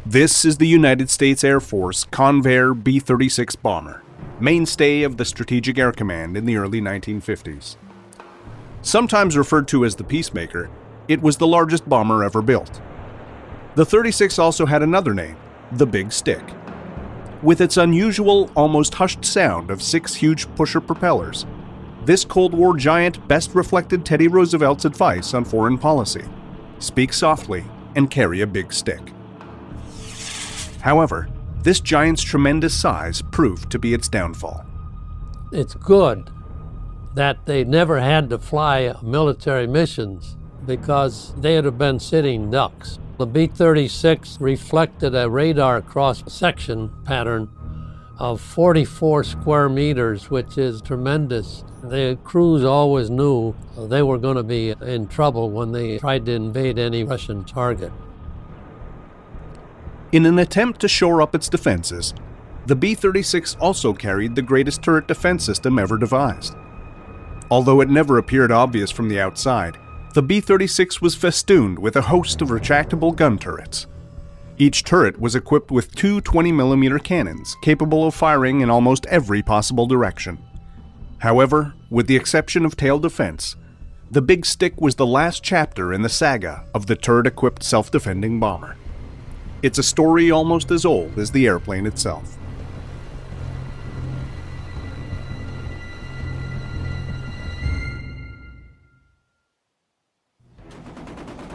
This is the United States Air Force Convair B-36 bomber, mainstay of the Strategic Air Command in the early 1950s. Sometimes referred to as the Peacemaker, it was the largest bomber ever built. The 36 also had another name, the Big Stick. With its unusual, almost hushed sound of 6 huge pusher propellers, this Cold War giant best reflected Teddy Roosevelt's advice on foreign policy: speak softly and carry a big stick. However, this giant's tremendous size proved to be its downfall. It's good that they never had to fly military missions because they'd have been sitting ducks. The B-36 reflected a radar cross-section pattern of 44 square meters, which is tremendous. The crews always knew they were going to be in trouble when they tried to invade any Russian target. In an attempt to shore up its defenses, the B-36 also carried the greatest turret defense system ever devised. Although it never appeared obvious from the outside, the B-36 was festooned with a host of retractable gun turrets. Each turret was equipped with 2 20mm cannons capable of firing in almost every possible direction. However, with the exception of tail defense, the Big Stick was the last chapter in the saga of the turret-equipped self-defending bomber. It's a story almost as old as the airplane itself.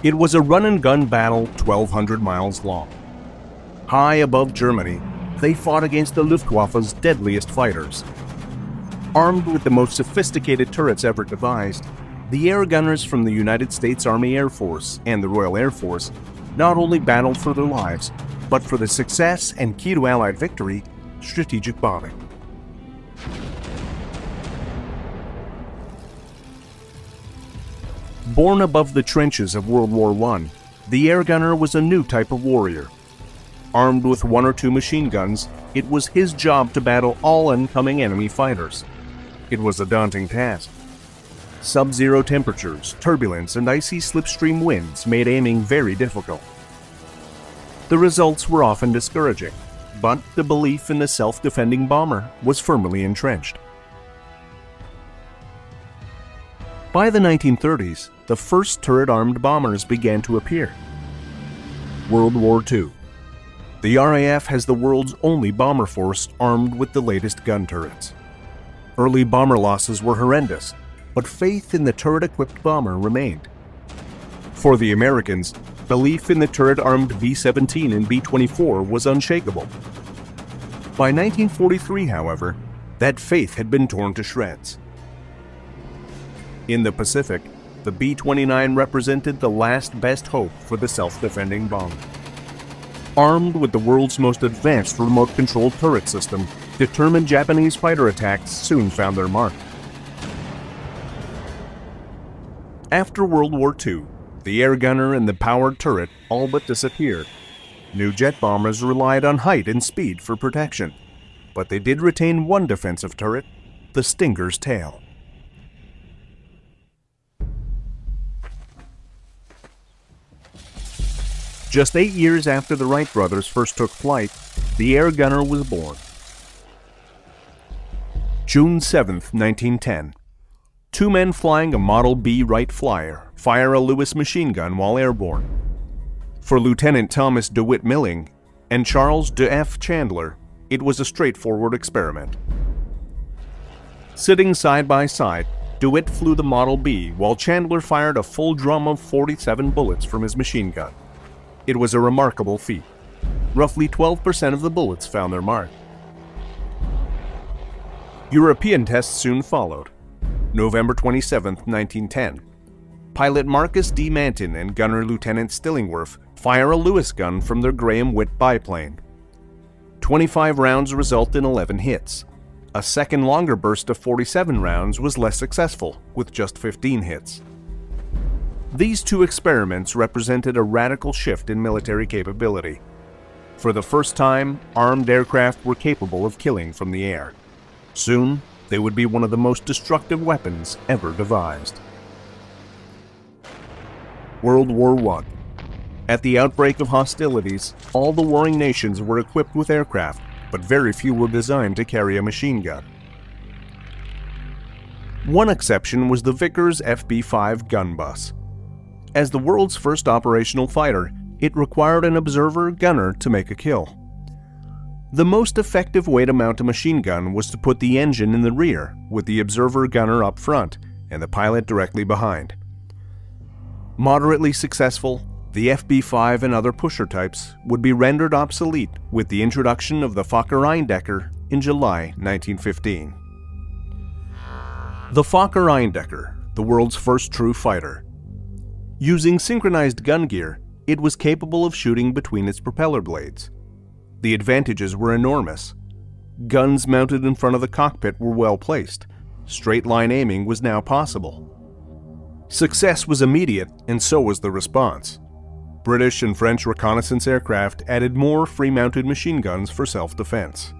It was a run-and-gun battle 1,200 miles long. High above Germany, they fought against the Luftwaffe's deadliest fighters. Armed with the most sophisticated turrets ever devised, the air gunners from the United States Army Air Force and the Royal Air Force not only battled for their lives, but for the success and key to Allied victory, strategic bombing. Born above the trenches of World War I, the air gunner was a new type of warrior. Armed with 1 or 2 machine guns, it was his job to battle all incoming enemy fighters. It was a daunting task. Sub-zero temperatures, turbulence, and icy slipstream winds made aiming very difficult. The results were often discouraging, but the belief in the self-defending bomber was firmly entrenched. By the 1930s, the first turret-armed bombers began to appear. World War II. The RAF has the world's only bomber force armed with the latest gun turrets. Early bomber losses were horrendous, but faith in the turret-equipped bomber remained. For the Americans, belief in the turret-armed B-17 and B-24 was unshakable. By 1943, however, that faith had been torn to shreds. In the Pacific, the B-29 represented the last best hope for the self-defending bomber. Armed with the world's most advanced remote-controlled turret system, determined Japanese fighter attacks soon found their mark. After World War II, the air gunner and the powered turret all but disappeared. New jet bombers relied on height and speed for protection, but they did retain one defensive turret, the Stinger's tail. Just 8 years after the Wright brothers first took flight, the air gunner was born. June 7, 1910. 2 men flying a Model B Wright Flyer fire a Lewis machine gun while airborne. For Lieutenant Thomas DeWitt Milling and Charles de F. Chandler, it was a straightforward experiment. Sitting side by side, DeWitt flew the Model B while Chandler fired a full drum of 47 bullets from his machine gun. It was a remarkable feat. Roughly 12% of the bullets found their mark. European tests soon followed. November 27, 1910. Pilot Marcus D. Manton and gunner Lieutenant Stillingworth fire a Lewis gun from their Graham-Witt biplane. 25 rounds result in 11 hits. A second longer burst of 47 rounds was less successful, with just 15 hits. These 2 experiments represented a radical shift in military capability. For the first time, armed aircraft were capable of killing from the air. Soon, they would be one of the most destructive weapons ever devised. World War I. At the outbreak of hostilities, all the warring nations were equipped with aircraft, but very few were designed to carry a machine gun. One exception was the Vickers FB5 Gunbus. As the world's first operational fighter, it required an observer gunner to make a kill. The most effective way to mount a machine gun was to put the engine in the rear, with the observer gunner up front and the pilot directly behind. Moderately successful, the FB5 and other pusher types would be rendered obsolete with the introduction of the Fokker Eindecker in July 1915. The Fokker Eindecker, the world's first true fighter. Using synchronized gun gear, it was capable of shooting between its propeller blades. The advantages were enormous. Guns mounted in front of the cockpit were well placed. Straight-line aiming was now possible. Success was immediate, and so was the response. British and French reconnaissance aircraft added more free-mounted machine guns for self-defense.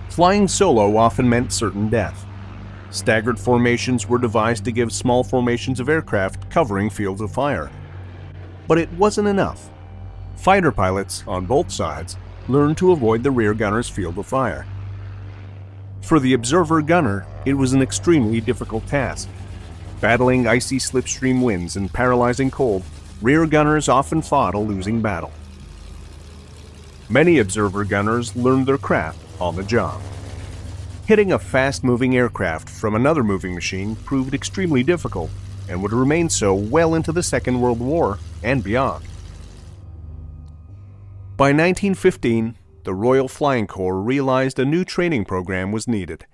Flying solo often meant certain death. Staggered formations were devised to give small formations of aircraft covering fields of fire. But it wasn't enough. Fighter pilots, on both sides, learned to avoid the rear gunner's field of fire. For the observer gunner, it was an extremely difficult task. Battling icy slipstream winds and paralyzing cold, rear gunners often fought a losing battle. Many observer gunners learned their craft on the job. Hitting a fast-moving aircraft from another moving machine proved extremely difficult and would remain so well into the Second World War and beyond. By 1915, the Royal Flying Corps realized a new training program was needed.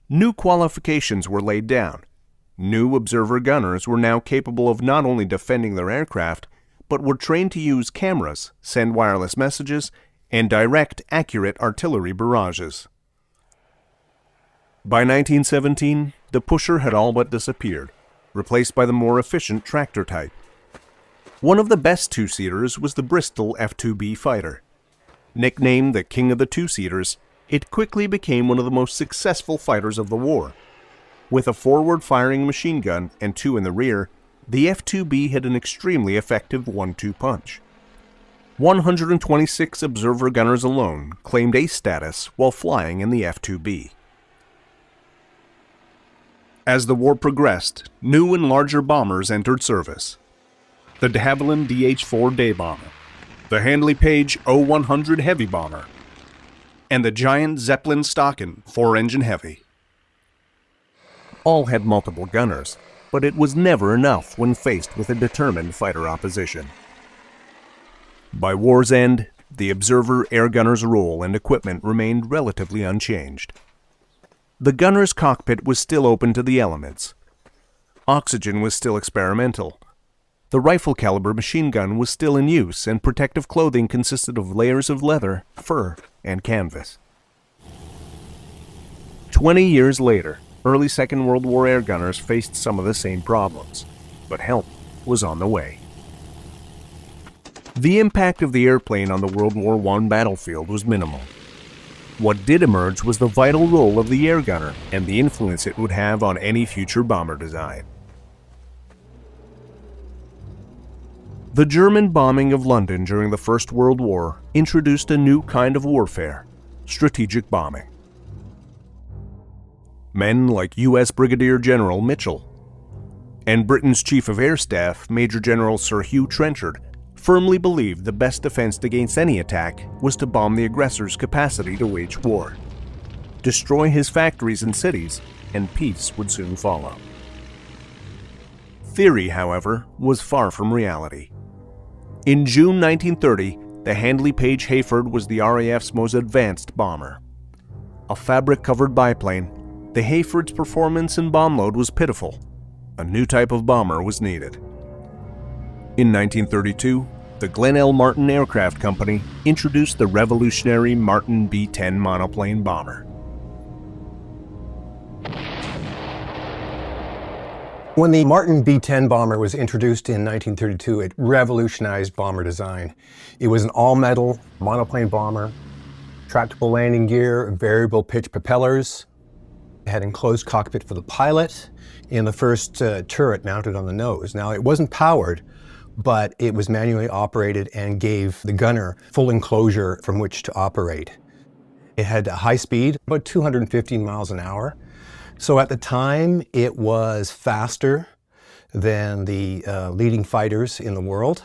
New qualifications were laid down. New observer gunners were now capable of not only defending their aircraft, but were trained to use cameras, send wireless messages, and direct accurate artillery barrages. By 1917, the pusher had all but disappeared, replaced by the more efficient tractor type. One of the best two-seaters was the Bristol F-2B fighter. Nicknamed the King of the Two-Seaters, it quickly became one of the most successful fighters of the war. With a forward-firing machine gun and two in the rear, the F-2B had an extremely effective 1-2 punch. 126 observer gunners alone claimed ace status while flying in the F-2B. As the war progressed, new and larger bombers entered service. The de Havilland DH-4 day bomber, the Handley Page O-100 heavy bomber, and the giant Zeppelin Staaken 4-engine heavy. All had multiple gunners, but it was never enough when faced with a determined fighter opposition. By war's end, the observer air gunner's role and equipment remained relatively unchanged. The gunner's cockpit was still open to the elements. Oxygen was still experimental. The rifle-caliber machine gun was still in use, and protective clothing consisted of layers of leather, fur, and canvas. 20 years later, early Second World War air gunners faced some of the same problems, but help was on the way. The impact of the airplane on the World War I battlefield was minimal. What did emerge was the vital role of the air gunner and the influence it would have on any future bomber design. The German bombing of London during the First World War introduced a new kind of warfare: strategic bombing. Men like U.S. Brigadier General Mitchell and Britain's Chief of Air Staff, Major General Sir Hugh Trenchard, firmly believed the best defense against any attack was to bomb the aggressor's capacity to wage war. Destroy his factories and cities, and peace would soon follow. Theory, however, was far from reality. In June 1930, the Handley Page Hayford was the RAF's most advanced bomber. A fabric-covered biplane, the Hayford's performance and bomb load was pitiful. A new type of bomber was needed. In 1932, the Glenn L. Martin Aircraft Company introduced the revolutionary Martin B-10 monoplane bomber. When the Martin B-10 bomber was introduced in 1932, it revolutionized bomber design. It was an all-metal monoplane bomber, tractable landing gear, variable pitch propellers, It had enclosed cockpit for the pilot and the first turret mounted on the nose. Now, it wasn't powered, but it was manually operated and gave the gunner full enclosure from which to operate. It had a high speed, about 215 miles an hour. So at the time, it was faster than the leading fighters in the world.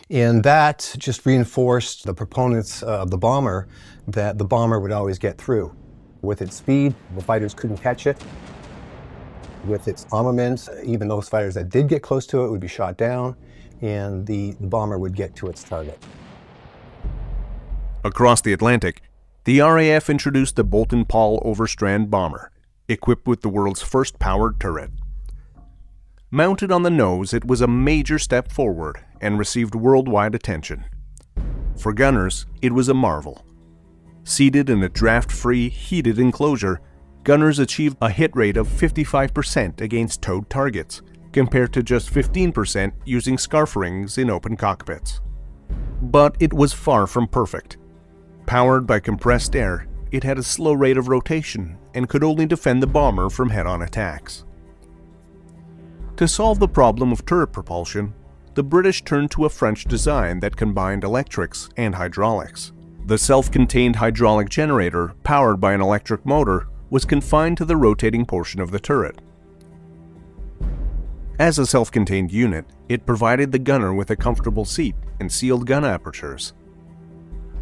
And that just reinforced the proponents of the bomber that the bomber would always get through. With its speed, the fighters couldn't catch it. With its armament, even those fighters that did get close to it would be shot down, and the bomber would get to its target. Across the Atlantic, the RAF introduced the Boulton-Paul Overstrand bomber, equipped with the world's first powered turret. Mounted on the nose, it was a major step forward and received worldwide attention. For gunners, it was a marvel. Seated in a draft-free, heated enclosure, gunners achieved a hit rate of 55% against towed targets, compared to just 15% using scarf rings in open cockpits. But it was far from perfect. Powered by compressed air, it had a slow rate of rotation and could only defend the bomber from head-on attacks. To solve the problem of turret propulsion, the British turned to a French design that combined electrics and hydraulics. The self-contained hydraulic generator, powered by an electric motor, was confined to the rotating portion of the turret. As a self-contained unit, it provided the gunner with a comfortable seat and sealed gun apertures.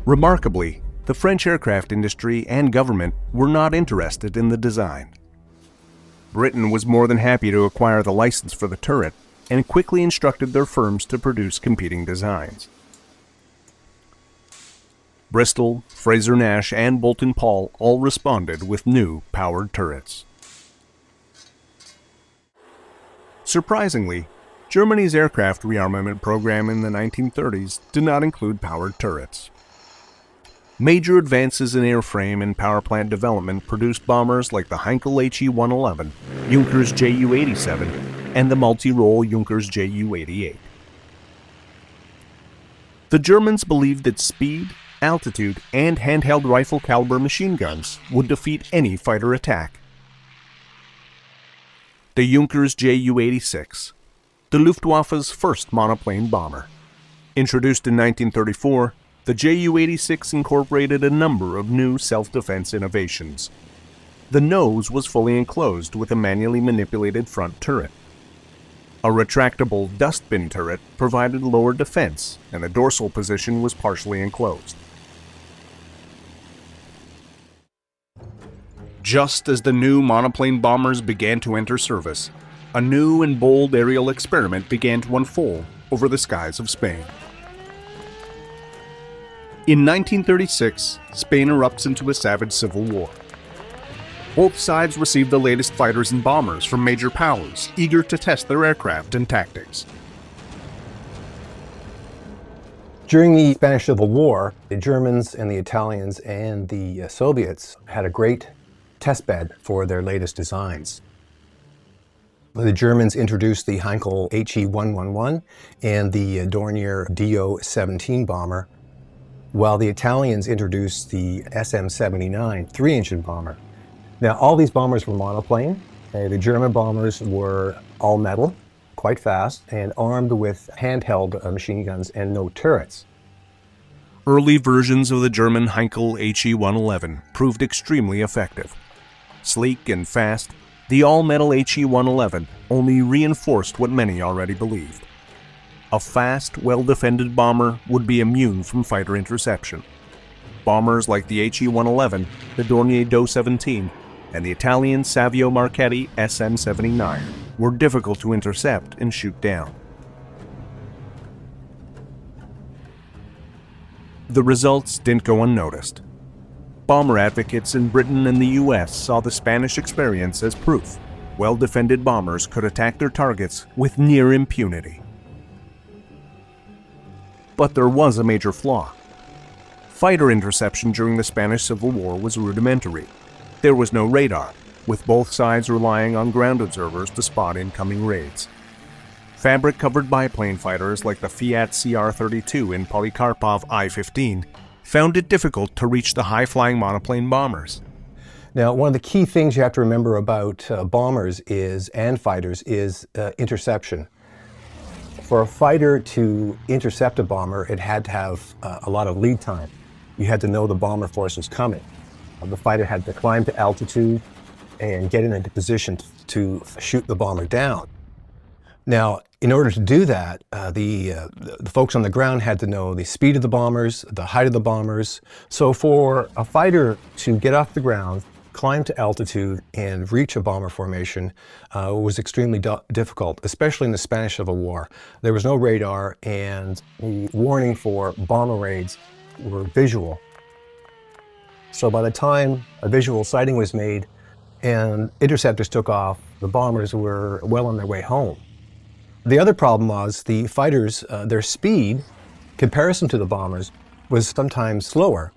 Remarkably, the French aircraft industry and government were not interested in the design. Britain was more than happy to acquire the license for the turret and quickly instructed their firms to produce competing designs. Bristol, Frazer-Nash, and Boulton-Paul all responded with new powered turrets. Surprisingly, Germany's aircraft rearmament program in the 1930s did not include powered turrets. Major advances in airframe and power plant development produced bombers like the Heinkel HE-111, Junkers Ju-87, and the multi-role Junkers Ju-88. The Germans believed that speed, altitude, and handheld rifle caliber machine guns would defeat any fighter attack. The Junkers Ju-86, the Luftwaffe's first monoplane bomber. Introduced in 1934, the Ju-86 incorporated a number of new self-defense innovations. The nose was fully enclosed with a manually manipulated front turret. A retractable dustbin turret provided lower defense, and the dorsal position was partially enclosed. Just as the new monoplane bombers began to enter service, a new and bold aerial experiment began to unfold over the skies of Spain. In 1936, Spain erupts into a savage civil war. Both sides received the latest fighters and bombers from major powers, eager to test their aircraft and tactics. During the Spanish Civil War, the Germans and the Italians and the Soviets had a great testbed for their latest designs. The Germans introduced the Heinkel HE-111 and the Dornier Do-17 bomber, while the Italians introduced the SM-79 3-engine bomber. Now, all these bombers were monoplane. The German bombers were all metal, quite fast, and armed with handheld machine guns and no turrets. Early versions of the German Heinkel HE-111 proved extremely effective. Sleek and fast, the all-metal HE-111 only reinforced what many already believed. A fast, well-defended bomber would be immune from fighter interception. Bombers like the HE-111, the Dornier Do-17, and the Italian Savio Marchetti SM-79 were difficult to intercept and shoot down. The results didn't go unnoticed. Bomber advocates in Britain and the US saw the Spanish experience as proof well-defended bombers could attack their targets with near impunity. But there was a major flaw. Fighter interception during the Spanish Civil War was rudimentary. There was no radar, with both sides relying on ground observers to spot incoming raids. Fabric-covered biplane fighters like the Fiat CR-32 and Polikarpov I-15 found it difficult to reach the high-flying monoplane bombers. Now, one of the key things you have to remember about bombers and fighters is interception. For a fighter to intercept a bomber, it had to have a lot of lead time. You had to know the bomber force was coming. The fighter had to climb to altitude and get into position to shoot the bomber down. Now, in order to do that, the folks on the ground had to know the speed of the bombers, the height of the bombers. So for a fighter to get off the ground, climb to altitude, and reach a bomber formation was extremely difficult, especially in the Spanish Civil War. There was no radar, and the warning for bomber raids were visual. So by the time a visual sighting was made and interceptors took off, the bombers were well on their way home. The other problem was the fighters, their speed, comparison to the bombers, was sometimes slower.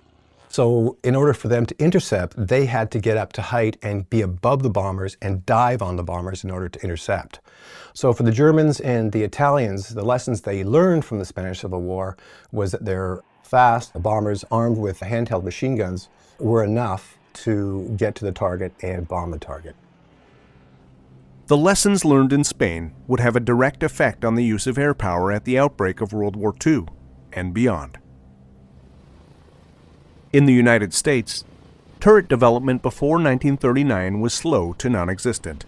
So in order for them to intercept, they had to get up to height and be above the bombers and dive on the bombers in order to intercept. So for the Germans and the Italians, the lessons they learned from the Spanish Civil War was that their fast bombers armed with handheld machine guns were enough to get to the target and bomb the target. The lessons learned in Spain would have a direct effect on the use of air power at the outbreak of World War II and beyond. In the United States, turret development before 1939 was slow to non-existent.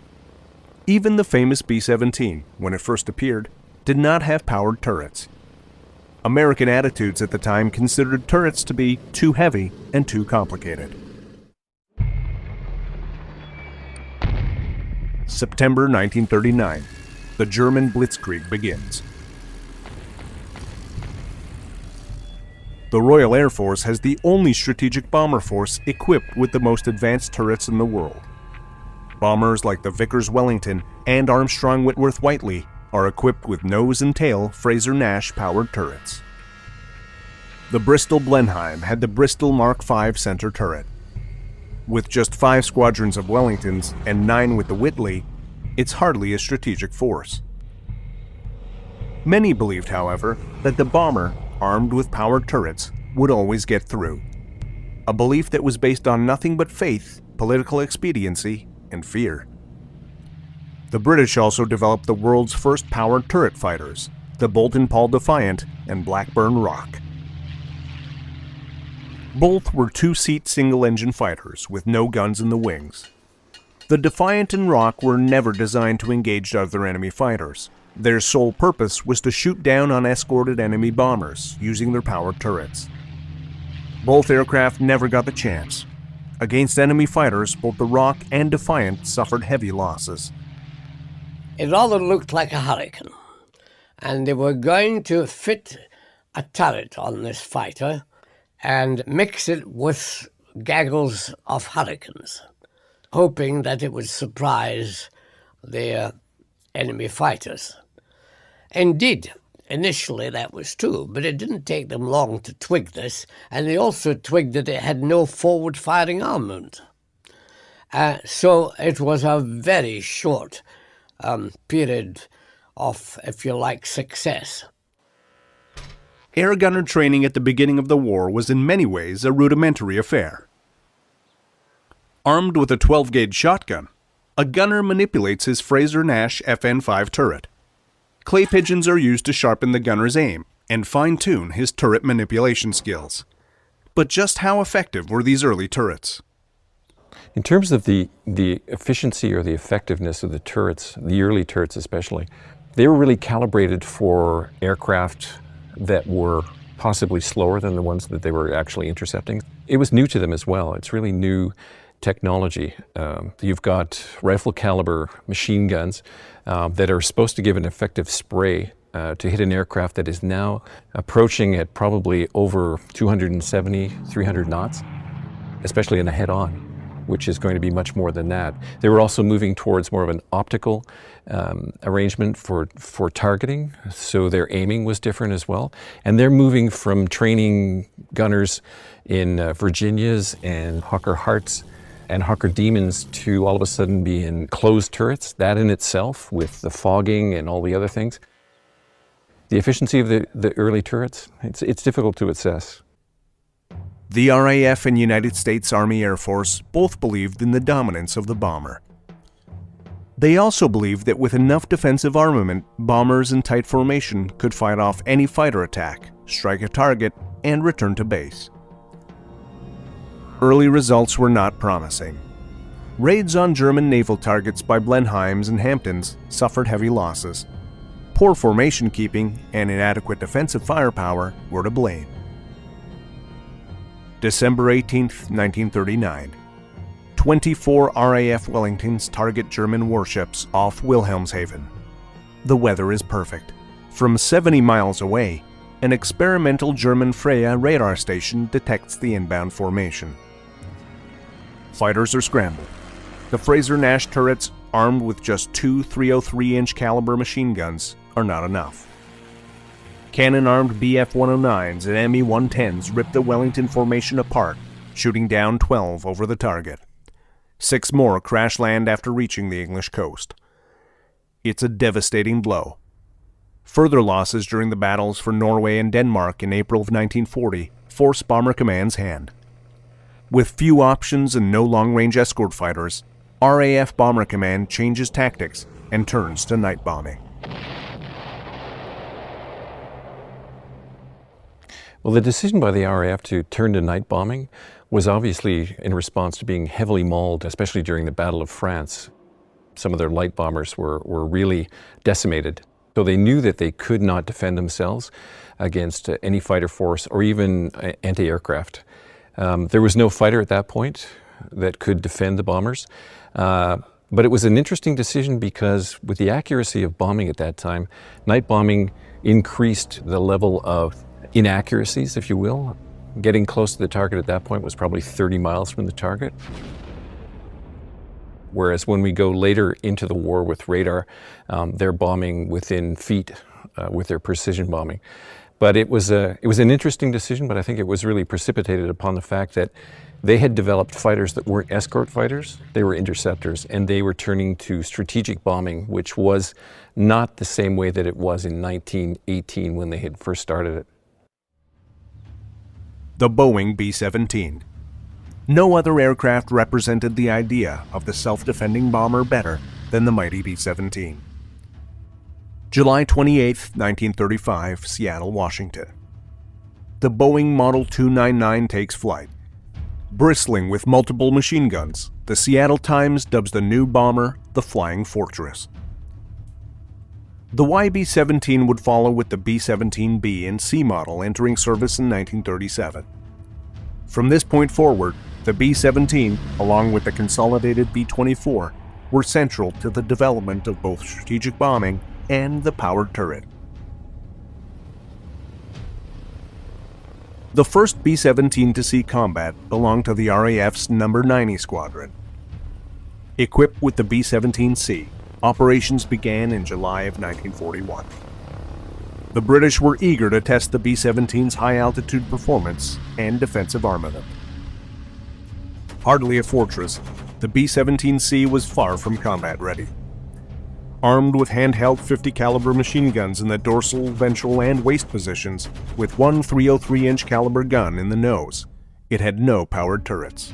Even the famous B-17, when it first appeared, did not have powered turrets. American attitudes at the time considered turrets to be too heavy and too complicated. September 1939, the German Blitzkrieg begins. The Royal Air Force has the only strategic bomber force equipped with the most advanced turrets in the world. Bombers like the Vickers Wellington and Armstrong Whitworth Whiteley are equipped with nose and tail Fraser-Nash powered turrets. The Bristol Blenheim had the Bristol Mark V center turret. With just 5 squadrons of Wellingtons and 9 with the Whitley, it's hardly a strategic force. Many believed, however, that the bomber, armed with powered turrets, would always get through. A belief that was based on nothing but faith, political expediency, and fear. The British also developed the world's first powered turret fighters, the Boulton-Paul Defiant and Blackburn Rock. Both were 2-seat single-engine fighters with no guns in the wings. The Defiant and Rock were never designed to engage other enemy fighters. Their sole purpose was to shoot down unescorted enemy bombers using their powered turrets. Both aircraft never got the chance. Against enemy fighters, both the Rock and Defiant suffered heavy losses. It rather looked like a Hurricane, and they were going to fit a turret on this fighter and mix it with gaggles of Hurricanes, hoping that it would surprise their enemy fighters. Indeed, initially that was true, but it didn't take them long to twig this, and they also twigged that it had no forward-firing armament. So it was a very short period of, if you like, success. Air gunner training at the beginning of the war was in many ways a rudimentary affair. Armed with a 12-gauge shotgun, a gunner manipulates his Fraser-Nash FN5 turret. Clay pigeons are used to sharpen the gunner's aim and fine-tune his turret manipulation skills. But just how effective were these early turrets? In terms of the efficiency or the effectiveness of the turrets, the early turrets especially, they were really calibrated for aircraft that were possibly slower than the ones that they were actually intercepting. It was new to them as well. It's really new technology. You've got rifle caliber machine guns that are supposed to give an effective spray to hit an aircraft that is now approaching at probably over 270, 300 knots, especially in a head-on, which is going to be much more than that. They were also moving towards more of an optical arrangement for targeting, so their aiming was different as well. And they're moving from training gunners in Virginias and Hawker Harts and Hawker Demons to all of a sudden be in closed turrets. That in itself, with the fogging and all the other things. The efficiency of the early turrets, it's difficult to assess. The RAF and United States Army Air Force both believed in the dominance of the bomber. They also believed that with enough defensive armament, bombers in tight formation could fight off any fighter attack, strike a target, and return to base. Early results were not promising. Raids on German naval targets by Blenheims and Hamptons suffered heavy losses. Poor formation keeping and inadequate defensive firepower were to blame. December 18, 1939. 24 RAF Wellingtons target German warships off Wilhelmshaven. The weather is perfect. From 70 miles away, an experimental German Freya radar station detects the inbound formation. Fighters are scrambled. The Fraser-Nash turrets, armed with just two 303-inch caliber machine guns, are not enough. Cannon-armed BF-109s and ME-110s rip the Wellington formation apart, shooting down 12 over the target. 6 more crash land after reaching the English coast. It's a devastating blow. Further losses during the battles for Norway and Denmark in April of 1940 force Bomber Command's hand. With few options and no long-range escort fighters, RAF Bomber Command changes tactics and turns to night bombing. Well, the decision by the RAF to turn to night bombing was obviously in response to being heavily mauled, especially during the Battle of France. Some of their light bombers were really decimated. So they knew that they could not defend themselves against any fighter force or even anti-aircraft. There was no fighter at that point that could defend the bombers. But it was an interesting decision because with the accuracy of bombing at that time, night bombing increased the level of inaccuracies, if you will. Getting close to the target at that point was probably 30 miles from the target. Whereas when we go later into the war with radar, they're bombing within feet with their precision bombing. But it was an interesting decision, but I think it was really precipitated upon the fact that they had developed fighters that weren't escort fighters, they were interceptors, and they were turning to strategic bombing, which was not the same way that it was in 1918 when they had first started it. The Boeing B-17. No other aircraft represented the idea of the self-defending bomber better than the mighty B-17. July 28, 1935, Seattle, Washington. The Boeing Model 299 takes flight. Bristling with multiple machine guns, the Seattle Times dubs the new bomber the Flying Fortress. The YB-17 would follow with the B-17B and C model entering service in 1937. From this point forward, the B-17, along with the consolidated B-24, were central to the development of both strategic bombing and the powered turret. The first B-17 to see combat belonged to the RAF's No. 90 Squadron. Equipped with the B-17C, operations began in July of 1941. The British were eager to test the B-17's high-altitude performance and defensive armament. Hardly a fortress, the B-17C was far from combat-ready. Armed with handheld 50 caliber machine guns in the dorsal, ventral, and waist positions, with one 303-inch caliber gun in the nose, it had no powered turrets.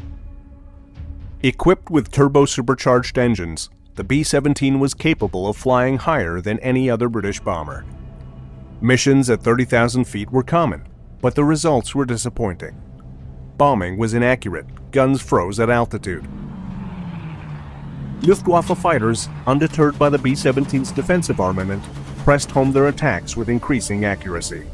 Equipped with turbo-supercharged engines, the B-17 was capable of flying higher than any other British bomber. Missions at 30,000 feet were common, but the results were disappointing. Bombing was inaccurate, guns froze at altitude. Luftwaffe fighters, undeterred by the B-17's defensive armament, pressed home their attacks with increasing accuracy.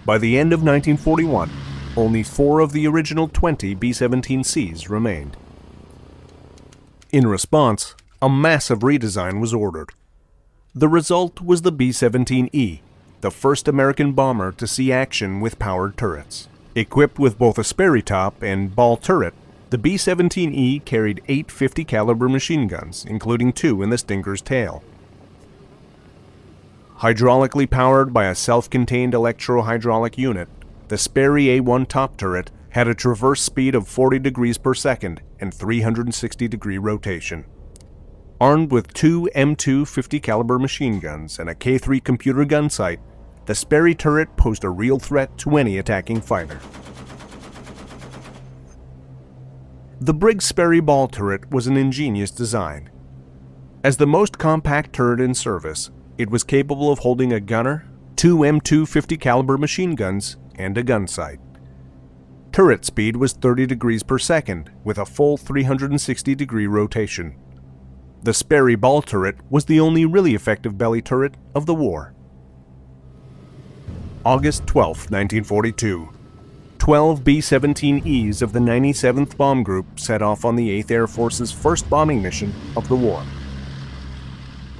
By the end of 1941, only 4 of the original 20 B-17Cs remained. In response, a massive redesign was ordered. The result was the B-17E, the first American bomber to see action with powered turrets. Equipped with both a Sperry top and ball turret, the B-17E carried 8 50 caliber machine guns, including 2 in the Stinger's tail. Hydraulically powered by a self-contained electro-hydraulic unit, the Sperry A1 top turret had a traverse speed of 40 degrees per second and 360-degree rotation. Armed with 2 M2 50 caliber machine guns and a K3 computer gun sight, the Sperry turret posed a real threat to any attacking fighter. The Briggs Sperry ball turret was an ingenious design. As the most compact turret in service, it was capable of holding a gunner, 2 M2 50 caliber machine guns, and a gun sight. Turret speed was 30 degrees per second, with a full 360-degree rotation. The Sperry ball turret was the only really effective belly turret of the war. August 12, 1942. 12 B-17Es of the 97th Bomb Group set off on the 8th Air Force's first bombing mission of the war.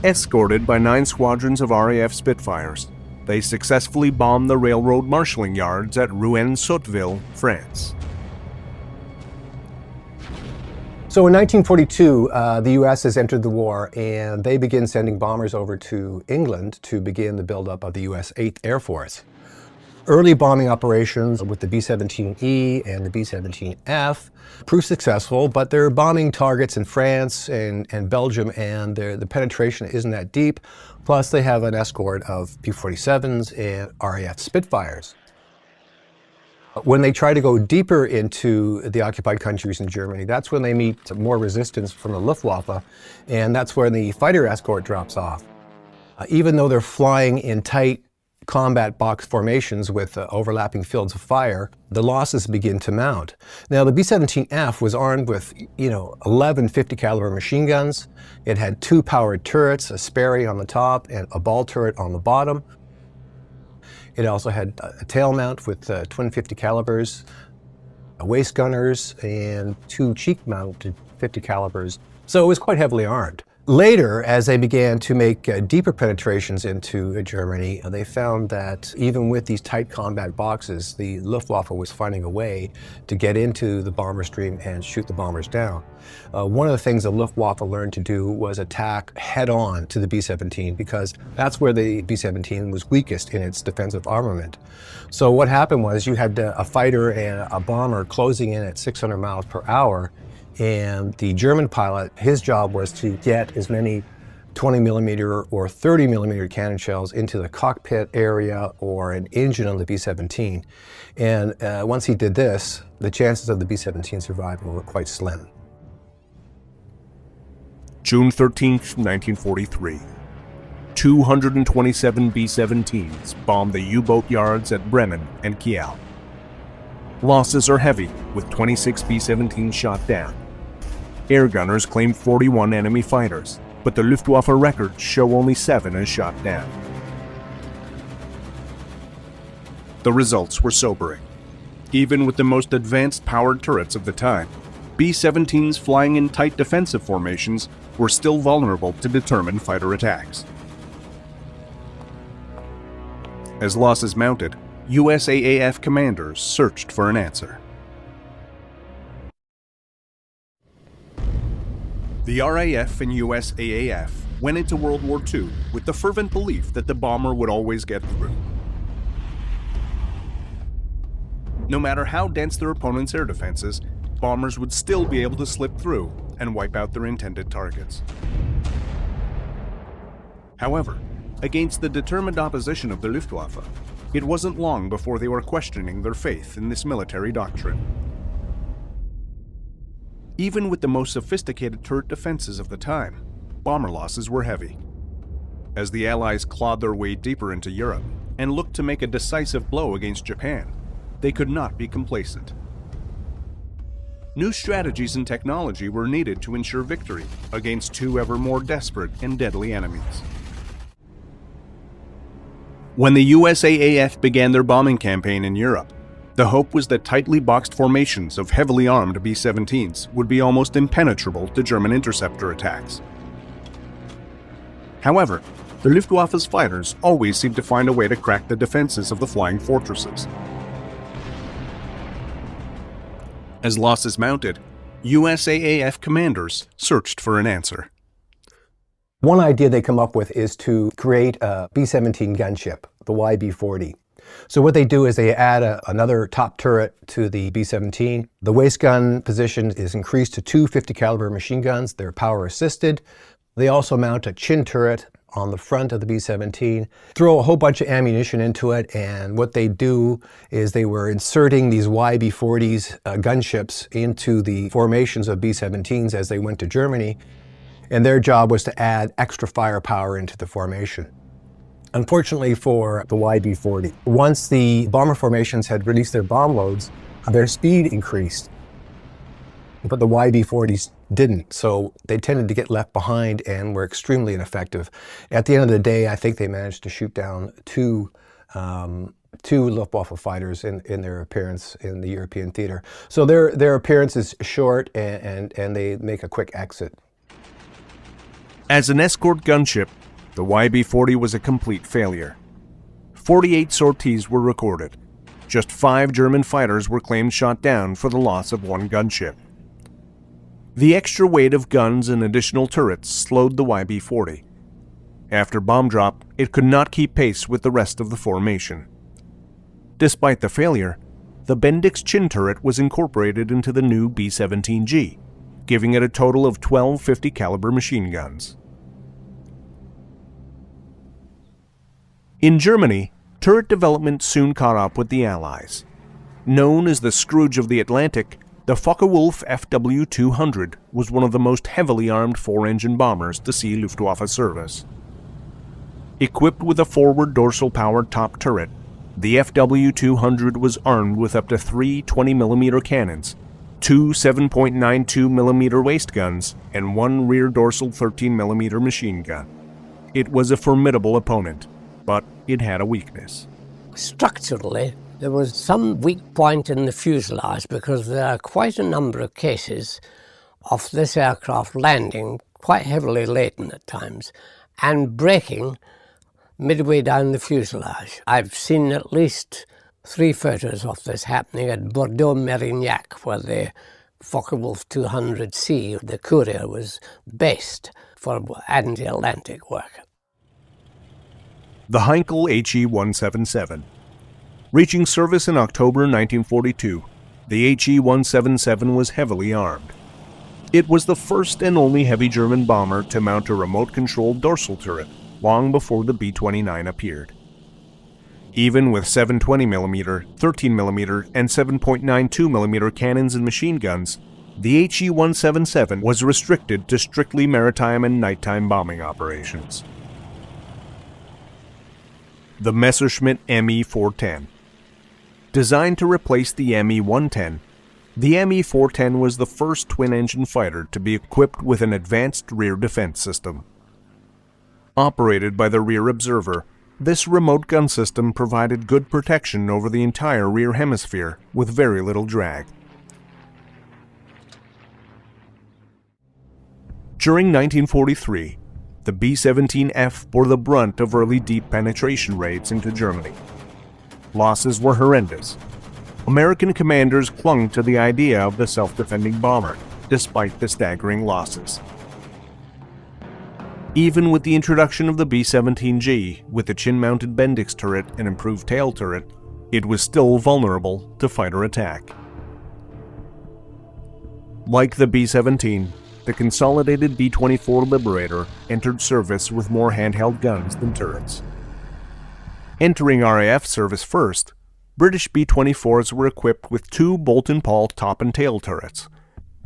Escorted by 9 squadrons of RAF Spitfires, they successfully bombed the railroad marshalling yards at Rouen-Sotteville, France. So in 1942, the U.S. has entered the war, and they begin sending bombers over to England to begin the buildup of the U.S. 8th Air Force. Early bombing operations with the B-17E and the B-17F proved successful, but they're bombing targets in France and Belgium, and the penetration isn't that deep. Plus, they have an escort of P-47s and RAF Spitfires. When they try to go deeper into the occupied countries in Germany, that's when they meet more resistance from the Luftwaffe, and that's where the fighter escort drops off. Even though they're flying in tight combat box formations with overlapping fields of fire, the losses begin to mount. Now, the B-17F was armed with, 11 50 caliber machine guns. It had 2 powered turrets, a Sperry on the top and a ball turret on the bottom. It also had a tail mount with twin 50 calibers, waist gunners, and 2 cheek mounted 50 calibers. So it was quite heavily armed. Later, as they began to make deeper penetrations into Germany, they found that even with these tight combat boxes, the Luftwaffe was finding a way to get into the bomber stream and shoot the bombers down. One of the things the Luftwaffe learned to do was attack head-on to the B-17, because that's where the B-17 was weakest in its defensive armament. So what happened was you had a fighter and a bomber closing in at 600 miles per hour, and the German pilot, his job was to get as many 20 millimeter or 30 millimeter cannon shells into the cockpit area or an engine on the B-17. And once he did this, the chances of the B-17 survival were quite slim. June 13, 1943. 227 B-17s bombed the U-boat yards at Bremen and Kiel. Losses are heavy, with 26 B-17s shot down. Air gunners claim 41 enemy fighters, but the Luftwaffe records show only 7 as shot down. The results were sobering. Even with the most advanced powered turrets of the time, B-17s flying in tight defensive formations were still vulnerable to determined fighter attacks. As losses mounted, USAAF commanders searched for an answer. The RAF and USAAF went into World War II with the fervent belief that the bomber would always get through. No matter how dense their opponent's air defenses, bombers would still be able to slip through and wipe out their intended targets. However, against the determined opposition of the Luftwaffe, it wasn't long before they were questioning their faith in this military doctrine. Even with the most sophisticated turret defenses of the time, bomber losses were heavy. As the Allies clawed their way deeper into Europe and looked to make a decisive blow against Japan, they could not be complacent. New strategies and technology were needed to ensure victory against 2 ever more desperate and deadly enemies. When the USAAF began their bombing campaign in Europe, the hope was that tightly boxed formations of heavily armed B-17s would be almost impenetrable to German interceptor attacks. However, the Luftwaffe's fighters always seemed to find a way to crack the defenses of the flying fortresses. As losses mounted, USAAF commanders searched for an answer. One idea they come up with is to create a B-17 gunship, the YB-40. So what they do is they add another top turret to the B-17. The waist gun position is increased to 2 50 caliber machine guns. They're power assisted. They also mount a chin turret on the front of the B-17, throw a whole bunch of ammunition into it, and what they do is they were inserting these YB-40s gunships into the formations of B-17s as they went to Germany, and their job was to add extra firepower into the formation. Unfortunately for the YB-40, once the bomber formations had released their bomb loads, their speed increased, but the YB-40s didn't, so they tended to get left behind and were extremely ineffective. At the end of the day, I think they managed to shoot down two Luftwaffe fighters in their appearance in the European theater. So their appearance is short and they make a quick exit. As an escort gunship, the YB-40 was a complete failure. 48 sorties were recorded. Just 5 German fighters were claimed shot down for the loss of 1 gunship. The extra weight of guns and additional turrets slowed the YB-40. After bomb drop, it could not keep pace with the rest of the formation. Despite the failure, the Bendix chin turret was incorporated into the new B-17G, giving it a total of 12 50 caliber machine guns. In Germany, turret development soon caught up with the Allies. Known as the Scrooge of the Atlantic, the Focke-Wulf FW-200 was one of the most heavily armed 4-engine bombers to see Luftwaffe service. Equipped with a forward dorsal-powered top turret, the FW-200 was armed with up to 3 20mm cannons, 2 7.92mm waist guns, and 1 rear dorsal 13mm machine gun. It was a formidable opponent, but it had a weakness. Structurally, there was some weak point in the fuselage because there are quite a number of cases of this aircraft landing quite heavily laden at times and breaking midway down the fuselage. I've seen at least 3 photos of this happening at Bordeaux-Merignac, where the Focke-Wulf 200C, the Courier, was based for anti-Atlantic work. The Heinkel HE-177. Reaching service in October 1942, the HE-177 was heavily armed. It was the first and only heavy German bomber to mount a remote-controlled dorsal turret, long before the B-29 appeared. Even with 720mm, 13mm, and 7.92mm cannons and machine guns, the HE-177 was restricted to strictly maritime and nighttime bombing operations. The Messerschmitt Me-410. Designed to replace the Me-110, the Me-410 was the first twin-engine fighter to be equipped with an advanced rear defense system. Operated by the rear observer, this remote gun system provided good protection over the entire rear hemisphere with very little drag. During 1943, the B-17F bore the brunt of early deep penetration raids into Germany. Losses were horrendous. American commanders clung to the idea of the self-defending bomber, despite the staggering losses. Even with the introduction of the B-17G, with the chin-mounted Bendix turret and improved tail turret, it was still vulnerable to fighter attack. Like the B-17, the consolidated B-24 Liberator entered service with more handheld guns than turrets. Entering RAF service first, British B-24s were equipped with 2 Bolt-and-Paul top and tail turrets.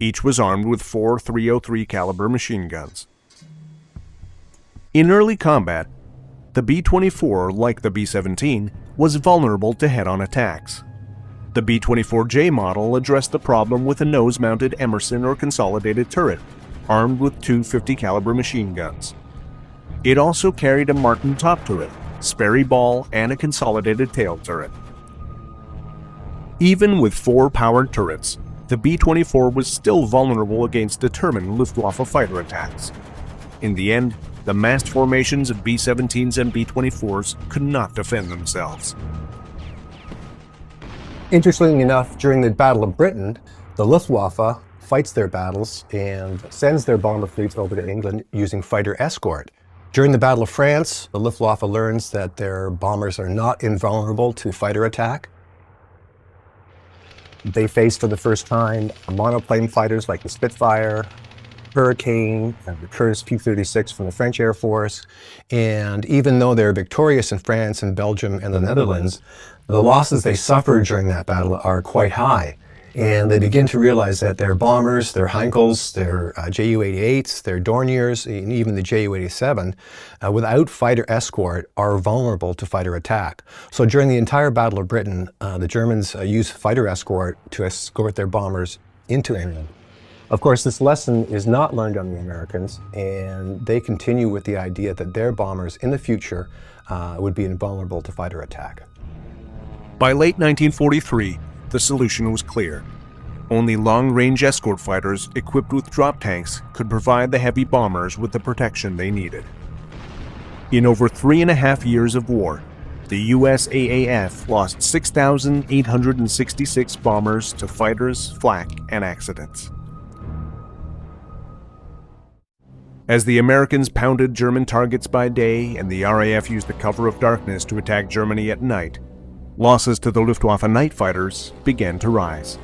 Each was armed with 4 .303 caliber machine guns. In early combat, the B-24, like the B-17, was vulnerable to head-on attacks. The B-24J model addressed the problem with a nose-mounted Emerson or consolidated turret, armed with 2 50 caliber machine guns. It also carried a Martin top turret, Sperry ball, and a consolidated tail turret. Even with 4 powered turrets, the B-24 was still vulnerable against determined Luftwaffe fighter attacks. In the end, the massed formations of B-17s and B-24s could not defend themselves. Interestingly enough, during the Battle of Britain, the Luftwaffe fights their battles and sends their bomber fleets over to England using fighter escort. During the Battle of France, the Luftwaffe learns that their bombers are not invulnerable to fighter attack. They face for the first time monoplane fighters like the Spitfire, Hurricane, the Curtiss P-36 from the French Air Force. And even though they're victorious in France and Belgium and the Netherlands, the losses they suffered during that battle are quite high. And they begin to realize that their bombers, their Heinkels, their Ju-88s, their Dorniers, and even the Ju-87, without fighter escort, are vulnerable to fighter attack. So during the entire Battle of Britain, the Germans used fighter escort to escort their bombers into England. Of course, this lesson is not learned on the Americans, and they continue with the idea that their bombers in the future would be invulnerable to fighter attack. By late 1943, the solution was clear. Only long-range escort fighters equipped with drop tanks could provide the heavy bombers with the protection they needed. In over 3.5 years of war, the USAAF lost 6,866 bombers to fighters, flak, and accidents. As the Americans pounded German targets by day and the RAF used the cover of darkness to attack Germany at night, losses to the Luftwaffe night fighters began to rise.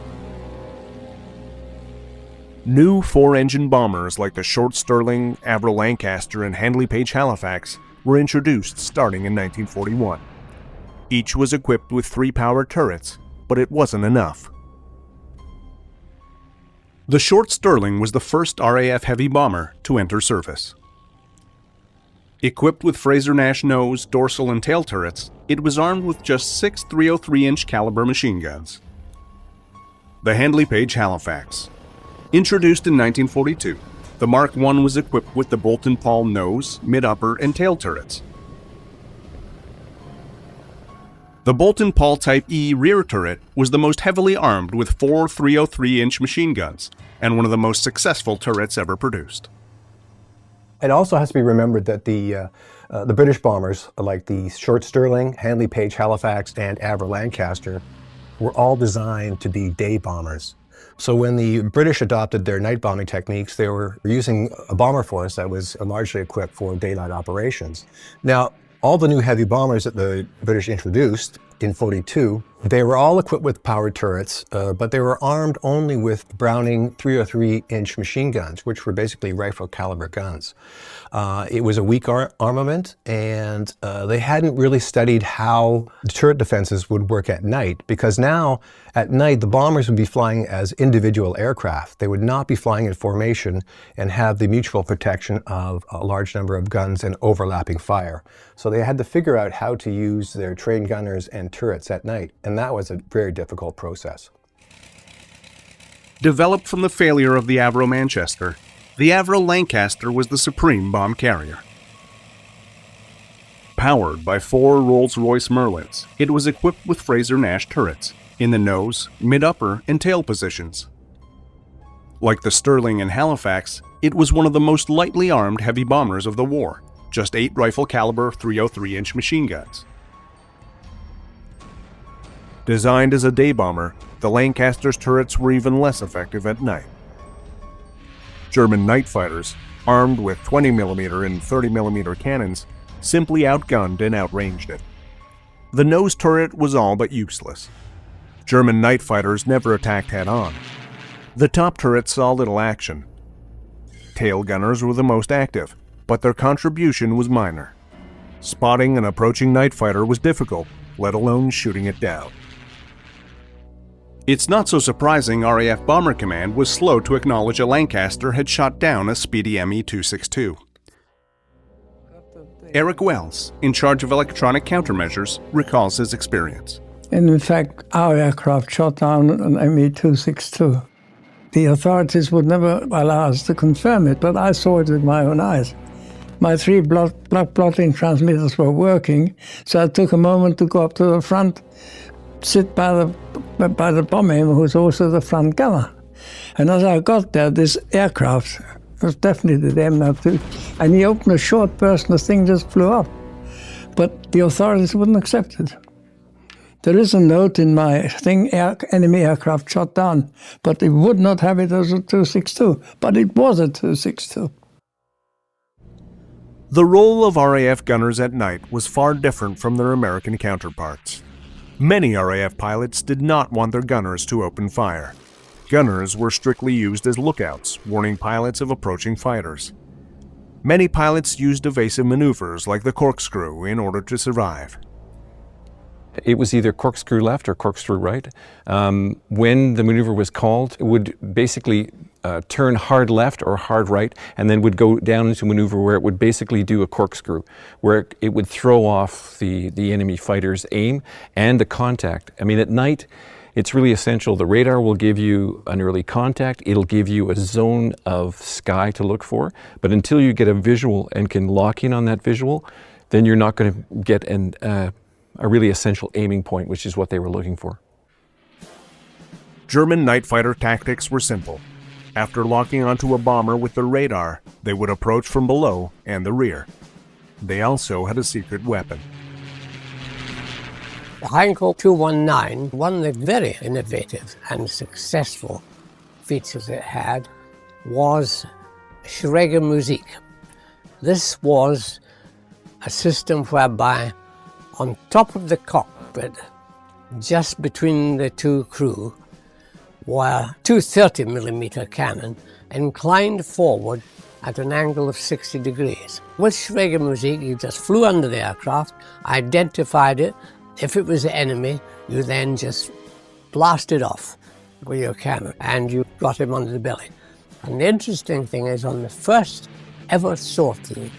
New 4-engine bombers like the Short Stirling, Avro Lancaster, and Handley Page Halifax were introduced starting in 1941. Each was equipped with 3 power turrets, but it wasn't enough. The Short Stirling was the first RAF heavy bomber to enter service. Equipped with Fraser-Nash nose, dorsal, and tail turrets, it was armed with just 6 303-inch caliber machine guns. The Handley Page Halifax. Introduced in 1942, the Mark I was equipped with the Boulton-Paul nose, mid-upper, and tail turrets. The Boulton-Paul Type E rear turret was the most heavily armed with 4 303-inch machine guns, and one of the most successful turrets ever produced. It also has to be remembered that the British bombers, like the Short Stirling, Handley Page Halifax, and Avro Lancaster, were all designed to be day bombers. So when the British adopted their night bombing techniques, they were using a bomber force that was largely equipped for daylight operations. Now, all the new heavy bombers that the British introduced in 42, they were all equipped with powered turrets, but they were armed only with Browning 303-inch machine guns, which were basically rifle caliber guns. It was a weak armament, and they hadn't really studied how the turret defenses would work at night, because now at night the bombers would be flying as individual aircraft. They would not be flying in formation and have the mutual protection of a large number of guns and overlapping fire. So they had to figure out how to use their trained gunners and turrets at night, and that was a very difficult process. Developed from the failure of the Avro Manchester, the Avro Lancaster was the supreme bomb carrier. Powered by 4 Rolls-Royce Merlins, it was equipped with Fraser-Nash turrets in the nose, mid-upper, and tail positions. Like the Stirling and Halifax, it was one of the most lightly armed heavy bombers of the war, just 8 rifle caliber 303-inch machine guns. Designed as a day bomber, the Lancaster's turrets were even less effective at night. German night fighters, armed with 20mm and 30mm cannons, simply outgunned and outranged it. The nose turret was all but useless. German night fighters never attacked head-on. The top turrets saw little action. Tail gunners were the most active, but their contribution was minor. Spotting an approaching night fighter was difficult, let alone shooting it down. It's not so surprising RAF Bomber Command was slow to acknowledge a Lancaster had shot down a speedy Me-262. Eric Wells, in charge of electronic countermeasures, recalls his experience. And in fact, our aircraft shot down an Me-262. The authorities would never allow us to confirm it, but I saw it with my own eyes. My 3 block plotting transmitters were working, so I took a moment to go up to the front, sit by the bomber who was also the front gunner. And as I got there, this aircraft was definitely the M92, and he opened a short burst and the thing just flew up. But the authorities wouldn't accept it. There is a note in my thing, enemy aircraft shot down, but they would not have it as a 262, but it was a 262. The role of RAF gunners at night was far different from their American counterparts. Many RAF pilots did not want their gunners to open fire. Gunners were strictly used as lookouts, warning pilots of approaching fighters. Many pilots used evasive maneuvers like the corkscrew in order to survive. It was either corkscrew left or corkscrew right. When the maneuver was called, it would basically turn hard left or hard right, and then would go down into a maneuver where it would basically do a corkscrew, where it would throw off the enemy fighter's aim and the contact. I mean, at night, it's really essential. The radar will give you an early contact. It'll give you a zone of sky to look for. But until you get a visual and can lock in on that visual, then you're not going to get a really essential aiming point, which is what they were looking for. German night fighter tactics were simple. After locking onto a bomber with their radar, they would approach from below and the rear. They also had a secret weapon. The Heinkel 219, one of the very innovative and successful features it had was Schräge Musik. This was a system whereby on top of the cockpit, just between the two crew, were two 30mm cannon inclined forward at an angle of 60 degrees. With Schräge Musik, you just flew under the aircraft, identified it. If it was the enemy, you then just blasted off with your cannon and you got him under the belly. And the interesting thing is, on the first ever sortie,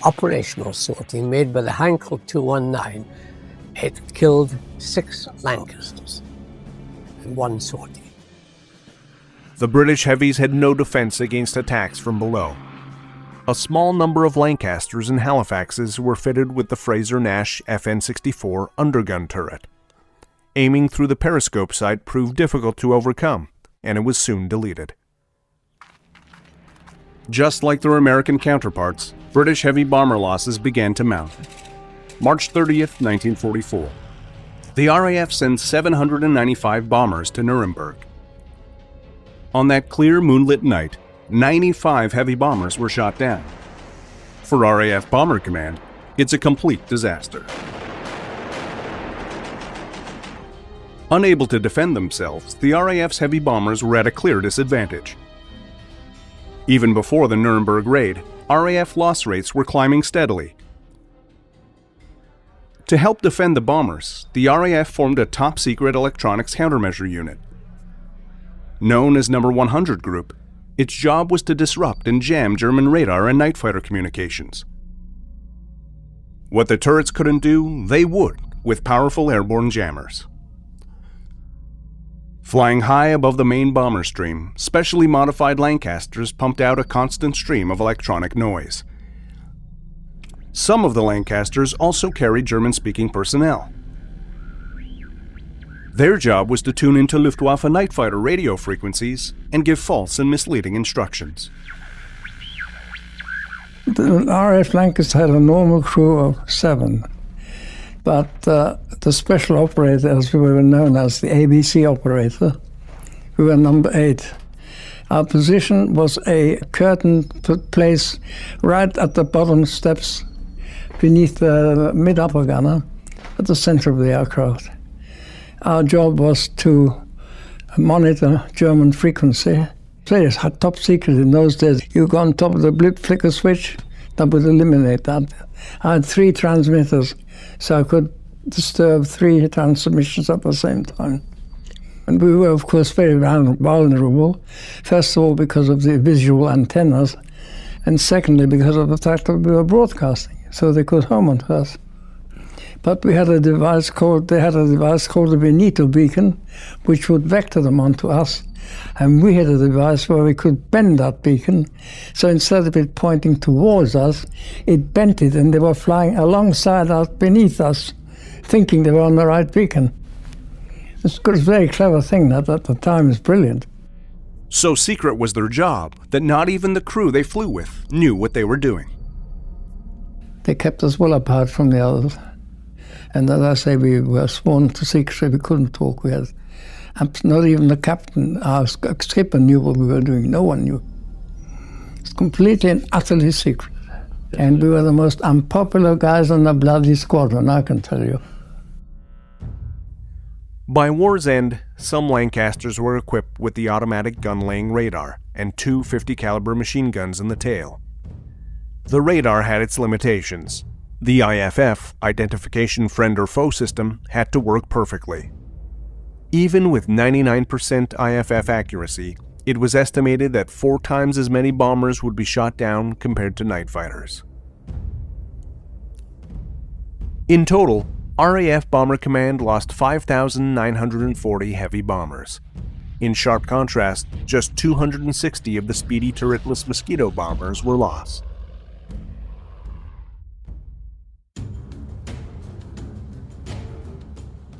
operational sortie made by the Heinkel 219, it killed 6 Lancasters in one sortie. The British heavies had no defense against attacks from below. A small number of Lancasters and Halifaxes were fitted with the Fraser-Nash FN-64 undergun turret. Aiming through the periscope sight proved difficult to overcome, and it was soon deleted. Just like their American counterparts, British heavy bomber losses began to mount. March 30th, 1944. The RAF sends 795 bombers to Nuremberg. On that clear moonlit night, 95 heavy bombers were shot down. For RAF Bomber Command, it's a complete disaster. Unable to defend themselves, the RAF's heavy bombers were at a clear disadvantage. Even before the Nuremberg raid, RAF loss rates were climbing steadily. To help defend the bombers, the RAF formed a top-secret electronics countermeasure unit. Known as No. 100 Group, its job was to disrupt and jam German radar and night fighter communications. What the turrets couldn't do, they would, with powerful airborne jammers. Flying high above the main bomber stream, specially modified Lancasters pumped out a constant stream of electronic noise. Some of the Lancasters also carried German-speaking personnel. Their job was to tune into Luftwaffe night fighter radio frequencies and give false and misleading instructions. The RAF Lancaster had a normal crew of 7, but the special operator, as we were known as the ABC operator, we were number 8. Our position was a curtain placed right at the bottom steps beneath the mid-upper gunner at the center of the aircraft. Our job was to monitor German frequency. Players had top secret in those days. You go on top of the blip flicker switch, that would eliminate that. I had 3 transmitters, so I could disturb 3 transmissions at the same time. And we were, of course, very vulnerable. First of all, because of the visual antennas, and secondly, because of the fact that we were broadcasting, so they could home on us. But we had they had a device called the Veneto beacon, which would vector them onto us. And we had a device where we could bend that beacon. So instead of it pointing towards us, it bent it, and they were flying alongside us, beneath us, thinking they were on the right beacon. It's a very clever thing that at the time is brilliant. So secret was their job that not even the crew they flew with knew what they were doing. They kept us well apart from the others. And as I say, we were sworn to secrecy. We couldn't talk. We had not even the captain, our skipper, knew what we were doing. No one knew. It's completely and utterly secret. And we were the most unpopular guys on the bloody squadron, I can tell you. By war's end, some Lancasters were equipped with the automatic gun-laying radar and two 50 caliber machine guns in the tail. The radar had its limitations. The IFF, Identification Friend or Foe system, had to work perfectly. Even with 99% IFF accuracy, it was estimated that 4 times as many bombers would be shot down compared to night fighters. In total, RAF Bomber Command lost 5,940 heavy bombers. In sharp contrast, just 260 of the speedy turretless Mosquito bombers were lost.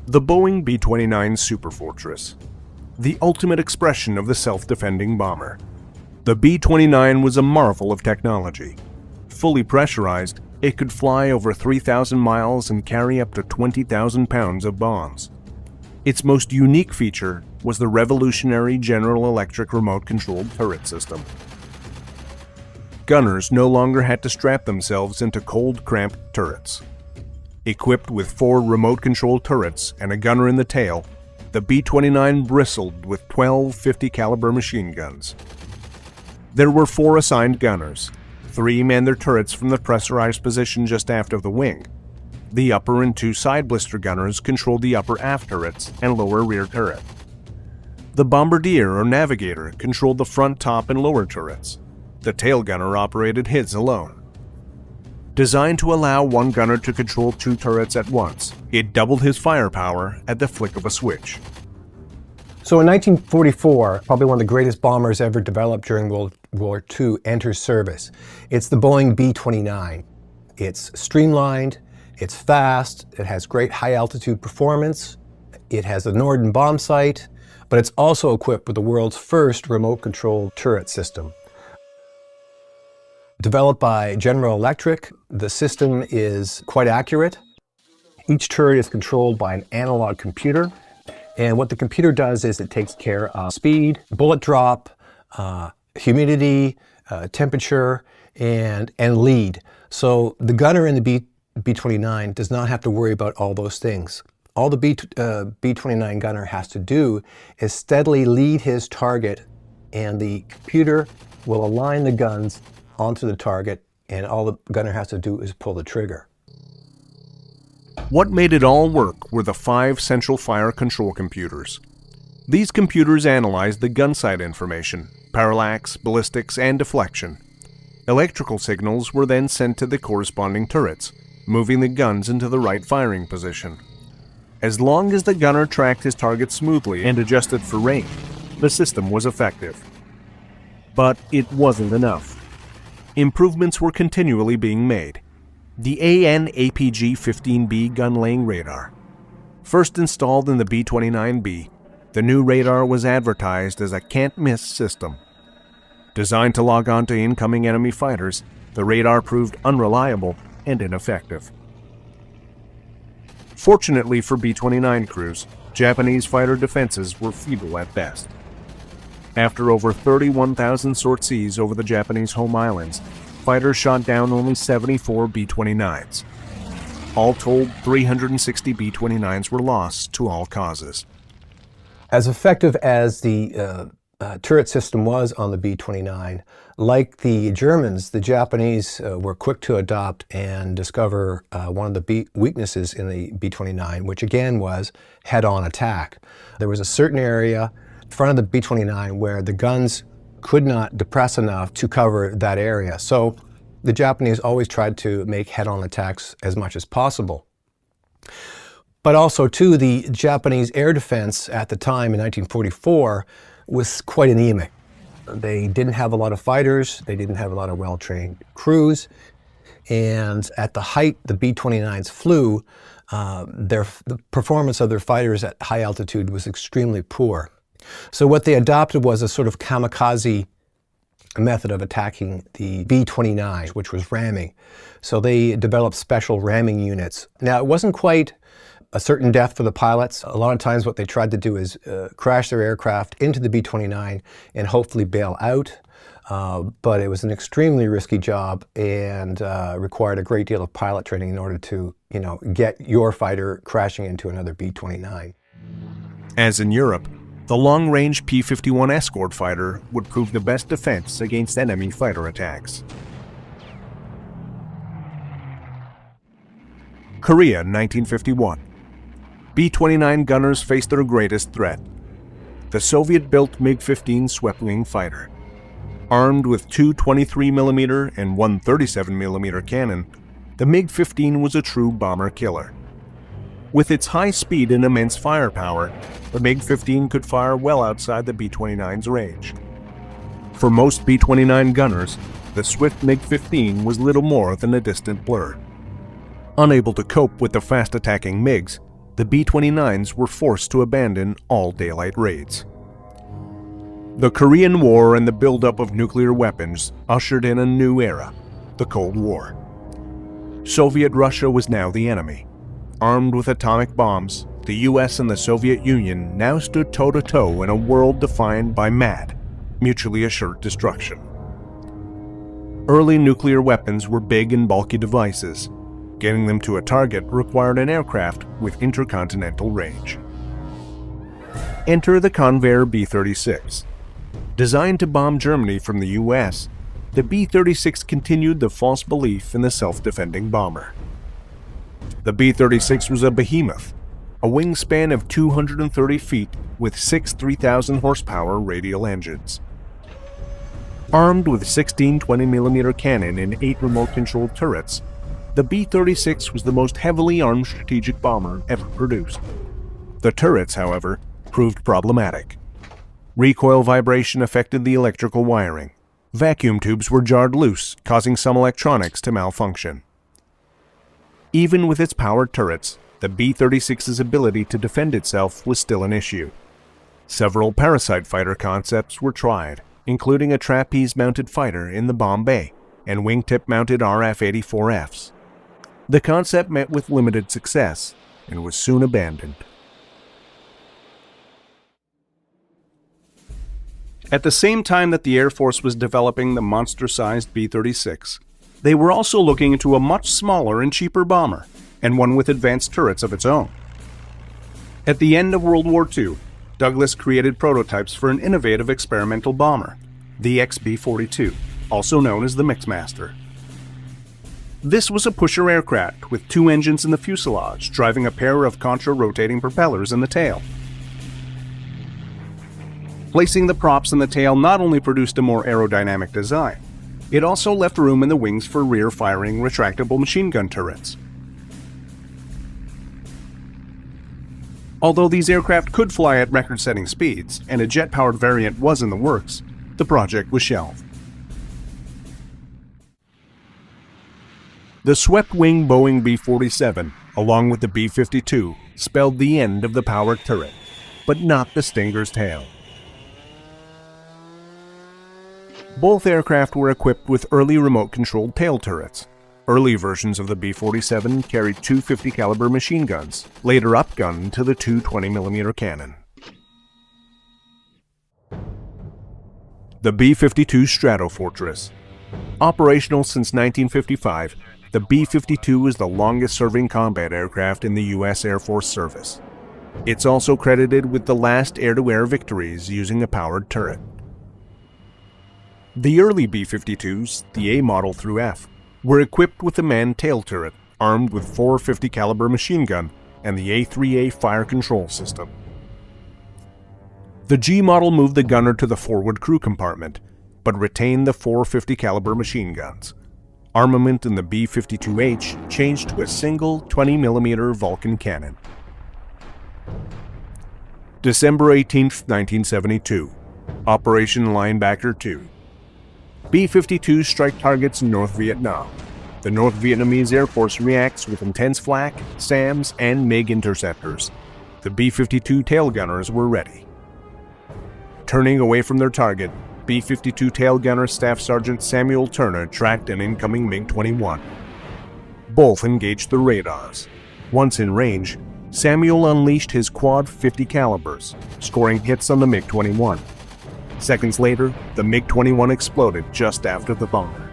The Boeing B-29 Superfortress, the ultimate expression of the self-defending bomber. The B-29 was a marvel of technology. Fully pressurized, it could fly over 3,000 miles and carry up to 20,000 pounds of bombs. Its most unique feature was the revolutionary General Electric remote-controlled turret system. Gunners no longer had to strap themselves into cold, cramped turrets. Equipped with 4 remote-controlled turrets and a gunner in the tail, the B-29 bristled with 12 50 caliber machine guns. There were 4 assigned gunners. 3 manned their turrets from the pressurized position just aft of the wing. The upper and 2 side blister gunners controlled the upper aft turrets and lower rear turret. The bombardier or navigator controlled the front, top, and lower turrets. The tail gunner operated his alone. Designed to allow one gunner to control 2 turrets at once, it doubled his firepower at the flick of a switch. So in 1944, probably one of the greatest bombers ever developed during World War II enters service. It's the Boeing B-29. It's streamlined, it's fast, it has great high-altitude performance, it has a Norden bomb sight, but it's also equipped with the world's first remote-controlled turret system. Developed by General Electric, the system is quite accurate. Each turret is controlled by an analog computer. And what the computer does is it takes care of speed, bullet drop, humidity, temperature, and lead. So the gunner in the B-29 does not have to worry about all those things. All the B-29 gunner has to do is steadily lead his target, and the computer will align the guns onto the target, and all the gunner has to do is pull the trigger. What made it all work were the 5 central fire control computers. These computers analyzed the gun sight information, parallax, ballistics, and deflection. Electrical signals were then sent to the corresponding turrets, moving the guns into the right firing position. As long as the gunner tracked his target smoothly and adjusted for range, the system was effective. But it wasn't enough. Improvements were continually being made. The AN/APG-15B gun-laying radar. First installed in the B-29B, the new radar was advertised as a can't-miss system. Designed to log on to incoming enemy fighters, the radar proved unreliable and ineffective. Fortunately for B-29 crews, Japanese fighter defenses were feeble at best. After over 31,000 sorties over the Japanese home islands, fighters shot down only 74 B-29s. All told, 360 B-29s were lost to all causes. As effective as the turret system was on the B-29, like the Germans, the Japanese were quick to adopt and discover one of the weaknesses in the B-29, which again was head-on attack. There was a certain area in front of the B-29 where the guns could not depress enough to cover that area. So the Japanese always tried to make head-on attacks as much as possible. But also, too, the Japanese air defense at the time in 1944 was quite anemic. They didn't have a lot of fighters, they didn't have a lot of well-trained crews, and at the height the B-29s flew, the performance of their fighters at high altitude was extremely poor. So what they adopted was a sort of kamikaze method of attacking the B-29, which was ramming. So they developed special ramming units. Now, it wasn't quite a certain death for the pilots. A lot of times what they tried to do is crash their aircraft into the B-29 and hopefully bail out. But it was an extremely risky job and required a great deal of pilot training in order to, get your fighter crashing into another B-29. As in Europe, the long-range P-51 Escort fighter would prove the best defense against enemy fighter attacks. Korea, 1951. B-29 gunners faced their greatest threat: the Soviet-built MiG-15 swept-wing fighter. Armed with two 23mm and one 37mm cannon, the MiG-15 was a true bomber killer. With its high speed and immense firepower, the MiG-15 could fire well outside the B-29's range. For most B-29 gunners, the swift MiG-15 was little more than a distant blur. Unable to cope with the fast-attacking MiGs, the B-29s were forced to abandon all daylight raids. The Korean War and the buildup of nuclear weapons ushered in a new era, the Cold War. Soviet Russia was now the enemy. Armed with atomic bombs, the US and the Soviet Union now stood toe-to-toe in a world defined by mad, mutually assured destruction. Early nuclear weapons were big and bulky devices. Getting them to a target required an aircraft with intercontinental range. Enter the Convair B-36. Designed to bomb Germany from the US, the B-36 continued the false belief in the self-defending bomber. The B-36 was a behemoth, a wingspan of 230 feet with 6 3,000 horsepower radial engines. Armed with 16 20mm cannon and 8 remote-controlled turrets, the B-36 was the most heavily armed strategic bomber ever produced. The turrets, however, proved problematic. Recoil vibration affected the electrical wiring. Vacuum tubes were jarred loose, causing some electronics to malfunction. Even with its powered turrets, the B-36's ability to defend itself was still an issue. Several parasite fighter concepts were tried, including a trapeze-mounted fighter in the bomb bay and wingtip-mounted RF-84Fs. The concept met with limited success and was soon abandoned. At the same time that the Air Force was developing the monster-sized B-36, they were also looking into a much smaller and cheaper bomber, and one with advanced turrets of its own. At the end of World War II, Douglas created prototypes for an innovative experimental bomber, the XB-42, also known as the Mixmaster. This was a pusher aircraft with 2 engines in the fuselage, driving a pair of contra-rotating propellers in the tail. Placing the props in the tail not only produced a more aerodynamic design, it also left room in the wings for rear-firing retractable machine gun turrets. Although these aircraft could fly at record-setting speeds, and a jet-powered variant was in the works, the project was shelved. The swept-wing Boeing B-47, along with the B-52, spelled the end of the powered turret, but not the Stinger's tail. Both aircraft were equipped with early remote-controlled tail turrets. Early versions of the B-47 carried 2 50 caliber machine guns, later upgunned to the 2 20mm cannon. The B-52 Stratofortress. Operational since 1955, the B-52 is the longest-serving combat aircraft in the U.S. Air Force service. It's also credited with the last air-to-air victories using a powered turret. The early B-52s, the A model through F, were equipped with a manned tail turret, armed with 4 50 caliber machine gun and the A3A fire control system. The G model moved the gunner to the forward crew compartment, but retained the 4 50 caliber machine guns. Armament in the B-52H changed to a single 20mm Vulcan cannon. December 18, 1972. Operation Linebacker 2. B-52s strike targets in North Vietnam. The North Vietnamese Air Force reacts with intense flak, SAMs, and MiG interceptors. The B-52 tail gunners were ready. Turning away from their target, B-52 tail gunner Staff Sergeant Samuel Turner tracked an incoming MiG-21. Both engaged the radars. Once in range, Samuel unleashed his quad 50 calibers, scoring hits on the MiG-21. Seconds later, the MiG-21 exploded just after the bomber.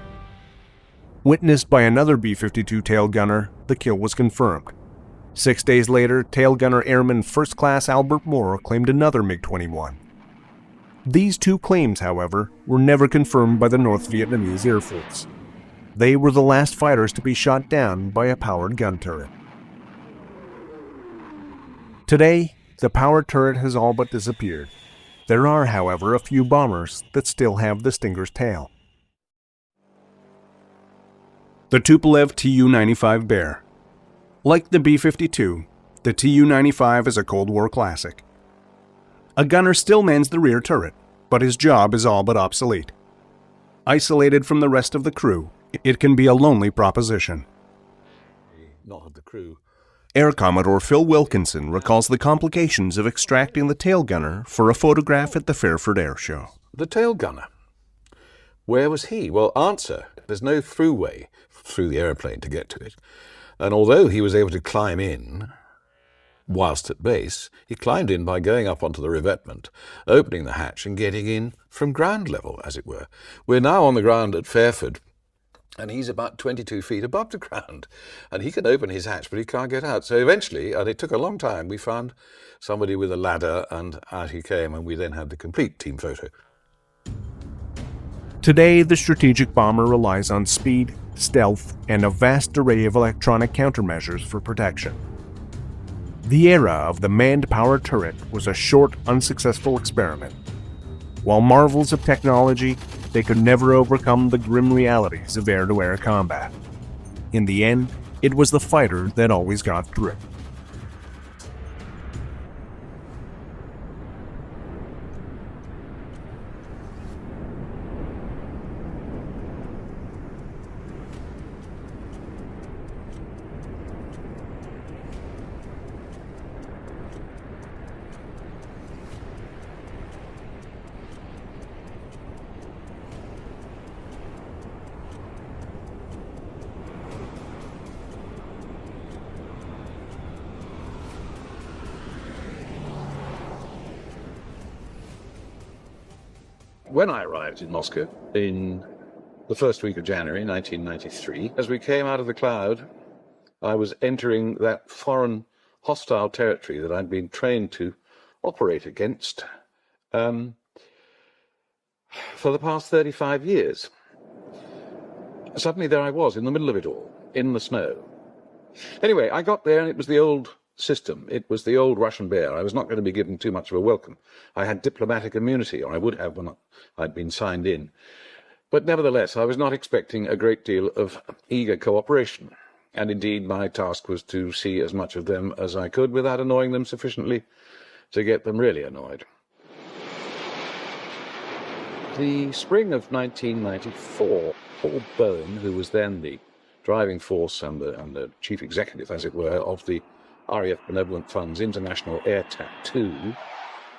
Witnessed by another B-52 tail gunner, the kill was confirmed. 6 days later, tail gunner Airman First Class Albert Moore claimed another MiG-21. These two claims, however, were never confirmed by the North Vietnamese Air Force. They were the last fighters to be shot down by a powered gun turret. Today, the powered turret has all but disappeared. There are, however, a few bombers that still have the Stinger's tail. The Tupolev Tu-95 Bear. Like the B-52, the Tu-95 is a Cold War classic. A gunner still mans the rear turret, but his job is all but obsolete. Isolated from the rest of the crew, it can be a lonely proposition. Not of the crew. Air Commodore Phil Wilkinson recalls the complications of extracting the tail gunner for a photograph at the Fairford Air Show. The tail gunner. Where was he? Well, answer. There's no throughway through the aeroplane to get to it. And although he was able to climb in whilst at base, he climbed in by going up onto the revetment, opening the hatch and getting in from ground level, as it were. We're now on the ground at Fairford, and he's about 22 feet above the ground. And he can open his hatch, but he can't get out. So eventually, and it took a long time, we found somebody with a ladder, and out he came, and we then had the complete team photo. Today, the strategic bomber relies on speed, stealth, and a vast array of electronic countermeasures for protection. The era of the manned powered turret was a short, unsuccessful experiment. While marvels of technology, they could never overcome the grim realities of air-to-air combat. In the end, it was the fighter that always got through. When I arrived in Moscow in the first week of January 1993, as we came out of the cloud, I was entering that foreign hostile territory that I'd been trained to operate against for the past 35 years. Suddenly there I was in the middle of it all, in the snow. Anyway, I got there and it was the old system. It was the old Russian bear. I was not going to be given too much of a welcome. I had diplomatic immunity, or I would have when I'd been signed in. But nevertheless, I was not expecting a great deal of eager cooperation. And indeed, my task was to see as much of them as I could without annoying them sufficiently to get them really annoyed. The spring of 1994, Paul Boeing, who was then the driving force and the chief executive, as it were, of the RAF Benevolent Fund's International Air Tattoo,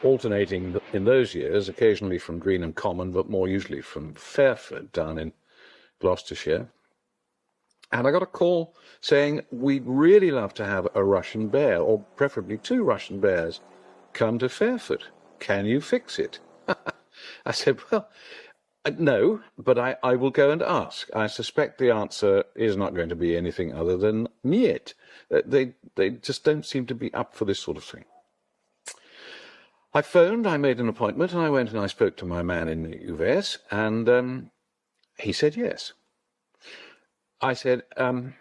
alternating in those years occasionally from Greenham Common, but more usually from Fairford down in Gloucestershire. And I got a call saying, we'd really love to have a Russian bear, or preferably 2 Russian bears, come to Fairford. Can you fix it? I said, well, no, but I will go and ask. I suspect the answer is not going to be anything other than niet. They just don't seem to be up for this sort of thing. I phoned, I made an appointment, and I went and I spoke to my man in the UVS, and he said yes. I said, can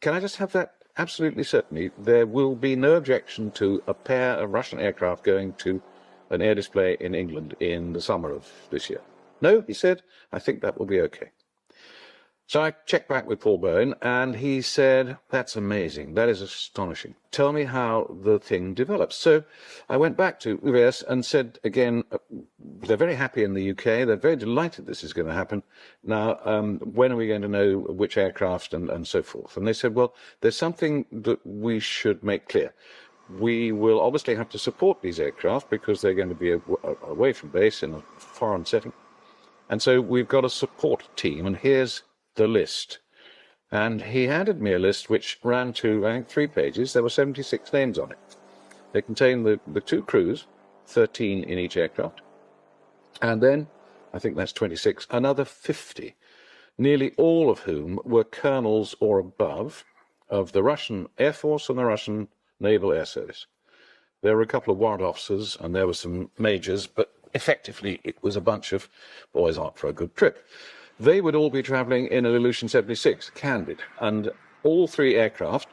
I just have that absolutely certainly? There will be no objection to a pair of Russian aircraft going to an air display in England in the summer of this year. No, he said, I think that will be okay. So I checked back with Paul Bowen, and he said, that's amazing, that is astonishing. Tell me how the thing develops. So I went back to UVS and said again, they're very happy in the UK, they're very delighted this is going to happen. Now, when are we going to know which aircraft and so forth? And they said, well, there's something that we should make clear. We will obviously have to support these aircraft because they're going to be away from base in a foreign setting. And so we've got a support team, and here's the list. And he handed me a list which ran to, I think, 3 pages. There were 76 names on it. They contained the 2 crews, 13 in each aircraft. And then, I think that's 26, another 50, nearly all of whom were colonels or above of the Russian Air Force and the Russian Naval Air Service. There were a couple of warrant officers and there were some majors, but effectively it was a bunch of boys out for a good trip. They would all be travelling in an Illusion 76, Candid, and all three aircraft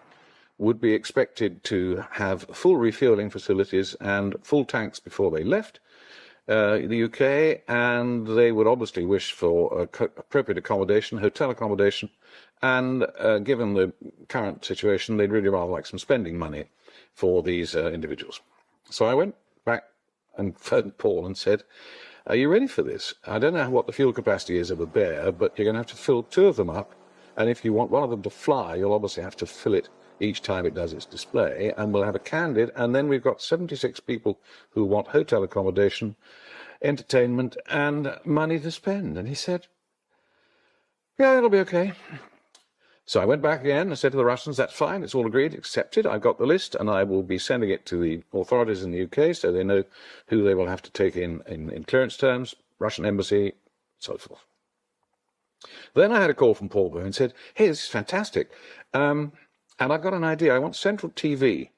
would be expected to have full refueling facilities and full tanks before they left the UK, and they would obviously wish for appropriate accommodation, hotel accommodation, and given the current situation, they'd really rather like some spending money for these individuals. So I went back and phoned Paul and said, are you ready for this? I don't know what the fuel capacity is of a Bear, but you're going to have to fill two of them up, and if you want one of them to fly, you'll obviously have to fill it each time it does its display, and we'll have a Candid, and then we've got 76 people who want hotel accommodation, entertainment, and money to spend. And he said, yeah, it'll be okay. So I went back again and said to the Russians, that's fine, it's all agreed, accepted, I've got the list, and I will be sending it to the authorities in the UK so they know who they will have to take in clearance terms, Russian embassy, so forth. Then I had a call from Paul Boeing and said, hey, this is fantastic. And I've got an idea. I want Central TV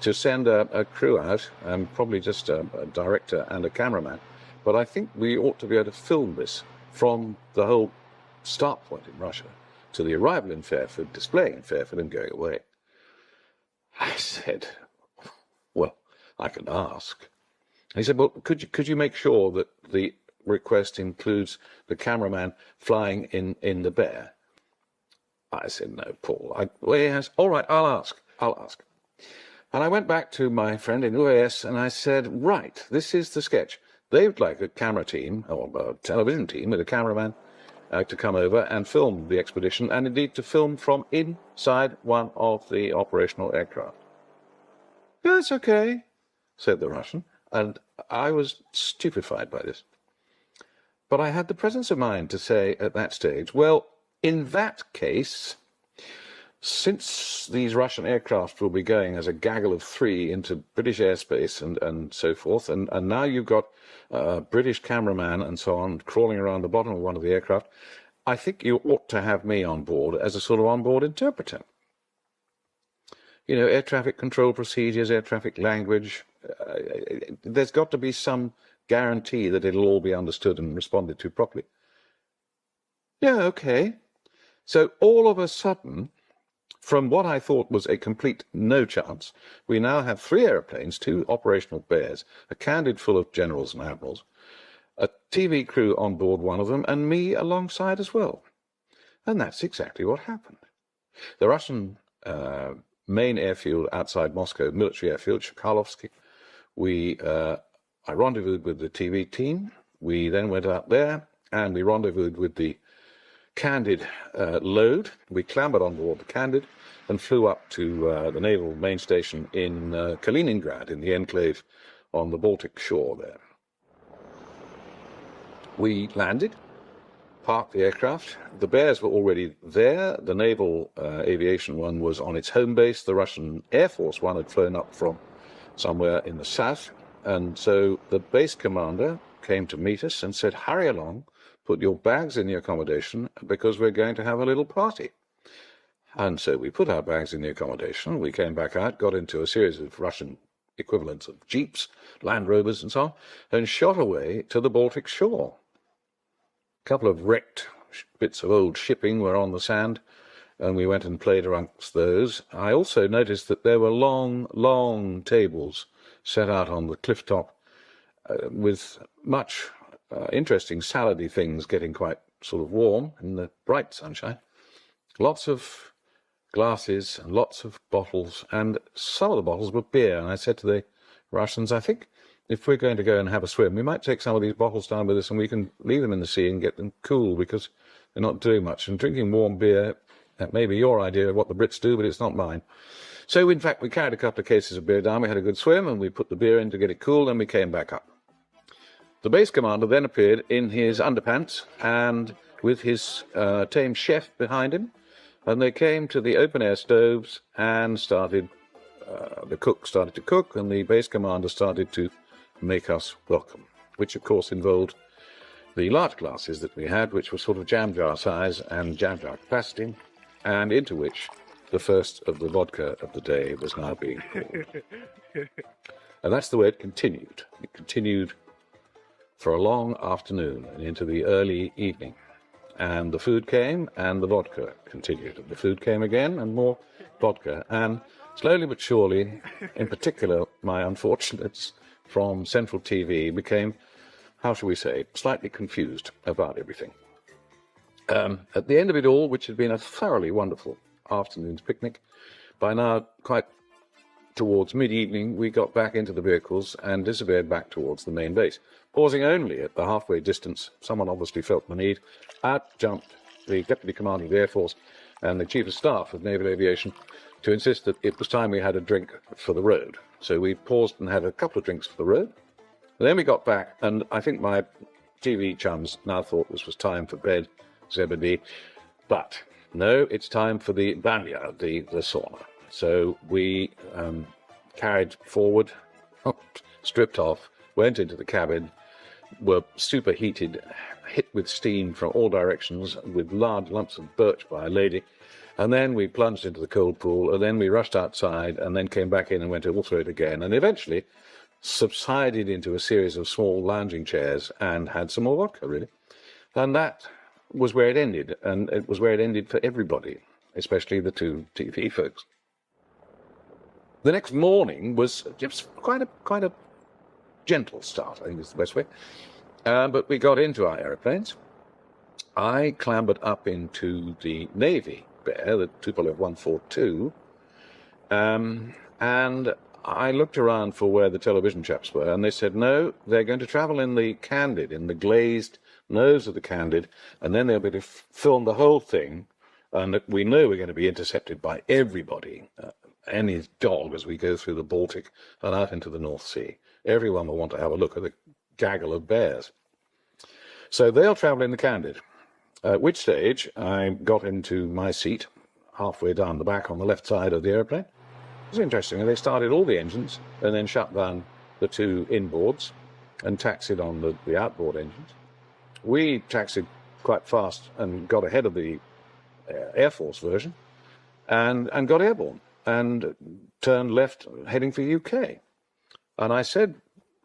to send a crew out, probably just a director and a cameraman. But I think we ought to be able to film this from the whole start point in Russia to the arrival in Fairford, displaying in Fairford and going away. I said, well, I can ask. He said, well, could you make sure that the request includes the cameraman flying in the Bear? I said, no, Paul. Well, yes, all right, I'll ask. And I went back to my friend in UAS and I said, right, this is the sketch. They would like a camera team, or a television team with a cameraman to come over and film the expedition, and indeed to film from inside one of the operational aircraft. That's okay, said the Russian, and I was stupefied by this. But I had the presence of mind to say at that stage, well, in that case, since these Russian aircraft will be going as a gaggle of three into British airspace and so forth, and now you've got a British cameraman and so on crawling around the bottom of one of the aircraft, I think you ought to have me on board as a sort of on-board interpreter. You know, air traffic control procedures, air traffic language, there's got to be some guarantee that it'll all be understood and responded to properly. Yeah, okay. So all of a sudden, from what I thought was a complete no chance, we now have three airplanes, two operational Bears, a Candid full of generals and admirals, a TV crew on board one of them, and me alongside as well. And that's exactly what happened. The Russian main airfield outside Moscow, military airfield, Chkalovsky, I rendezvoused with the TV team. We then went out there and we rendezvoused with the Candid load. We clambered on board the Candid and flew up to the naval main station in Kaliningrad, in the enclave on the Baltic shore there. We landed, parked the aircraft. The Bears were already there. The naval aviation one was on its home base. The Russian Air Force one had flown up from somewhere in the south. And so the base commander came to meet us and said, hurry along, put your bags in the accommodation because we're going to have a little party. And so we put our bags in the accommodation. We came back out, got into a series of Russian equivalents of jeeps, Land Rovers and so on, and shot away to the Baltic shore. A couple of wrecked bits of old shipping were on the sand, and we went and played amongst those. I also noticed that there were long, long tables set out on the cliff top with much interesting salady things getting quite sort of warm in the bright sunshine. Lots of glasses and lots of bottles, and some of the bottles were beer. And I said to the Russians, I think if we're going to go and have a swim, we might take some of these bottles down with us and we can leave them in the sea and get them cool because they're not doing much. And drinking warm beer, that may be your idea of what the Brits do, but it's not mine. So, in fact, we carried a couple of cases of beer down. We had a good swim and we put the beer in to get it cool, and we came back up. The base commander then appeared in his underpants and with his tame chef behind him, and they came to the open-air stoves and started, the cook started to cook, and the base commander started to make us welcome, which, of course, involved the large glasses that we had, which were sort of jam jar size and jam jar capacity, and into which the first of the vodka of the day was now being poured. And that's the way it continued. It continued for a long afternoon and into the early evening. And the food came, and the vodka continued. And the food came again, and more vodka. And slowly but surely, in particular, my unfortunates from Central TV became, how shall we say, slightly confused about everything. At the end of it all, which had been a thoroughly wonderful afternoon's picnic, by now quite towards mid-evening, we got back into the vehicles and disappeared back towards the main base. Pausing only at the halfway distance, someone obviously felt the need. Out jumped the Deputy Commander of the Air Force and the Chief of Staff of Naval Aviation to insist that it was time we had a drink for the road. So we paused and had a couple of drinks for the road. And then we got back, and I think my TV chums now thought this was time for bed, Zebedee. But no, it's time for the banya, the sauna. So we carried forward, stripped off, went into the cabin, were superheated, hit with steam from all directions, with large lumps of birch by a lady. And then we plunged into the cold pool, and then we rushed outside, and then came back in and went all through it again, and eventually subsided into a series of small lounging chairs and had some more vodka, really. And that was where it ended, and it was where it ended for everybody, especially the two TV folks. The next morning was just quite a gentle start, I think is the best way. But we got into our aeroplanes. I clambered up into the Navy Bear, the Tupolev 142, and I looked around for where the television chaps were, and they said, no, they're going to travel in the Candid, in the glazed nose of the Candid, and then they'll be able to film the whole thing, and we know we're going to be intercepted by everybody, any dog, as we go through the Baltic and out into the North Sea. Everyone will want to have a look at the gaggle of bears. So they'll travel in the Candid, at which stage I got into my seat halfway down the back on the left side of the airplane. It was interesting. They started all the engines and then shut down the two inboards and taxied on the outboard engines. We taxied quite fast and got ahead of the Air Force version and got airborne and turned left heading for UK. And I said,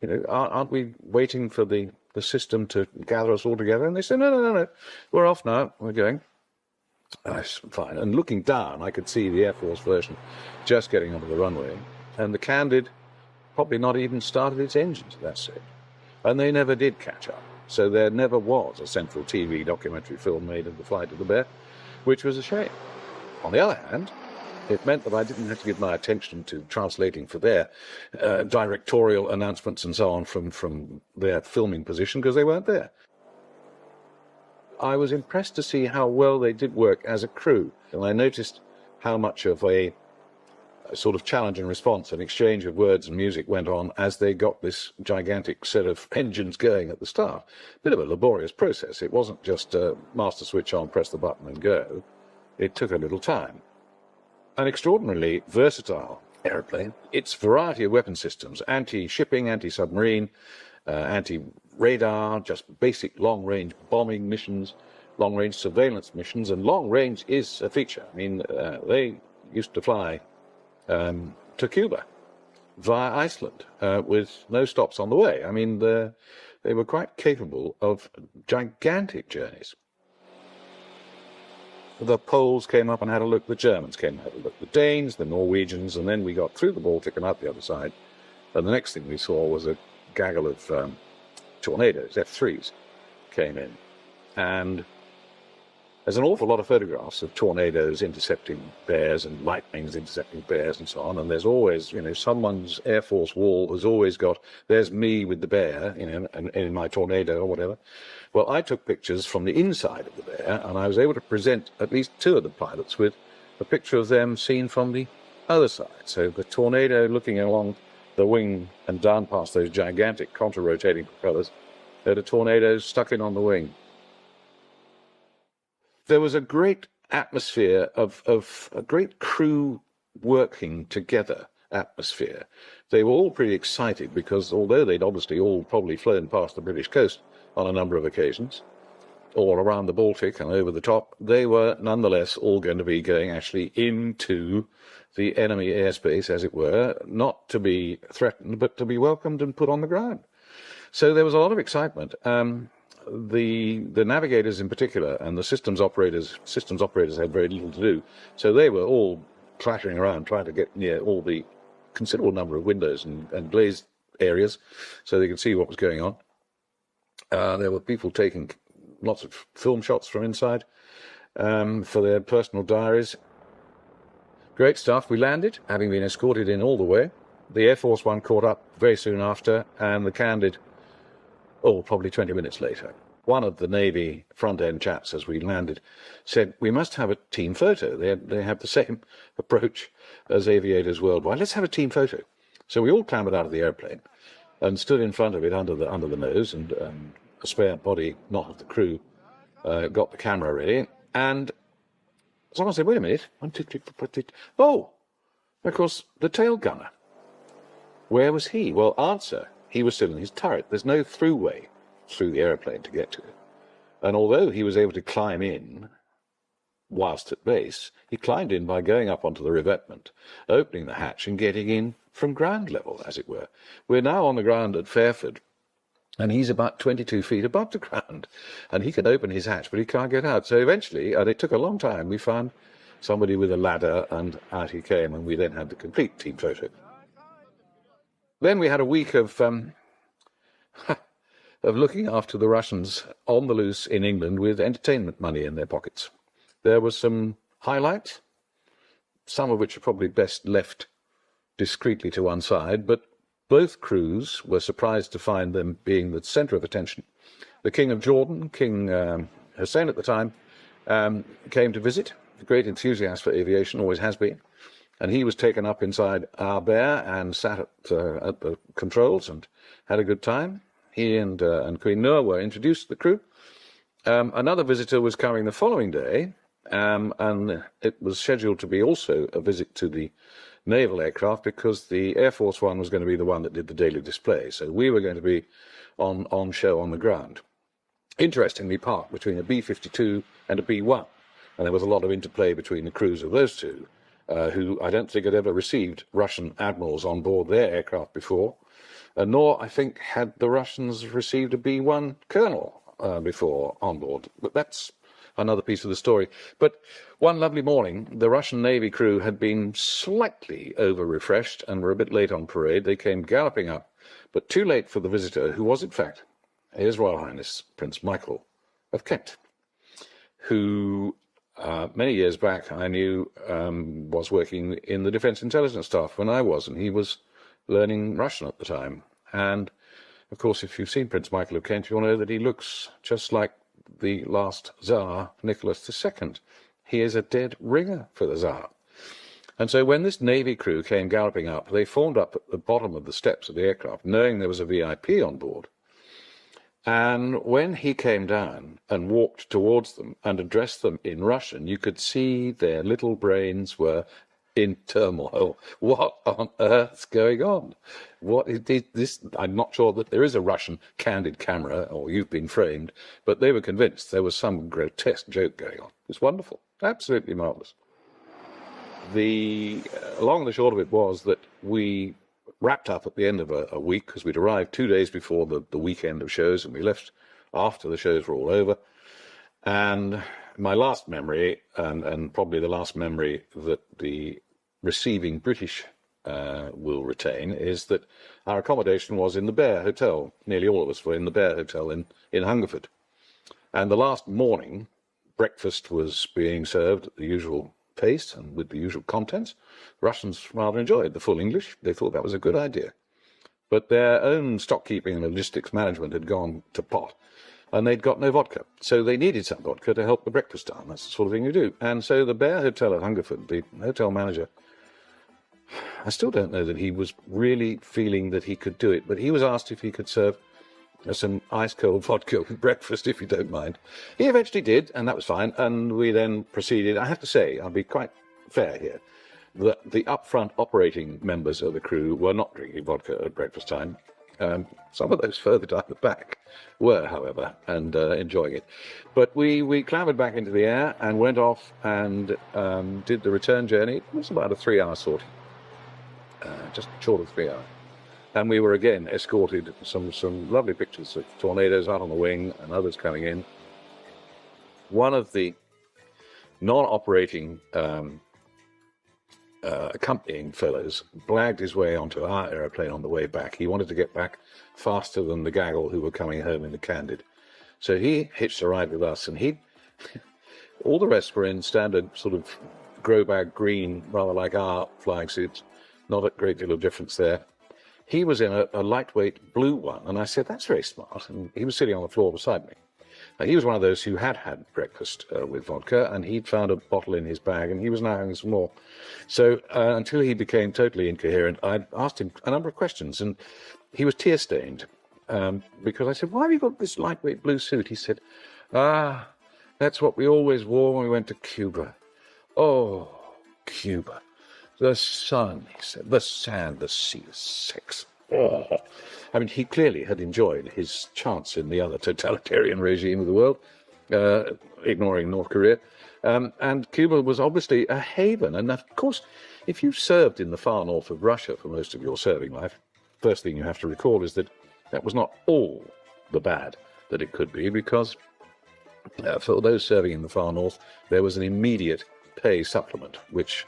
you know, aren't we waiting for the system to gather us all together? And they said, no, we're off now, we're going. Nice, fine. And looking down, I could see the Air Force version just getting onto the runway, and the Candid probably not even started its engines at that stage. And they never did catch up. So there never was a Central TV documentary film made of the flight of the Bear, which was a shame. On the other hand, it meant that I didn't have to give my attention to translating for their directorial announcements and so on from their filming position, because they weren't there. I was impressed to see how well they did work as a crew, and I noticed how much of a sort of challenge and response, an exchange of words and music went on as they got this gigantic set of engines going at the start. Bit of a laborious process. It wasn't just master switch on, press the button and go. It took a little time. An extraordinarily versatile aeroplane. Its variety of weapon systems, anti-shipping, anti-submarine, anti-radar, just basic long-range bombing missions, long-range surveillance missions, and long-range is a feature. I mean, they used to fly to Cuba via Iceland with no stops on the way. I mean, they were quite capable of gigantic journeys. The Poles came up and had a look, the Germans came and had a look, the Danes, the Norwegians, and then we got through the Baltic and out the other side. And the next thing we saw was a gaggle of tornadoes, F-3s, came in. And there's an awful lot of photographs of tornadoes intercepting bears and lightnings intercepting bears and so on. And there's always, you know, someone's Air Force wall has always got, there's me with the bear, you know, and in my tornado or whatever. Well, I took pictures from the inside of the bear, and I was able to present at least two of the pilots with a picture of them seen from the other side. So the tornado looking along the wing and down past those gigantic contra-rotating propellers, had a tornado stuck in on the wing. There was a great atmosphere of a great crew working together atmosphere. They were all pretty excited because although they'd obviously all probably flown past the British coast on a number of occasions, all around the Baltic and over the top, they were nonetheless all going to be going actually into the enemy airspace, as it were, not to be threatened, but to be welcomed and put on the ground. So there was a lot of excitement. The navigators in particular and the systems operators had very little to do. So they were all clattering around trying to get near all the considerable number of windows and glazed areas so they could see what was going on. There were people taking lots of film shots from inside for their personal diaries. Great stuff. We landed, having been escorted in all the way. The Air Force One caught up very soon after, and the Candid, probably 20 minutes later. One of the Navy front-end chaps, as we landed, said, we must have a team photo. They have the same approach as aviators worldwide. Let's have a team photo. So we all clambered out of the airplane and stood in front of it under the nose, and a spare body, not of the crew, got the camera ready. And someone said, wait a minute. 1, 2, 3, 4, 5, 6. Oh, of course, the tail gunner. Where was he? Well, answer, he was still in his turret. There's no throughway through the aeroplane to get to it. And although he was able to climb in whilst at base, he climbed in by going up onto the revetment, opening the hatch and getting in from ground level, as it were. We're now on the ground at Fairford, and he's about 22 feet above the ground, and he can open his hatch, but he can't get out. So eventually, and it took a long time, we found somebody with a ladder, and out he came, and we then had the complete team photo. Then we had a week of looking after the Russians on the loose in England with entertainment money in their pockets. There was some highlights, some of which are probably best left discreetly to one side, but both crews were surprised to find them being the centre of attention. The King of Jordan, King Hussein at the time, came to visit, a great enthusiast for aviation, always has been, and he was taken up inside our Bear and sat at the controls and had a good time. He and Queen Noor were introduced to the crew. Another visitor was coming the following day, and it was scheduled to be also a visit to the naval aircraft because the Air Force One was going to be the one that did the daily display. So we were going to be on show on the ground. Interestingly parked between a B-52 and a B-1. And there was a lot of interplay between the crews of those two, who I don't think had ever received Russian admirals on board their aircraft before. Nor, I think, had the Russians received a B-1 colonel before on board. But that's another piece of the story. But one lovely morning, the Russian Navy crew had been slightly over-refreshed and were a bit late on parade. They came galloping up, but too late for the visitor, who was, in fact, His Royal Highness Prince Michael of Kent, who many years back I knew was working in the Defence Intelligence Staff when I was, and he was learning Russian at the time. And, of course, if you've seen Prince Michael of Kent, you'll know that he looks just like the last Tsar, Nicholas II. He is a dead ringer for the Tsar. And so when this Navy crew came galloping up, they formed up at the bottom of the steps of the aircraft, knowing there was a VIP on board. And when he came down and walked towards them and addressed them in Russian, you could see their little brains were in turmoil. What on earth's going on? What is this? I'm not sure that there is a Russian candid camera, or you've been framed, but they were convinced there was some grotesque joke going on. It's wonderful, absolutely marvellous. The long and the short of it was that we wrapped up at the end of a week, because we'd arrived 2 days before the weekend of shows, and we left after the shows were all over. And my last memory, and probably the last memory that the receiving British will retain, is that our accommodation was in the Bear Hotel. Nearly all of us were in the Bear Hotel in Hungerford. And the last morning, breakfast was being served at the usual pace and with the usual contents. Russians rather enjoyed the full English. They thought that was a good idea. But their own stockkeeping and logistics management had gone to pot, and they'd got no vodka. So they needed some vodka to help the breakfast down. That's the sort of thing you do. And so the Bear Hotel at Hungerford, the hotel manager, I still don't know that he was really feeling that he could do it, but he was asked if he could serve some ice-cold vodka with breakfast, if you don't mind. He eventually did, and that was fine. And we then proceeded. I have to say, I'll be quite fair here, that the up-front operating members of the crew were not drinking vodka at breakfast time. Some of those further down the back were, however, and enjoying it. But we clambered back into the air and went off and did the return journey. It was about a 3-hour sortie, just short of 3 hours. And we were again escorted, some lovely pictures of tornadoes out on the wing and others coming in. One of the non-operating accompanying fellows blagged his way onto our aeroplane on the way back. He wanted to get back faster than the gaggle who were coming home in the Candid. So he hitched a ride with us, and all the rest were in standard sort of grow bag green, rather like our flying suits. Not a great deal of difference there. He was in a lightweight blue one, and I said, that's very smart. And he was sitting on the floor beside me. Now, he was one of those who had breakfast with vodka, and he'd found a bottle in his bag, and he was now having some more. So until he became totally incoherent, I asked him a number of questions, and he was tear-stained because I said, why have you got this lightweight blue suit? He said, that's what we always wore when we went to Cuba. Oh, Cuba. The sun, he said, the sand, the sea, the sex. Oh. I mean, he clearly had enjoyed his chance in the other totalitarian regime of the world, ignoring North Korea. And Cuba was obviously a haven. And of course, if you've served in the far north of Russia for most of your serving life, first thing you have to recall is that that was not all the bad that it could be, because for those serving in the far north, there was an immediate pay supplement, which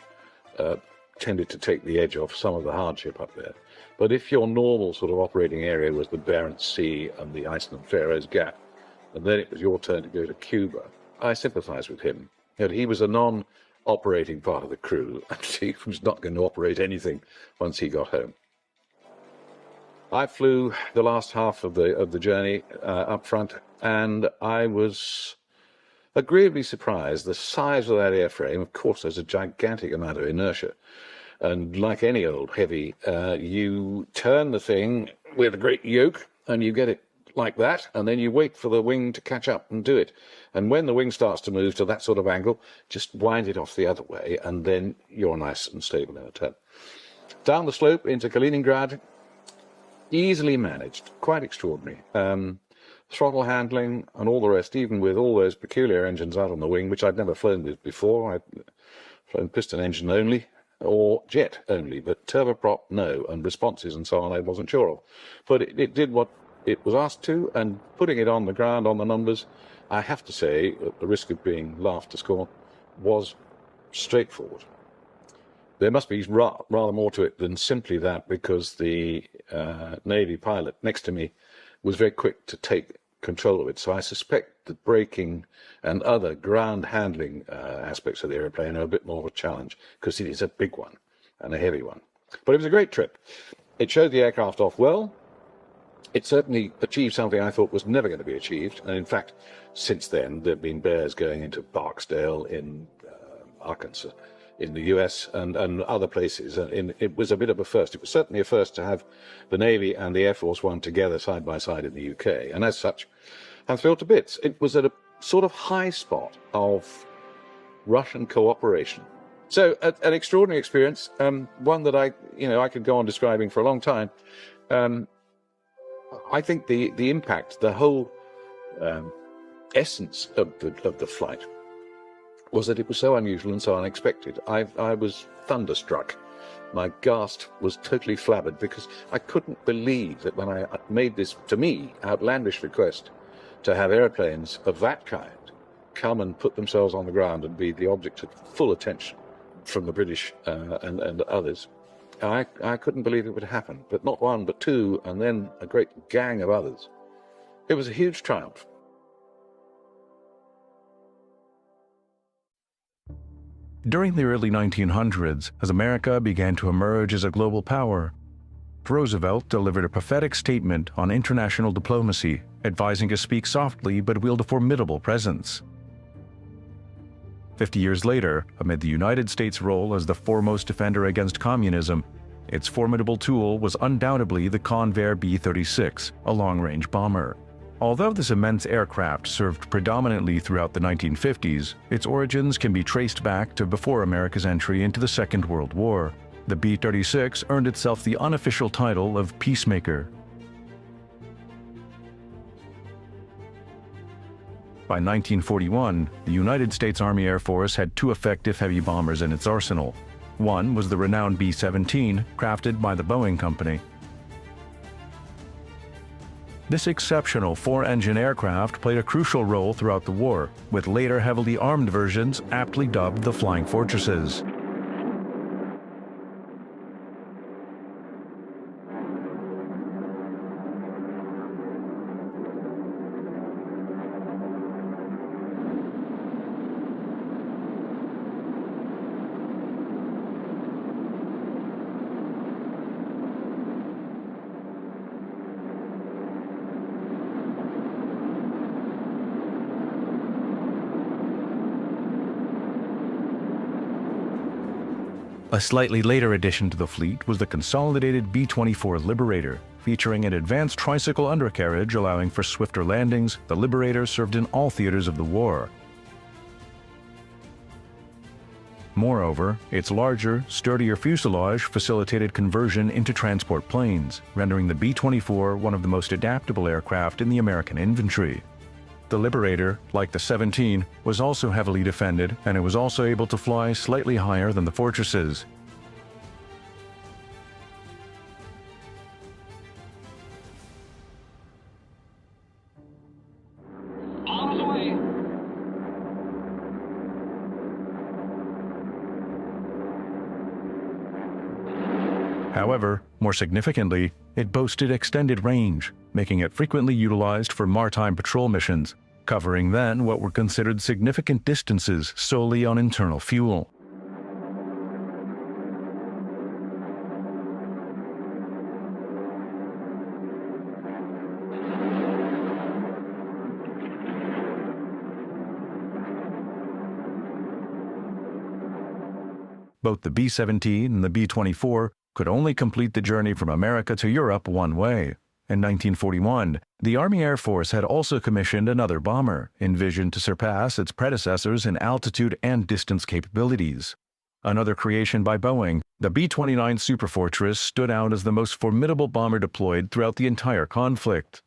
tended to take the edge off some of the hardship up there. But if your normal sort of operating area was the Barents Sea and the Iceland-Faroes Gap, and then it was your turn to go to Cuba, I sympathize with him. He was a non-operating part of the crew, and he was not going to operate anything once he got home. I flew the last half of the journey up front, and I was agreeably surprised. The size of that airframe, of course, there's a gigantic amount of inertia. And like any old heavy, you turn the thing with a great yoke, and you get it like that, and then you wait for the wing to catch up and do it. And when the wing starts to move to that sort of angle, just wind it off the other way, and then you're nice and stable in a turn. Down the slope into Kaliningrad, easily managed, quite extraordinary. Throttle handling and all the rest, even with all those peculiar engines out on the wing, which I'd never flown with before. I'd flown piston engine only, or jet only, but turboprop, no, and responses and so on, I wasn't sure of. But it did what it was asked to, and putting it on the ground on the numbers, I have to say, at the risk of being laughed to scorn, was straightforward. There must be rather more to it than simply that, because the Navy pilot next to me was very quick to take control of it. So I suspect the braking and other ground handling aspects of the airplane are a bit more of a challenge, because it is a big one and a heavy one. But it was a great trip. It showed the aircraft off well. It certainly achieved something I thought was never going to be achieved. And in fact, since then, there have been bears going into Barksdale in Arkansas, in the US and other places. It was a bit of a first. It was certainly a first to have the Navy and the Air Force One together side by side in the UK. And as such, I'm thrilled to bits. It was at a sort of high spot of Russian cooperation. So an extraordinary experience, one that I could go on describing for a long time. I think the impact, the whole essence of the flight was that it was so unusual and so unexpected. I was thunderstruck. My ghast was totally flabbered, because I couldn't believe that when I made this, to me, outlandish request to have airplanes of that kind come and put themselves on the ground and be the object of full attention from the British and others. I couldn't believe it would happen, but not one, but two, and then a great gang of others. It was a huge triumph. During the early 1900s, as America began to emerge as a global power, Roosevelt delivered a prophetic statement on international diplomacy, advising to speak softly but wield a formidable presence. 50 years later, amid the United States' role as the foremost defender against communism, its formidable tool was undoubtedly the Convair B-36, a long-range bomber. Although this immense aircraft served predominantly throughout the 1950s, its origins can be traced back to before America's entry into the Second World War. The B-36 earned itself the unofficial title of Peacemaker. By 1941, the United States Army Air Force had two effective heavy bombers in its arsenal. One was the renowned B-17, crafted by the Boeing company. This exceptional four-engine aircraft played a crucial role throughout the war, with later heavily armed versions aptly dubbed the Flying Fortresses. A slightly later addition to the fleet was the consolidated B-24 Liberator. Featuring an advanced tricycle undercarriage allowing for swifter landings, the Liberator served in all theaters of the war. Moreover, its larger, sturdier fuselage facilitated conversion into transport planes, rendering the B-24 one of the most adaptable aircraft in the American infantry. The Liberator, like the 17, was also heavily defended, and it was also able to fly slightly higher than the Fortresses. However, more significantly, it boasted extended range, making it frequently utilized for maritime patrol missions, covering then what were considered significant distances solely on internal fuel. Both the B-17 and the B-24 could only complete the journey from America to Europe one way. In 1941, the Army Air Force had also commissioned another bomber, envisioned to surpass its predecessors in altitude and distance capabilities. Another creation by Boeing, the B-29 Superfortress stood out as the most formidable bomber deployed throughout the entire conflict.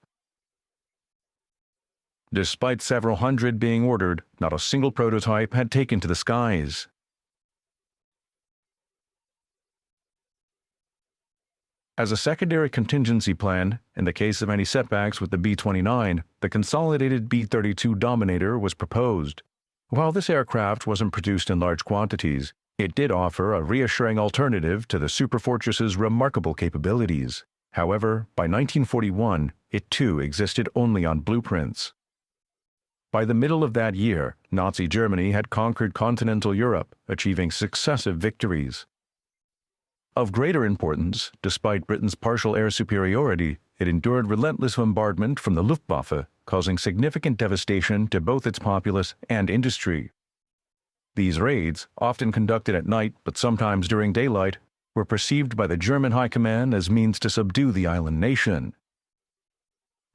Despite several hundred being ordered, not a single prototype had taken to the skies. As a secondary contingency plan, in the case of any setbacks with the B-29, the consolidated B-32 Dominator was proposed. While this aircraft wasn't produced in large quantities, it did offer a reassuring alternative to the Superfortress's remarkable capabilities. However, by 1941, it too existed only on blueprints. By the middle of that year, Nazi Germany had conquered continental Europe, achieving successive victories. Of greater importance, despite Britain's partial air superiority, it endured relentless bombardment from the Luftwaffe, causing significant devastation to both its populace and industry. These raids, often conducted at night but sometimes during daylight, were perceived by the German High Command as means to subdue the island nation.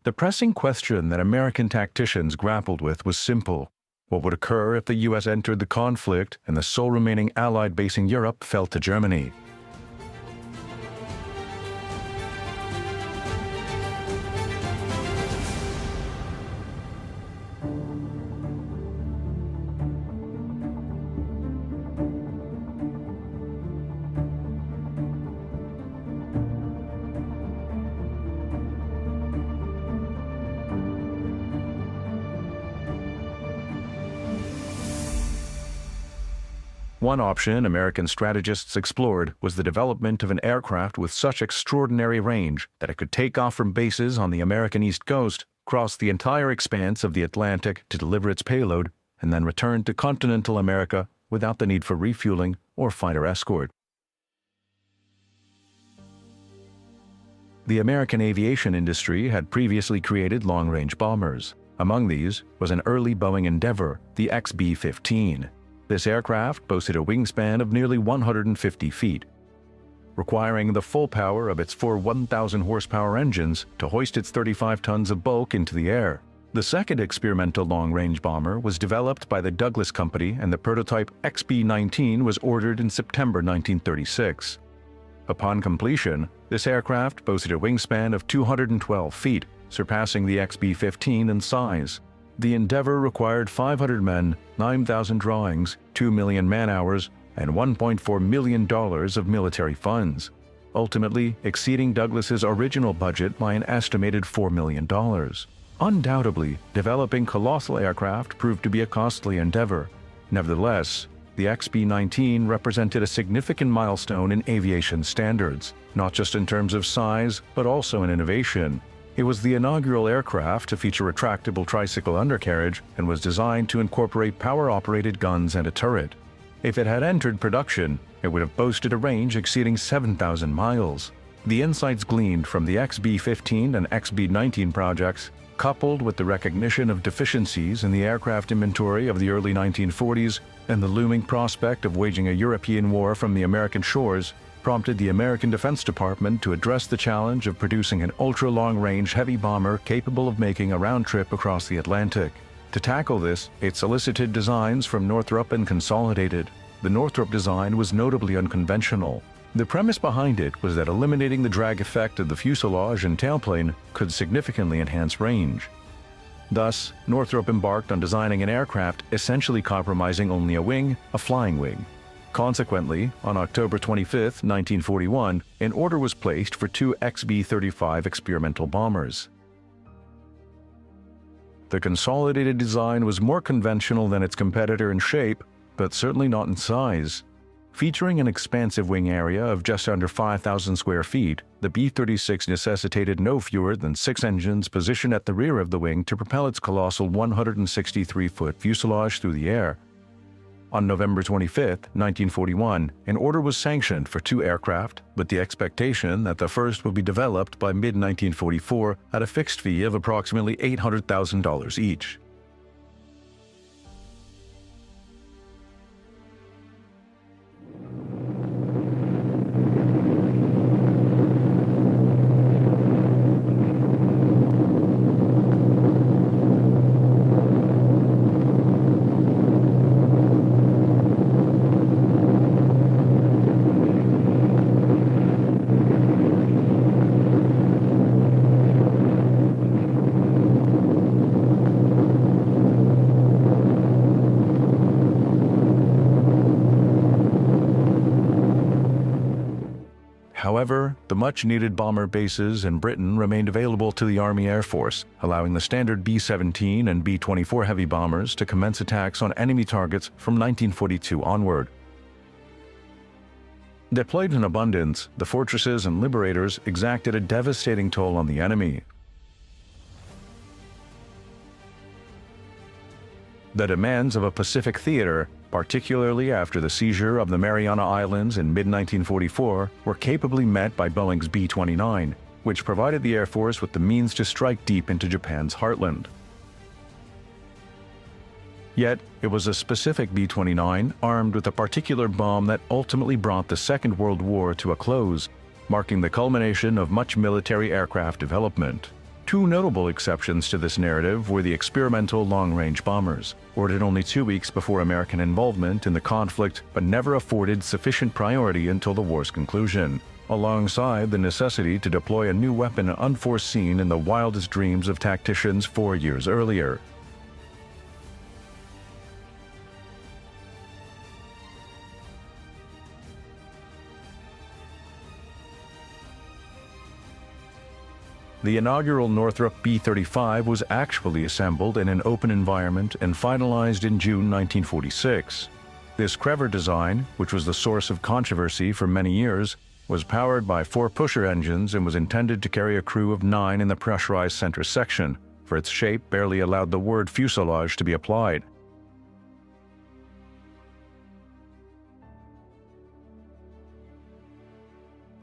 The pressing question that American tacticians grappled with was simple. What would occur if the U.S. entered the conflict and the sole remaining Allied base in Europe fell to Germany? One option American strategists explored was the development of an aircraft with such extraordinary range that it could take off from bases on the American East Coast, cross the entire expanse of the Atlantic to deliver its payload, and then return to continental America without the need for refueling or fighter escort. The American aviation industry had previously created long-range bombers. Among these was an early Boeing endeavor, the XB-15. This aircraft boasted a wingspan of nearly 150 feet, requiring the full power of its four 1,000-horsepower engines to hoist its 35 tons of bulk into the air. The second experimental long-range bomber was developed by the Douglas Company, and the prototype XB-19 was ordered in September 1936. Upon completion, this aircraft boasted a wingspan of 212 feet, surpassing the XB-15 in size. The endeavor required 500 men, 9,000 drawings, 2 million man-hours, and $1.4 million of military funds, ultimately exceeding Douglas's original budget by an estimated $4 million. Undoubtedly, developing colossal aircraft proved to be a costly endeavor. Nevertheless, the XB-19 represented a significant milestone in aviation standards, not just in terms of size, but also in innovation. It was the inaugural aircraft to feature retractable tricycle undercarriage and was designed to incorporate power-operated guns and a turret. If it had entered production, it would have boasted a range exceeding 7,000 miles. The insights gleaned from the XB-15 and XB-19 projects, coupled with the recognition of deficiencies in the aircraft inventory of the early 1940s and the looming prospect of waging a European war from the American shores, prompted the American Defense Department to address the challenge of producing an ultra-long-range heavy bomber capable of making a round trip across the Atlantic. To tackle this, it solicited designs from Northrop and Consolidated. The Northrop design was notably unconventional. The premise behind it was that eliminating the drag effect of the fuselage and tailplane could significantly enhance range. Thus, Northrop embarked on designing an aircraft essentially compromising only a wing, a flying wing. Consequently, on October 25, 1941, an order was placed for 2 XB-35 experimental bombers. The Consolidated design was more conventional than its competitor in shape, but certainly not in size. Featuring an expansive wing area of just under 5,000 square feet, the B-36 necessitated no fewer than 6 engines positioned at the rear of the wing to propel its colossal 163-foot fuselage through the air. On November 25, 1941, an order was sanctioned for 2 aircraft, with the expectation that the first would be developed by mid-1944 at a fixed fee of approximately $800,000 each. However, the much-needed bomber bases in Britain remained available to the Army Air Force, allowing the standard B-17 and B-24 heavy bombers to commence attacks on enemy targets from 1942 onward. Deployed in abundance, the Fortresses and Liberators exacted a devastating toll on the enemy. The demands of a Pacific theater, particularly after the seizure of the Mariana Islands in mid-1944, were capably met by Boeing's B-29, which provided the Air Force with the means to strike deep into Japan's heartland. Yet, it was a specific B-29 armed with a particular bomb that ultimately brought the Second World War to a close, marking the culmination of much military aircraft development. 2 notable exceptions to this narrative were the experimental long-range bombers, ordered only 2 weeks before American involvement in the conflict but never afforded sufficient priority until the war's conclusion, alongside the necessity to deploy a new weapon unforeseen in the wildest dreams of tacticians 4 years earlier. The inaugural Northrop B-35 was actually assembled in an open environment and finalized in June 1946. This clever design, which was the source of controversy for many years, was powered by 4 pusher engines and was intended to carry a crew of 9 in the pressurized center section, for its shape barely allowed the word fuselage to be applied.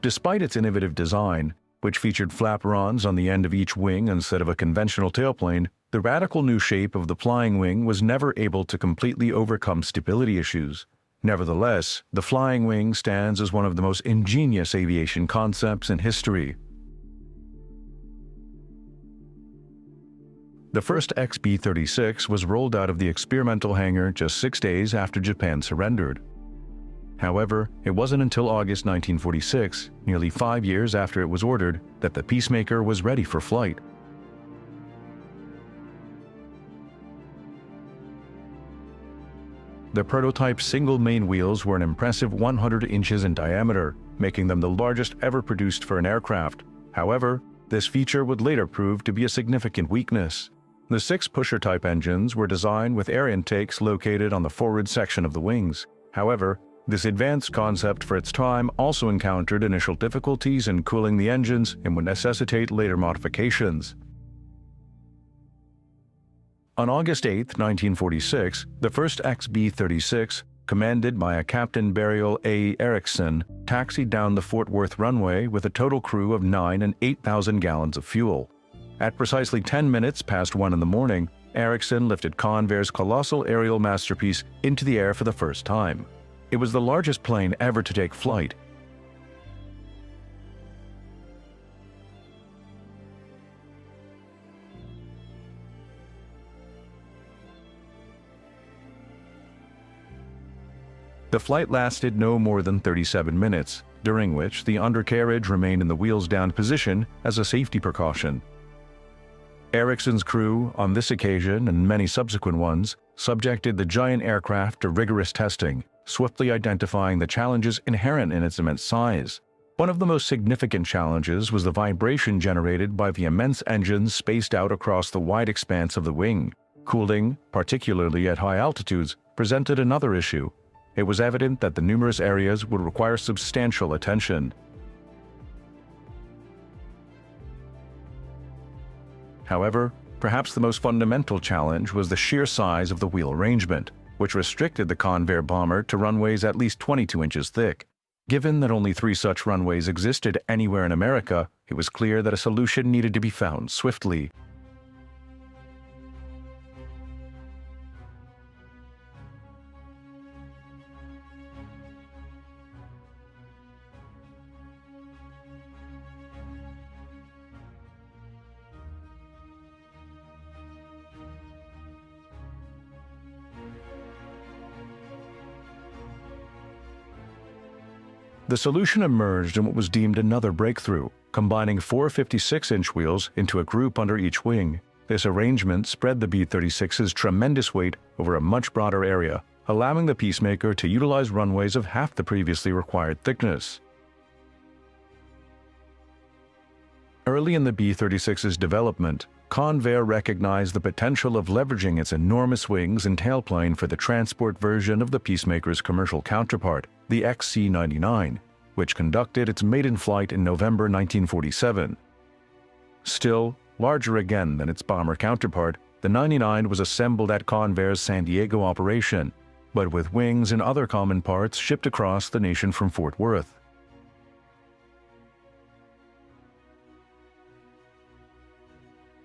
Despite its innovative design, which featured flaperons on the end of each wing instead of a conventional tailplane, the radical new shape of the flying wing was never able to completely overcome stability issues. Nevertheless, the flying wing stands as one of the most ingenious aviation concepts in history. The first XB-36 was rolled out of the experimental hangar just 6 days after Japan surrendered. However, it wasn't until August 1946, nearly 5 years after it was ordered, that the Peacemaker was ready for flight. The prototype single main wheels were an impressive 100 inches in diameter, making them the largest ever produced for an aircraft. However, this feature would later prove to be a significant weakness. The 6 pusher-type engines were designed with air intakes located on the forward section of the wings. However, this advanced concept for its time also encountered initial difficulties in cooling the engines and would necessitate later modifications. On August 8, 1946, the first XB-36, commanded by a Captain Burial A. Erickson, taxied down the Fort Worth runway with a total crew of 9 and 8,000 gallons of fuel. At precisely 10 minutes past 1 in the morning, Erickson lifted Convair's colossal aerial masterpiece into the air for the first time. It was the largest plane ever to take flight. The flight lasted no more than 37 minutes, during which the undercarriage remained in the wheels-down position as a safety precaution. Erickson's crew, on this occasion and many subsequent ones, subjected the giant aircraft to rigorous testing, swiftly identifying the challenges inherent in its immense size. One of the most significant challenges was the vibration generated by the immense engines spaced out across the wide expanse of the wing. Cooling, particularly at high altitudes, presented another issue. It was evident that the numerous areas would require substantial attention. However, perhaps the most fundamental challenge was the sheer size of the wheel arrangement, which restricted the Convair bomber to runways at least 22 inches thick. Given that only 3 such runways existed anywhere in America, it was clear that a solution needed to be found swiftly. The solution emerged in what was deemed another breakthrough, combining 4 56-inch wheels into a group under each wing. This arrangement spread the B-36's tremendous weight over a much broader area, allowing the Peacemaker to utilize runways of half the previously required thickness. Early in the B-36's development, Convair recognized the potential of leveraging its enormous wings and tailplane for the transport version of the Peacemaker's commercial counterpart, the XC-99, which conducted its maiden flight in November 1947. Still, larger again than its bomber counterpart, the 99 was assembled at Convair's San Diego operation, but with wings and other common parts shipped across the nation from Fort Worth.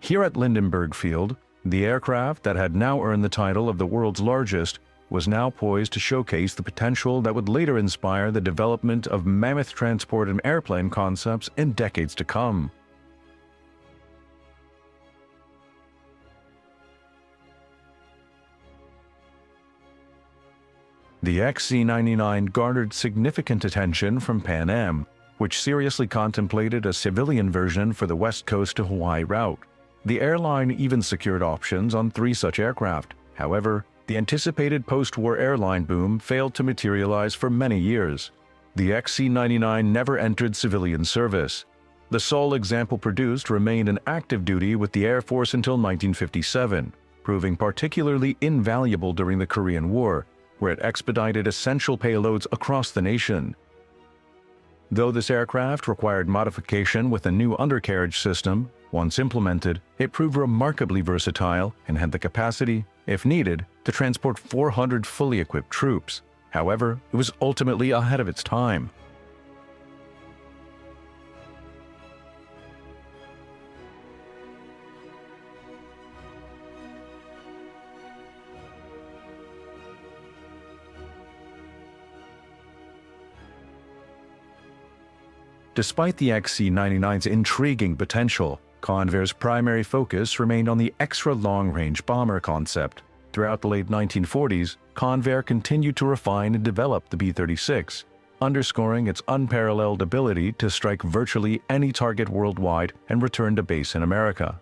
Here at Lindenberg Field, the aircraft that had now earned the title of the world's largest was now poised to showcase the potential that would later inspire the development of mammoth transport and airplane concepts in decades to come. The XC-99 garnered significant attention from Pan Am, which seriously contemplated a civilian version for the West Coast to Hawaii route. The airline even secured options on 3 such aircraft. However, the anticipated post-war airline boom failed to materialize for many years. The XC-99 never entered civilian service. The sole example produced remained in active duty with the Air Force until 1957, proving particularly invaluable during the Korean War, where it expedited essential payloads across the nation. Though this aircraft required modification with a new undercarriage system, once implemented, it proved remarkably versatile and had the capacity, if needed, to transport 400 fully equipped troops. However, it was ultimately ahead of its time. Despite the XC-99's intriguing potential, Convair's primary focus remained on the extra long-range bomber concept. Throughout the late 1940s, Convair continued to refine and develop the B-36, underscoring its unparalleled ability to strike virtually any target worldwide and return to base in America.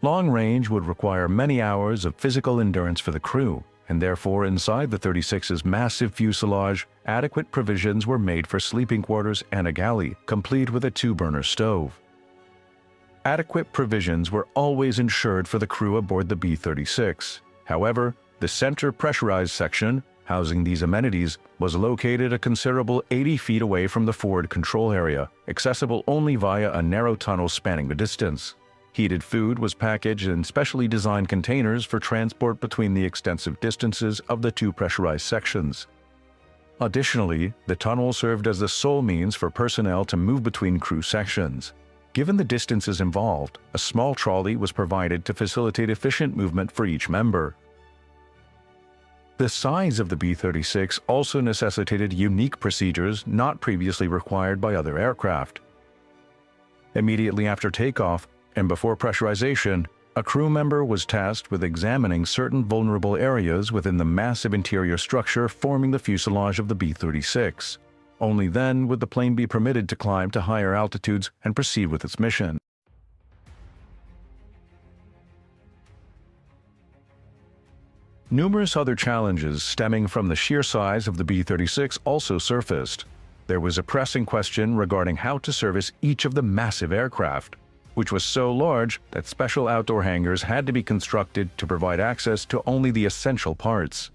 Long range would require many hours of physical endurance for the crew, and therefore inside the 36's massive fuselage, adequate provisions were made for sleeping quarters and a galley, complete with a 2-burner stove. Adequate provisions were always ensured for the crew aboard the B-36. However, the center pressurized section, housing these amenities, was located a considerable 80 feet away from the forward control area, accessible only via a narrow tunnel spanning the distance. Heated food was packaged in specially designed containers for transport between the extensive distances of the 2 pressurized sections. Additionally, the tunnel served as the sole means for personnel to move between crew sections. Given the distances involved, a small trolley was provided to facilitate efficient movement for each member. The size of the B-36 also necessitated unique procedures not previously required by other aircraft. Immediately after takeoff, and before pressurization, a crew member was tasked with examining certain vulnerable areas within the massive interior structure forming the fuselage of the B-36. Only then would the plane be permitted to climb to higher altitudes and proceed with its mission. Numerous other challenges stemming from the sheer size of the B-36 also surfaced. There was a pressing question regarding how to service each of the massive aircraft, which was so large that special outdoor hangars had to be constructed to provide access to only the essential parts.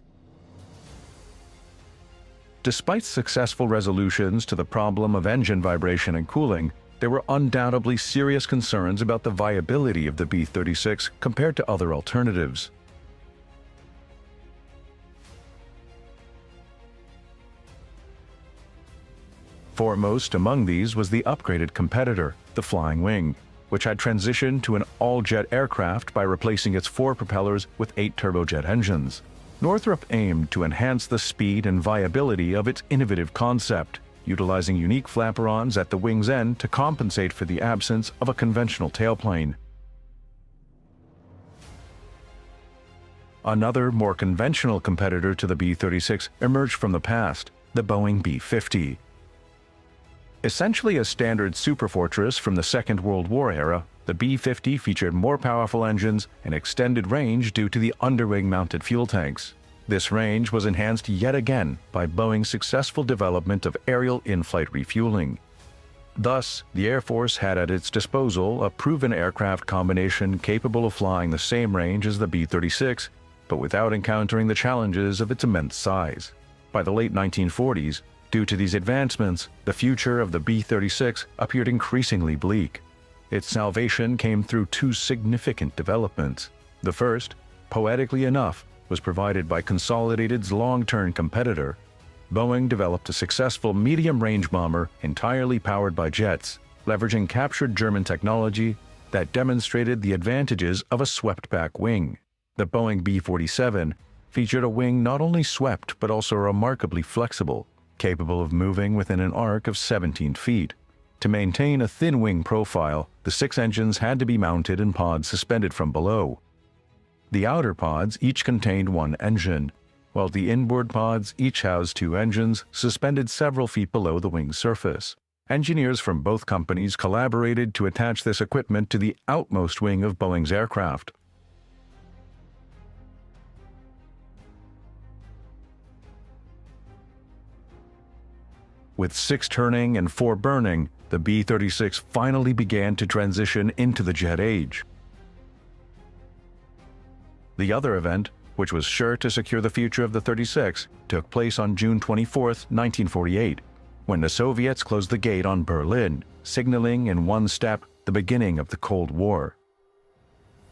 Despite successful resolutions to the problem of engine vibration and cooling, there were undoubtedly serious concerns about the viability of the B-36 compared to other alternatives. Foremost among these was the upgraded competitor, the Flying Wing, which had transitioned to an all-jet aircraft by replacing its 4 propellers with 8 turbojet engines. Northrop aimed to enhance the speed and viability of its innovative concept, utilizing unique flaperons at the wing's end to compensate for the absence of a conventional tailplane. Another, more conventional competitor to the B-36 emerged from the past, the Boeing B-50. Essentially a standard Superfortress from the Second World War era, the B-50 featured more powerful engines and extended range due to the underwing-mounted fuel tanks. This range was enhanced yet again by Boeing's successful development of aerial in-flight refueling. Thus, the Air Force had at its disposal a proven aircraft combination capable of flying the same range as the B-36, but without encountering the challenges of its immense size. By the late 1940s, due to these advancements, the future of the B-36 appeared increasingly bleak. Its salvation came through 2 significant developments. The first, poetically enough, was provided by Consolidated's long-term competitor. Boeing developed a successful medium-range bomber entirely powered by jets, leveraging captured German technology that demonstrated the advantages of a swept-back wing. The Boeing B-47 featured a wing not only swept but also remarkably flexible, capable of moving within an arc of 17 feet. To maintain a thin wing profile, the 6 engines had to be mounted in pods suspended from below. The outer pods each contained 1 engine, while the inboard pods each housed 2 engines suspended several feet below the wing's surface. Engineers from both companies collaborated to attach this equipment to the outmost wing of Boeing's aircraft. With 6 turning and 4 burning, the B-36 finally began to transition into the jet age. The other event, which was sure to secure the future of the 36, took place on June 24, 1948, when the Soviets closed the gate on Berlin, signaling in one step the beginning of the Cold War.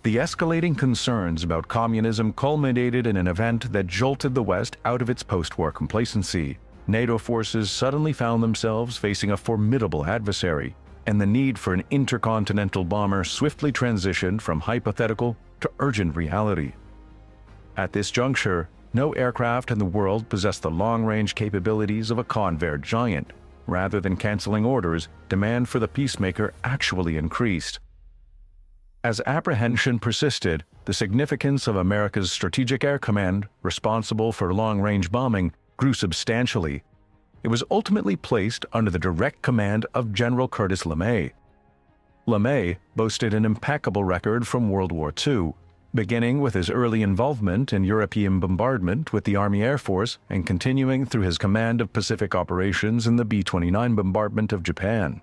The escalating concerns about communism culminated in an event that jolted the West out of its post-war complacency. NATO forces suddenly found themselves facing a formidable adversary, and the need for an intercontinental bomber swiftly transitioned from hypothetical to urgent reality. At this juncture, no aircraft in the world possessed the long-range capabilities of a Convair giant. Rather than canceling orders, demand for the Peacemaker actually increased. As apprehension persisted, the significance of America's Strategic Air Command, responsible for long-range bombing, grew substantially. It was ultimately placed under the direct command of General Curtis LeMay. LeMay boasted an impeccable record from World War II, beginning with his early involvement in European bombardment with the Army Air Force and continuing through his command of Pacific operations in the B-29 bombardment of Japan.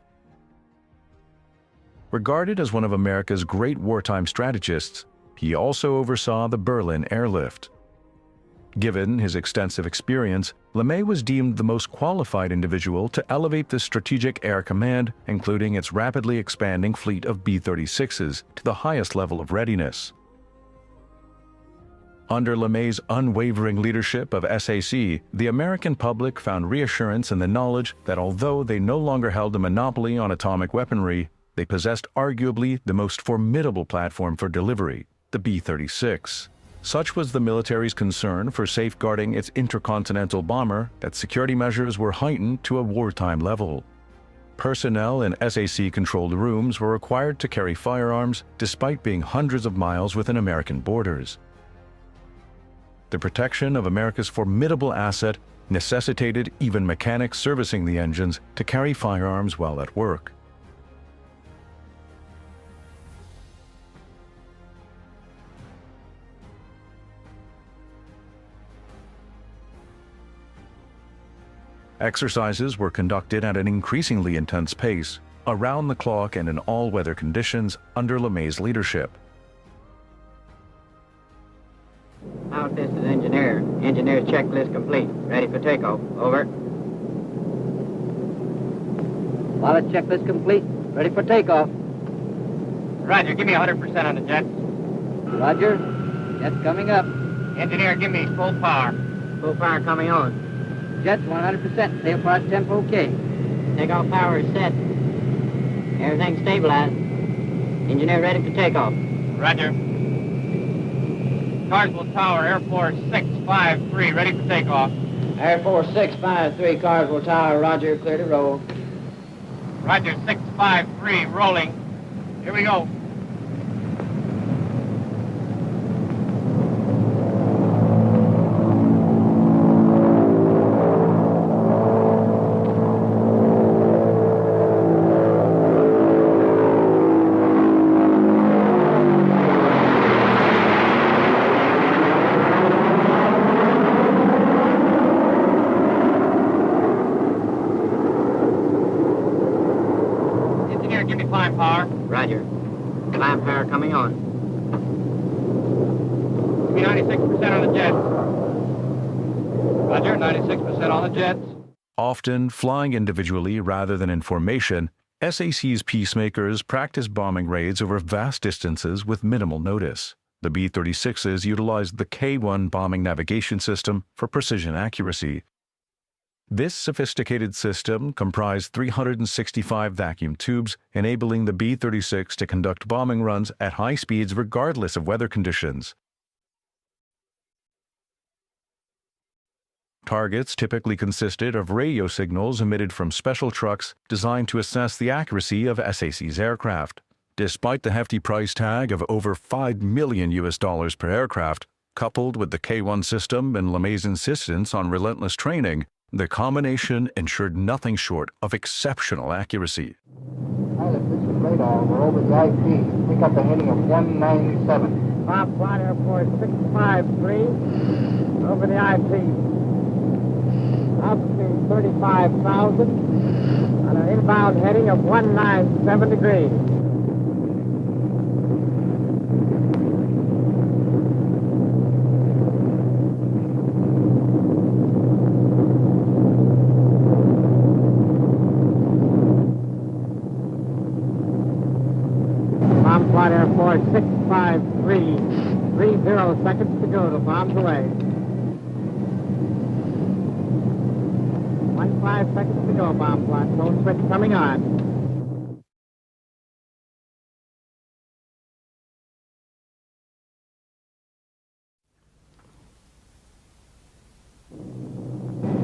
Regarded as one of America's great wartime strategists, he also oversaw the Berlin airlift. Given his extensive experience, LeMay was deemed the most qualified individual to elevate the Strategic Air Command, including its rapidly expanding fleet of B-36s, to the highest level of readiness. Under LeMay's unwavering leadership of SAC, the American public found reassurance in the knowledge that although they no longer held a monopoly on atomic weaponry, they possessed arguably the most formidable platform for delivery, the B-36. Such was the military's concern for safeguarding its intercontinental bomber that security measures were heightened to a wartime level. Personnel in SAC-controlled rooms were required to carry firearms despite being hundreds of miles within American borders. The protection of America's formidable asset necessitated even mechanics servicing the engines to carry firearms while at work. Exercises were conducted at an increasingly intense pace, around the clock and in all-weather conditions under LeMay's leadership. Out, this is engineer. Engineer's checklist complete. Ready for takeoff. Over. Pilot checklist complete. Ready for takeoff. Roger, give me 100% on the jets. Roger. Jets coming up. Engineer, give me full power. Full power coming on. Jets 100%. Sail pod tempo okay. Takeoff power is set. Everything stabilized. Engineer ready for takeoff. Roger. Carswell Tower, Air Force 653, ready for takeoff. Air Force 653, Carswell Tower, roger, clear to roll. Roger, 653, rolling. Here we go. Roger. Climb power coming on. Give me 96% on the jets. Roger, 96% on the jets. Often flying individually rather than in formation, SAC's Peacemakers practiced bombing raids over vast distances with minimal notice. The B-36s utilized the K-1 bombing navigation system for precision accuracy. This sophisticated system comprised 365 vacuum tubes, enabling the B-36 to conduct bombing runs at high speeds regardless of weather conditions. Targets typically consisted of radio signals emitted from special trucks designed to assess the accuracy of SAC's aircraft. Despite the hefty price tag of over $5 million per aircraft, coupled with the K-1 system and LeMay's insistence on relentless training, the combination ensured nothing short of exceptional accuracy. Pilot, this is radar. We're over the IP. Pick up a heading of 197. Bob Flight Air Force 653, over the IP. Up to 35,000 on an inbound heading of 197 degrees. Flight Air Force 653, 30 seconds to go to bombs away. 15 seconds to go, bomb flight. Phone switch coming on.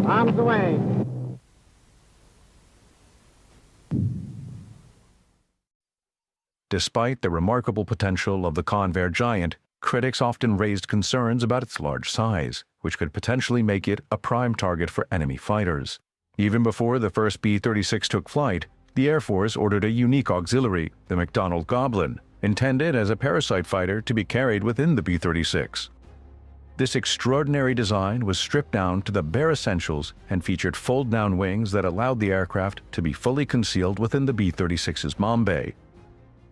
Bombs away. Despite the remarkable potential of the Convair giant, critics often raised concerns about its large size, which could potentially make it a prime target for enemy fighters. Even before the first B-36 took flight, the Air Force ordered a unique auxiliary, the McDonnell Goblin, intended as a parasite fighter to be carried within the B-36. This extraordinary design was stripped down to the bare essentials and featured fold-down wings that allowed the aircraft to be fully concealed within the B-36's bomb bay.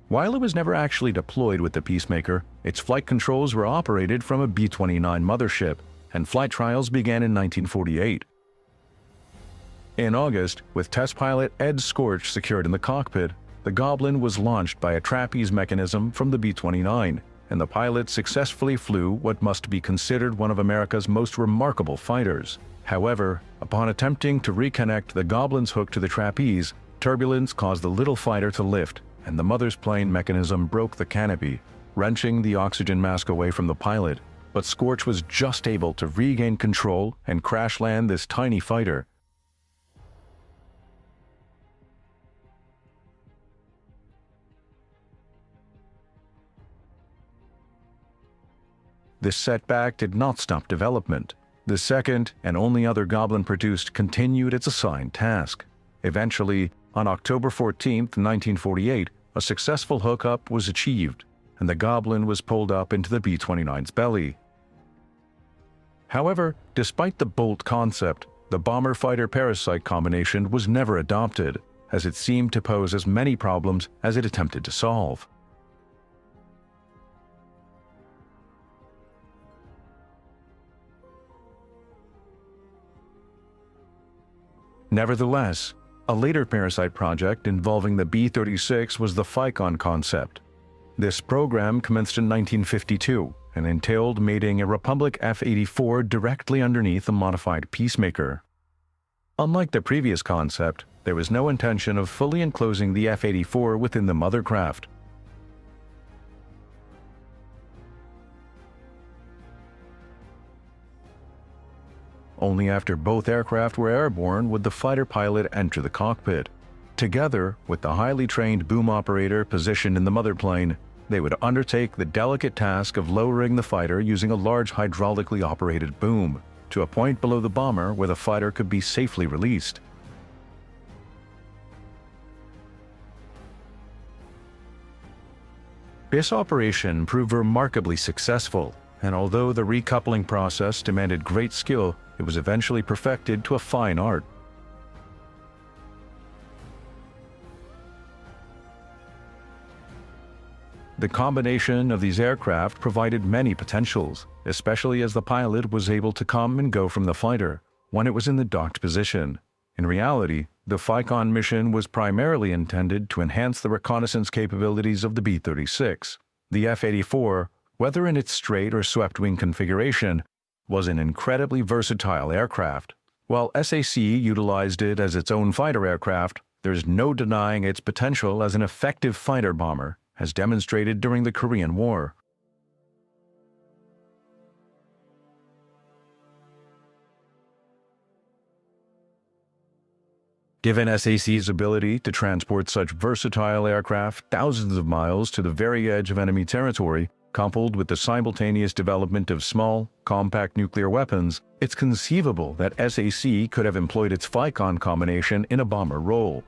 While it was never actually deployed with the Peacemaker, its flight controls were operated from a B-29 mothership, and flight trials began in 1948. In August, with test pilot Ed Scorch secured in the cockpit, the Goblin was launched by a trapeze mechanism from the B-29, and the pilot successfully flew what must be considered one of America's most remarkable fighters. However, upon attempting to reconnect the Goblin's hook to the trapeze, turbulence caused the little fighter to lift, and the mother's plane mechanism broke the canopy, wrenching the oxygen mask away from the pilot. But Scorch was just able to regain control and crash land this tiny fighter. This setback did not stop development. The second and only other Goblin produced continued its assigned task. Eventually, on October 14, 1948, a successful hookup was achieved, and the Goblin was pulled up into the B-29's belly. However, despite the bold concept, the bomber-fighter parasite combination was never adopted, as it seemed to pose as many problems as it attempted to solve. Nevertheless, a later parasite project involving the B-36 was the Phycon concept. This program commenced in 1952 and entailed mating a Republic F-84 directly underneath a modified Peacemaker. Unlike the previous concept, there was no intention of fully enclosing the F-84 within the mothercraft. Only after both aircraft were airborne would the fighter pilot enter the cockpit. Together with the highly trained boom operator positioned in the mother plane, they would undertake the delicate task of lowering the fighter using a large hydraulically operated boom to a point below the bomber where the fighter could be safely released. This operation proved remarkably successful, and although the recoupling process demanded great skill, it was eventually perfected to a fine art. The combination of these aircraft provided many potentials, especially as the pilot was able to come and go from the fighter when it was in the docked position. In reality, the Phycon mission was primarily intended to enhance the reconnaissance capabilities of the B-36. The F-84, whether in its straight or swept-wing configuration, was an incredibly versatile aircraft. While SAC utilized it as its own fighter aircraft, there's no denying its potential as an effective fighter bomber, as demonstrated during the Korean War. Given SAC's ability to transport such versatile aircraft thousands of miles to the very edge of enemy territory, coupled with the simultaneous development of small, compact nuclear weapons, it's conceivable that SAC could have employed its Phycon combination in a bomber role.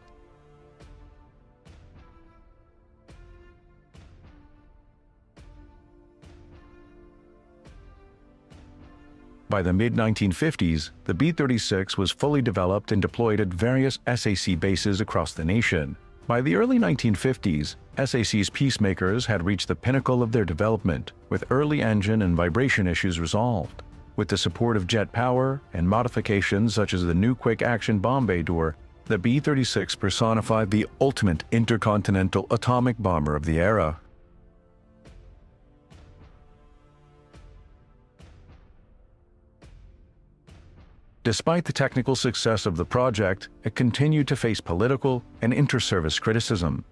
By the mid-1950s, the B-36 was fully developed and deployed at various SAC bases across the nation. By the early 1950s, SAC's Peacemakers had reached the pinnacle of their development, with early engine and vibration issues resolved. With the support of jet power and modifications such as the new quick-action bomb bay door, the B-36 personified the ultimate intercontinental atomic bomber of the era. Despite the technical success of the project, it continued to face political and inter-service criticism.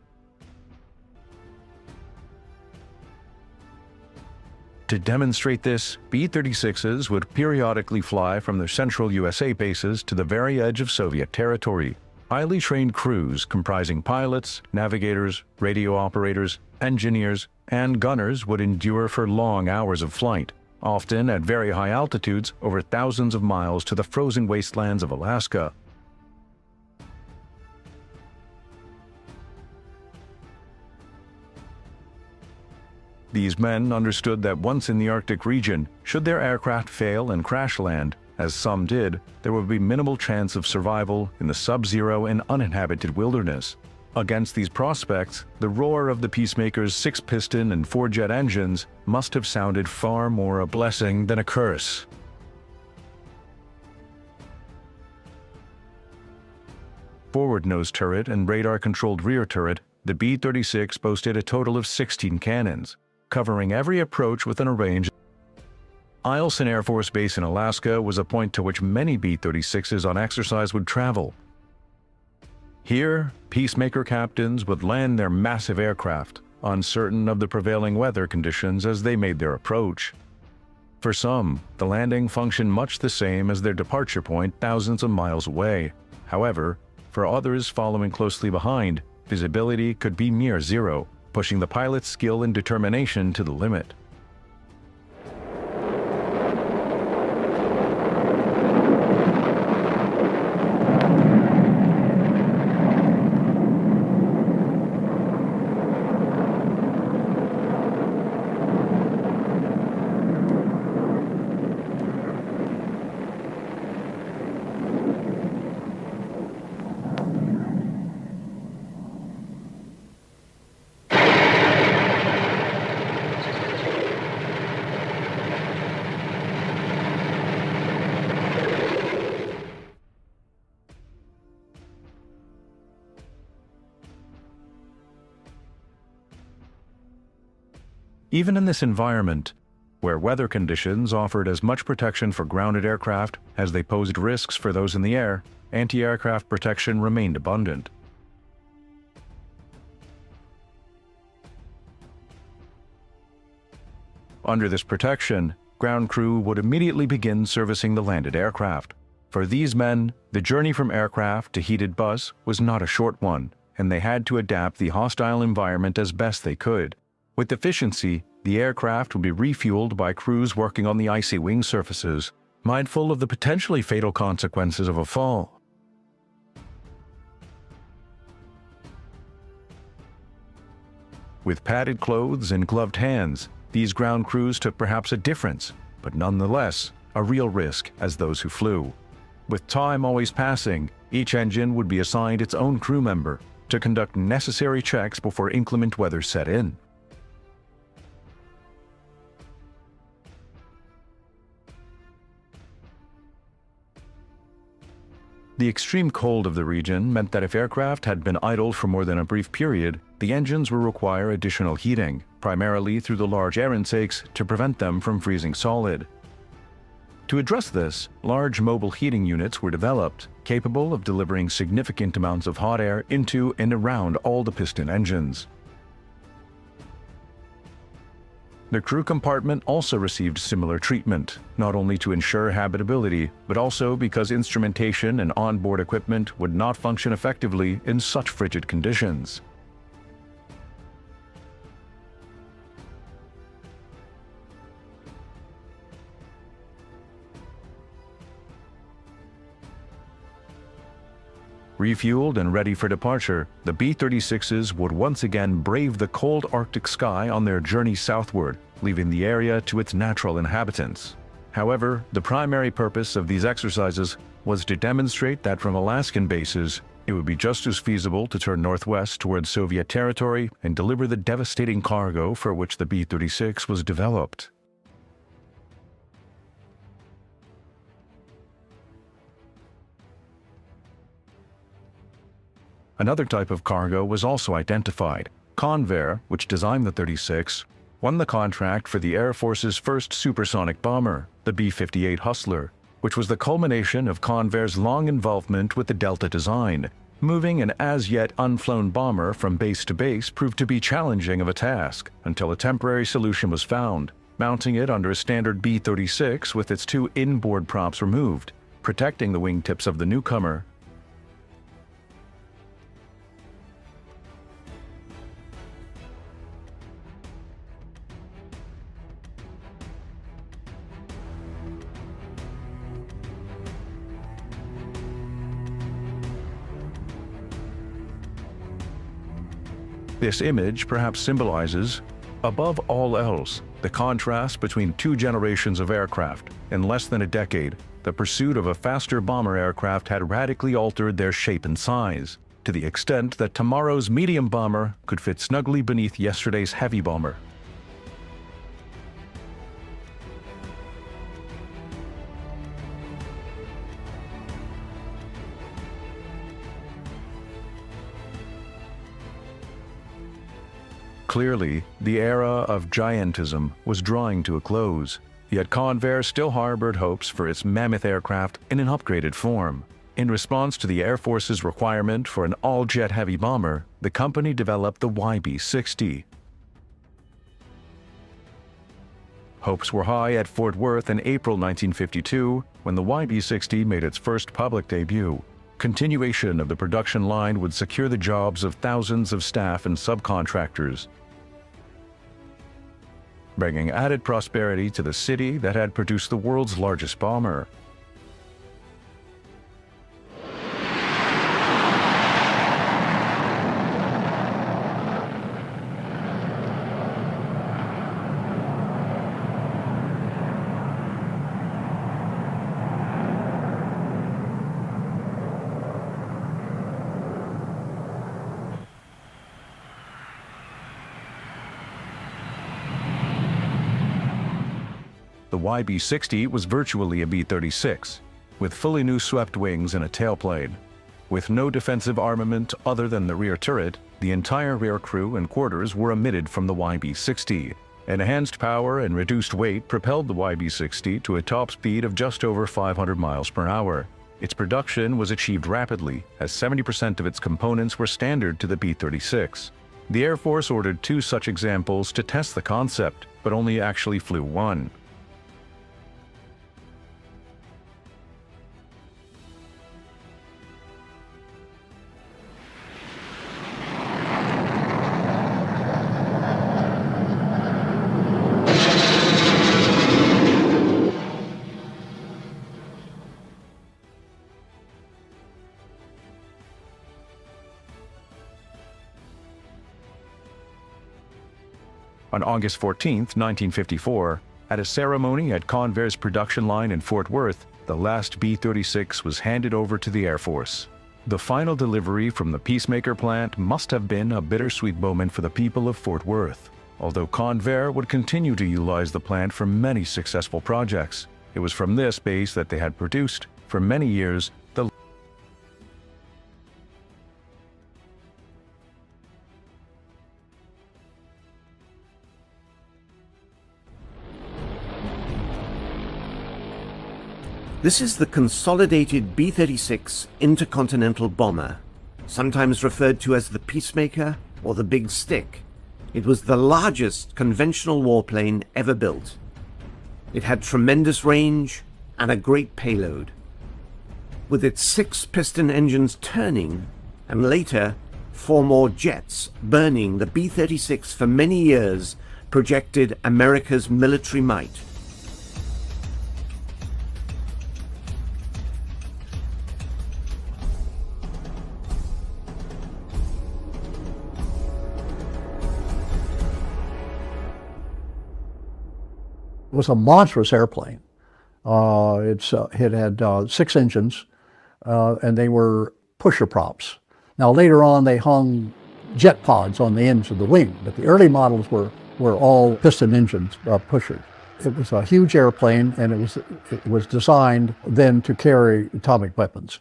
To demonstrate this, B-36s would periodically fly from their central USA bases to the very edge of Soviet territory. Highly trained crews comprising pilots, navigators, radio operators, engineers, and gunners would endure for long hours of flight, often at very high altitudes over thousands of miles to the frozen wastelands of Alaska. These men understood that once in the Arctic region, should their aircraft fail and crash land, as some did, there would be minimal chance of survival in the sub-zero and uninhabited wilderness. Against these prospects, the roar of the Peacemaker's 6-piston and 4-jet engines must have sounded far more a blessing than a curse. Forward nose turret and radar-controlled rear turret, the B-36 boasted a total of 16 cannons, covering every approach within a range. Eielson Air Force Base in Alaska was a point to which many B-36s on exercise would travel. Here, Peacemaker captains would land their massive aircraft, uncertain of the prevailing weather conditions as they made their approach. For some, the landing functioned much the same as their departure point thousands of miles away. However, for others following closely behind, visibility could be near zero, pushing the pilot's skill and determination to the limit. Even in this environment, where weather conditions offered as much protection for grounded aircraft as they posed risks for those in the air, anti-aircraft protection remained abundant. Under this protection, ground crew would immediately begin servicing the landed aircraft. For these men, the journey from aircraft to heated bus was not a short one, and they had to adapt the hostile environment as best they could. With efficiency, the aircraft would be refueled by crews working on the icy wing surfaces, mindful of the potentially fatal consequences of a fall. With padded clothes and gloved hands, these ground crews took perhaps a difference, but nonetheless, a real risk as those who flew. With time always passing, each engine would be assigned its own crew member to conduct necessary checks before inclement weather set in. The extreme cold of the region meant that if aircraft had been idle for more than a brief period, the engines would require additional heating, primarily through the large air intakes to prevent them from freezing solid. To address this, large mobile heating units were developed, capable of delivering significant amounts of hot air into and around all the piston engines. The crew compartment also received similar treatment, not only to ensure habitability, but also because instrumentation and onboard equipment would not function effectively in such frigid conditions. Refueled and ready for departure, the B-36s would once again brave the cold Arctic sky on their journey southward, leaving the area to its natural inhabitants. However, the primary purpose of these exercises was to demonstrate that from Alaskan bases, it would be just as feasible to turn northwest towards Soviet territory and deliver the devastating cargo for which the B-36 was developed. Another type of cargo was also identified. Convair, which designed the 36, won the contract for the Air Force's first supersonic bomber, the B-58 Hustler, which was the culmination of Convair's long involvement with the Delta design. Moving an as-yet unflown bomber from base to base proved to be challenging of a task, until a temporary solution was found, mounting it under a standard B-36 with its two inboard props removed, protecting the wingtips of the newcomer. This image perhaps symbolizes Above all else, the contrast between two generations of aircraft in less than a decade, the pursuit of a faster bomber aircraft had radically altered their shape and size, to the extent that tomorrow's medium bomber could fit snugly beneath yesterday's heavy bomber. Clearly, the era of giantism was drawing to a close, yet Convair still harbored hopes for its mammoth aircraft in an upgraded form. In response to the Air Force's requirement for an all-jet heavy bomber, the company developed the YB-60. Hopes were high at Fort Worth in April 1952 when the YB-60 made its first public debut. Continuation of the production line would secure the jobs of thousands of staff and subcontractors, bringing added prosperity to the city that had produced the world's largest bomber. The YB-60 was virtually a B-36, with fully new swept wings and a tailplane. With no defensive armament other than the rear turret, the entire rear crew and quarters were omitted from the YB-60. Enhanced power and reduced weight propelled the YB-60 to a top speed of just over 500 miles per hour. Its production was achieved rapidly, as 70% of its components were standard to the B-36. The Air Force ordered 2 such examples to test the concept, but only actually flew one. On August 14, 1954, at a ceremony at Convair's production line in Fort Worth, the last B-36 was handed over to the Air Force. The final delivery from the Peacemaker plant must have been a bittersweet moment for the people of Fort Worth. Although Convair would continue to utilize the plant for many successful projects, it was from this base that they had produced, for many years, the This is the consolidated B-36 intercontinental bomber, sometimes referred to as the Peacemaker or the Big Stick. It was the largest conventional warplane ever built. It had tremendous range and a great payload. With its 6 piston engines turning, and later 4 more jets burning, the B-36 for many years projected America's military might. It was a monstrous airplane. It had 6 engines, and they were pusher props. Now later on they hung jet pods on the ends of the wing, but the early models were all piston engines, pushers. It was a huge airplane, and it was designed then to carry atomic weapons.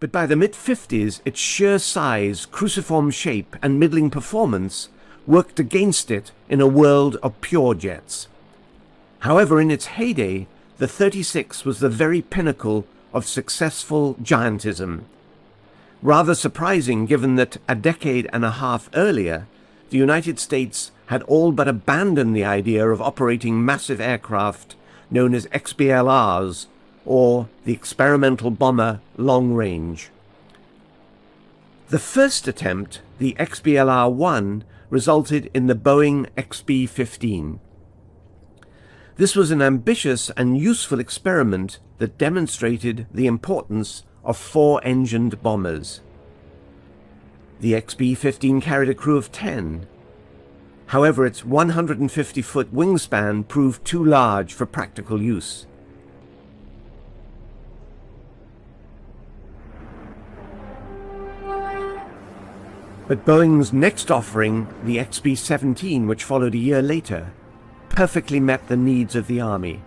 But by the mid-50s, its sheer size, cruciform shape, and middling performance worked against it in a world of pure jets. However, in its heyday, the 36 was the very pinnacle of successful giantism. Rather surprising given that a decade and a half earlier, the United States had all but abandoned the idea of operating massive aircraft known as XBLRs, or the Experimental Bomber Long Range. The first attempt, the XBLR-1, resulted in the Boeing XB-15. This was an ambitious and useful experiment that demonstrated the importance of 4-engined bombers. The XB-15 carried a crew of 10. However, its 150-foot wingspan proved too large for practical use. But Boeing's next offering, the XB-17, which followed a year later, perfectly met the needs of the Army.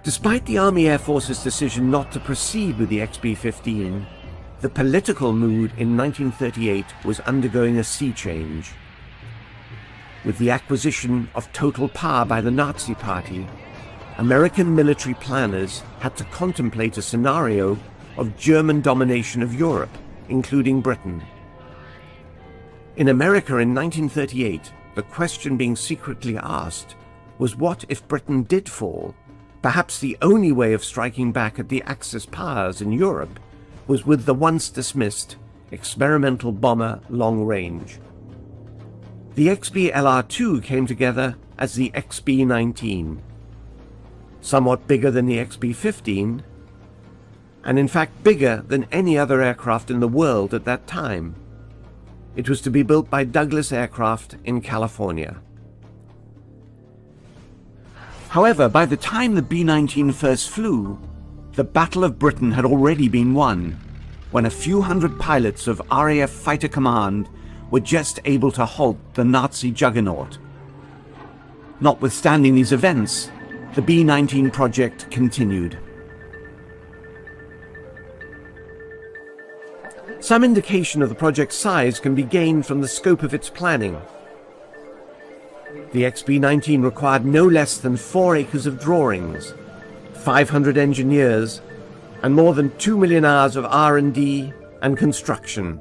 Despite the Army Air Force's decision not to proceed with the XB-15, the political mood in 1938 was undergoing a sea change. With the acquisition of total power by the Nazi Party, American military planners had to contemplate a scenario of German domination of Europe, including Britain. In America in 1938, the question being secretly asked was, what if Britain did fall? Perhaps the only way of striking back at the Axis powers in Europe was with the once dismissed experimental bomber long range. The XB-LR2 came together as the XB-19, somewhat bigger than the XB-15, and in fact bigger than any other aircraft in the world at that time. It was to be built by Douglas Aircraft in California. However, by the time the B-19 first flew, the Battle of Britain had already been won, when a few hundred pilots of RAF Fighter Command were just able to halt the Nazi juggernaut. Notwithstanding these events, the B-19 project continued. Some indication of the project's size can be gained from the scope of its planning. The XB-19 required no less than 4 acres of drawings, 500 engineers, and more than 2 million hours of R&D and construction.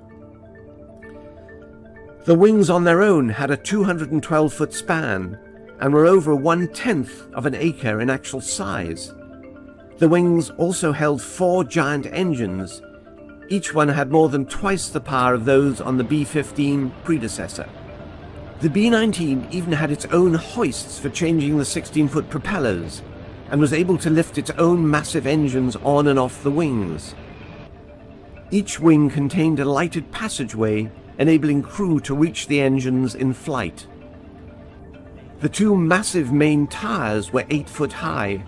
The wings on their own had a 212-foot span and were over 1/10 of an acre in actual size. The wings also held 4 giant engines. Each one had more than twice the power of those on the B-15 predecessor. The B-19 even had its own hoists for changing the 16-foot propellers, and was able to lift its own massive engines on and off the wings. Each wing contained a lighted passageway, enabling crew to reach the engines in flight. The 2 massive main tires were 8 foot high,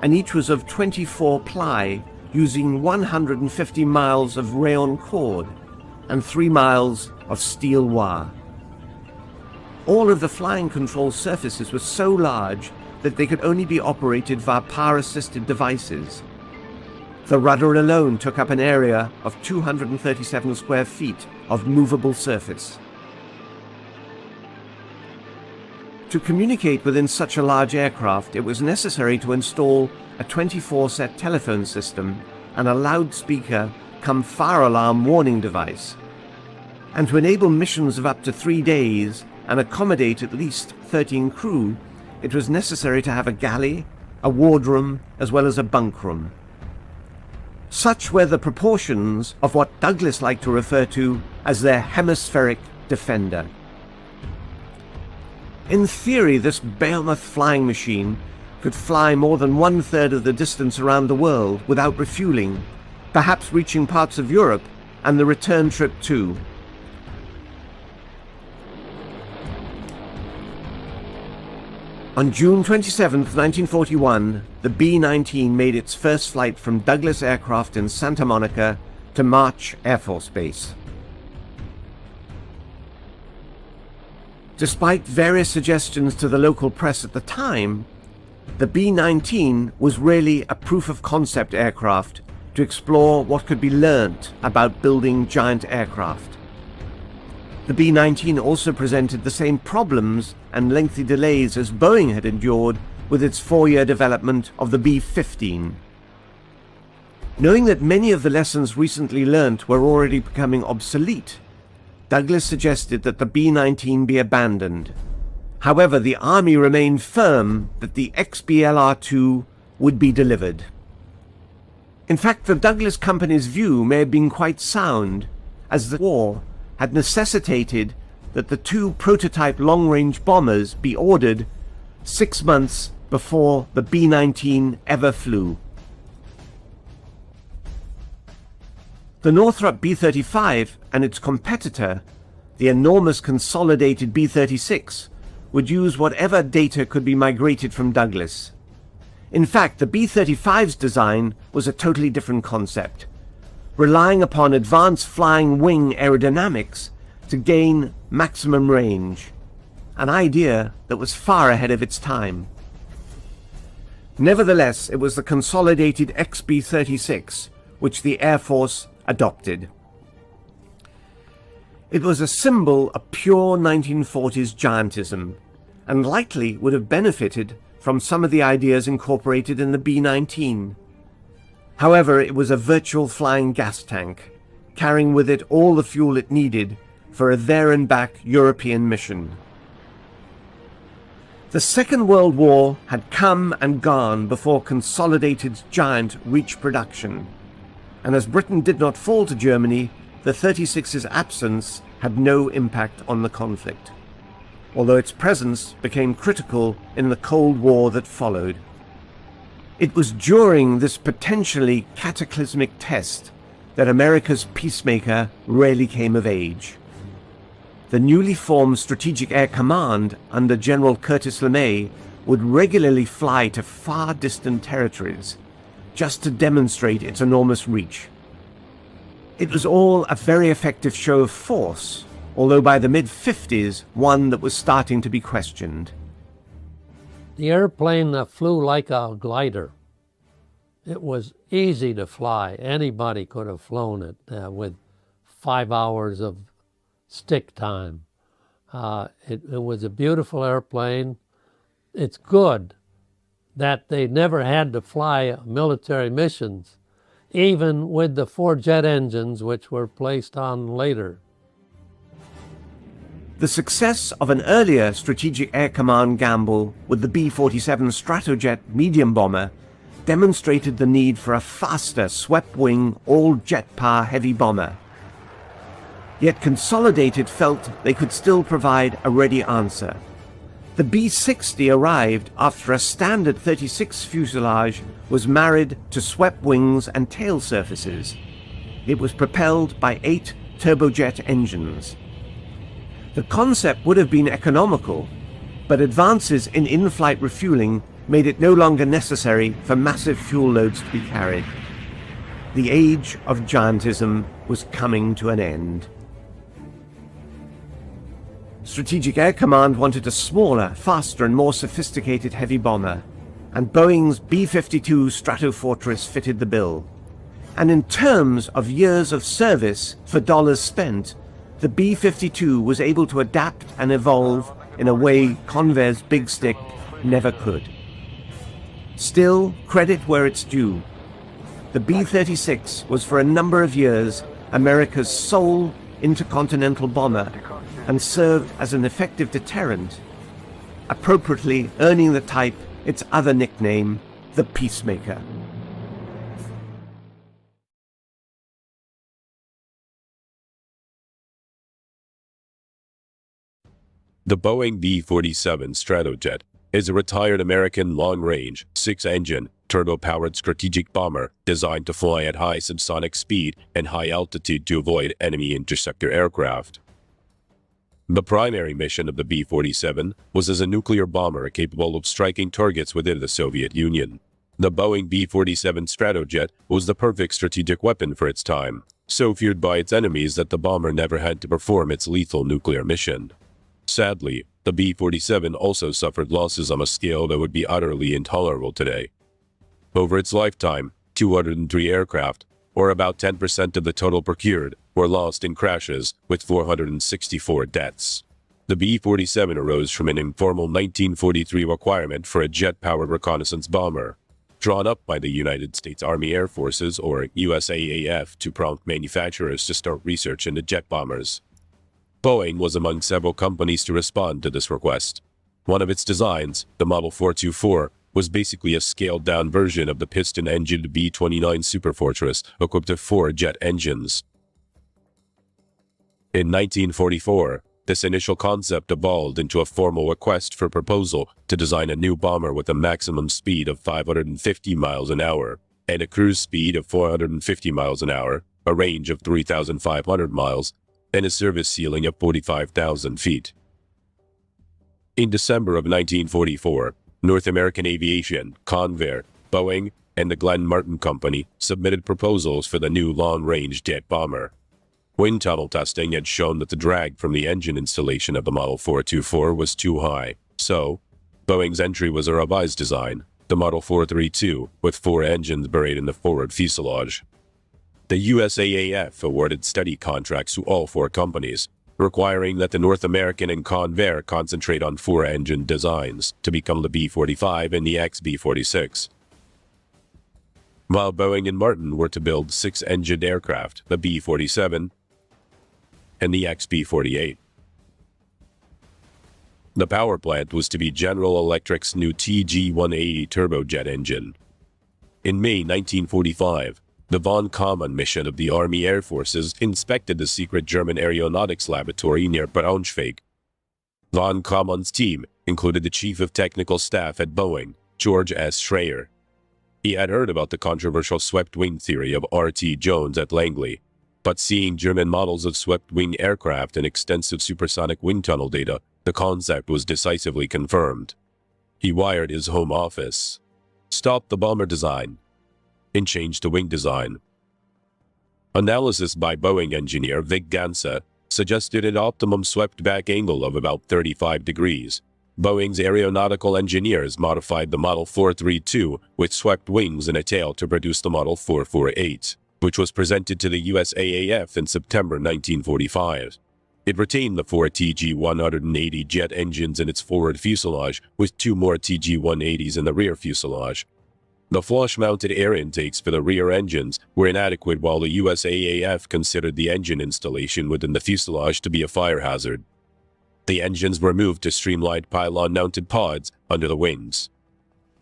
and each was of 24 ply, using 150 miles of rayon cord and 3 miles of steel wire. All of the flying control surfaces were so large that they could only be operated via power-assisted devices. The rudder alone took up an area of 237 square feet of movable surface. To communicate within such a large aircraft, it was necessary to install a 24-set telephone system and a loudspeaker cum fire alarm warning device. And to enable missions of up to 3 days and accommodate at least 13 crew, it was necessary to have a galley, a wardroom, as well as a bunk room. Such were the proportions of what Douglas liked to refer to as their hemispheric defender. In theory, this behemoth flying machine could fly more than 1/3 of the distance around the world without refueling, perhaps reaching parts of Europe and the return trip too. On June 27, 1941, the B-19 made its first flight from Douglas Aircraft in Santa Monica to March Air Force Base. Despite various suggestions to the local press at the time, the B-19 was really a proof-of-concept aircraft to explore what could be learnt about building giant aircraft. The B-19 also presented the same problems and lengthy delays as Boeing had endured with its 4-year development of the B-15. Knowing that many of the lessons recently learnt were already becoming obsolete, Douglas suggested that the B-19 be abandoned. However, the Army remained firm that the XB-LR2 would be delivered. In fact, the Douglas Company's view may have been quite sound, as the war had necessitated that the 2 prototype long-range bombers be ordered 6 months before the B-19 ever flew. The Northrop B-35 and its competitor, the enormous consolidated B-36 would use whatever data could be migrated from Douglas. In fact, the B-35's design was a totally different concept, relying upon advanced flying wing aerodynamics to gain maximum range, an idea that was far ahead of its time. Nevertheless, it was the consolidated XB-36 which the Air Force adopted. It was a symbol of pure 1940s giantism, and likely would have benefited from some of the ideas incorporated in the B-19. However, it was a virtual flying gas tank, carrying with it all the fuel it needed for a there-and-back European mission. The Second World War had come and gone before Consolidated's giant reached production, and as Britain did not fall to Germany, the 36's absence had no impact on the conflict, although its presence became critical in the Cold War that followed. It was during this potentially cataclysmic test that America's Peacemaker really came of age. The newly formed Strategic Air Command under General Curtis LeMay would regularly fly to far distant territories just to demonstrate its enormous reach. It was all a very effective show of force, although by the mid-50s, one that was starting to be questioned. The airplane flew like a glider. It was easy to fly. Anybody could have flown it with 5 hours of stick time. It was a beautiful airplane. It's good that they never had to fly military missions, even with the 4 jet engines which were placed on later. The success of an earlier Strategic Air Command gamble with the B-47 Stratojet medium bomber demonstrated the need for a faster swept-wing, all-jet-power heavy bomber. Yet Consolidated felt they could still provide a ready answer. The B-60 arrived after a standard 36 fuselage was married to swept wings and tail surfaces. It was propelled by 8 turbojet engines. The concept would have been economical, but advances in in-flight refueling made it no longer necessary for massive fuel loads to be carried. The age of giantism was coming to an end. Strategic Air Command wanted a smaller, faster and more sophisticated heavy bomber, and Boeing's B-52 Stratofortress fitted the bill. And in terms of years of service for dollars spent, the B-52 was able to adapt and evolve in a way Convair's Big Stick never could. Still, credit where it's due. The B-36 was for a number of years America's sole intercontinental bomber and served as an effective deterrent, appropriately earning the type its other nickname, the Peacemaker. The Boeing B-47 Stratojet is a retired American long-range, 6-engine, turbo-powered strategic bomber designed to fly at high subsonic speed and high altitude to avoid enemy interceptor aircraft. The primary mission of the B-47 was as a nuclear bomber capable of striking targets within the Soviet Union. The Boeing B-47 Stratojet was the perfect strategic weapon for its time, so feared by its enemies that the bomber never had to perform its lethal nuclear mission. Sadly, the B-47 also suffered losses on a scale that would be utterly intolerable today. Over its lifetime, 203 aircraft, or about 10% of the total procured, were lost in crashes, with 464 deaths. The B-47 arose from an informal 1943 requirement for a jet-powered reconnaissance bomber, drawn up by the United States Army Air Forces, or USAAF, to prompt manufacturers to start research into jet bombers. Boeing was among several companies to respond to this request. One of its designs, the Model 424, was basically a scaled-down version of the piston-engined B-29 Superfortress, equipped with 4 jet engines. In 1944, this initial concept evolved into a formal request for proposal to design a new bomber with a maximum speed of 550 miles an hour and a cruise speed of 450 miles an hour, a range of 3,500 miles, and a service ceiling of 45,000 feet. In December of 1944, North American Aviation, Convair, Boeing, and the Glenn Martin Company submitted proposals for the new long-range jet bomber. Wind tunnel testing had shown that the drag from the engine installation of the Model 424 was too high, so Boeing's entry was a revised design, the Model 432, with 4 engines buried in the forward fuselage. The USAAF awarded study contracts to all 4 companies, requiring that the North American and Convair concentrate on 4 engine designs to become the B-45 and the XB-46. While Boeing and Martin were to build 6-engined aircraft, the B-47 and the XB-48. The power plant was to be General Electric's new TG-180 turbojet engine. In May 1945, the von Kaumann mission of the Army Air Forces inspected the secret German aeronautics laboratory near Braunschweig. Von Kaumann's team included the Chief of Technical Staff at Boeing, George S. Schreier. He had heard about the controversial swept-wing theory of R.T. Jones at Langley, but seeing German models of swept-wing aircraft and extensive supersonic wind tunnel data, the concept was decisively confirmed. He wired his home office, stopped the bomber design, and changed to wing design. Analysis by Boeing engineer Vic Gansa suggested an optimum swept-back angle of about 35 degrees. Boeing's aeronautical engineers modified the Model 432 with swept wings and a tail to produce the Model 448, which was presented to the USAAF in September 1945. It retained the 4 TG-180 jet engines in its forward fuselage, with 2 more TG-180s in the rear fuselage. The flush-mounted air intakes for the rear engines were inadequate, while the USAAF considered the engine installation within the fuselage to be a fire hazard. The engines were moved to streamlined pylon-mounted pods under the wings,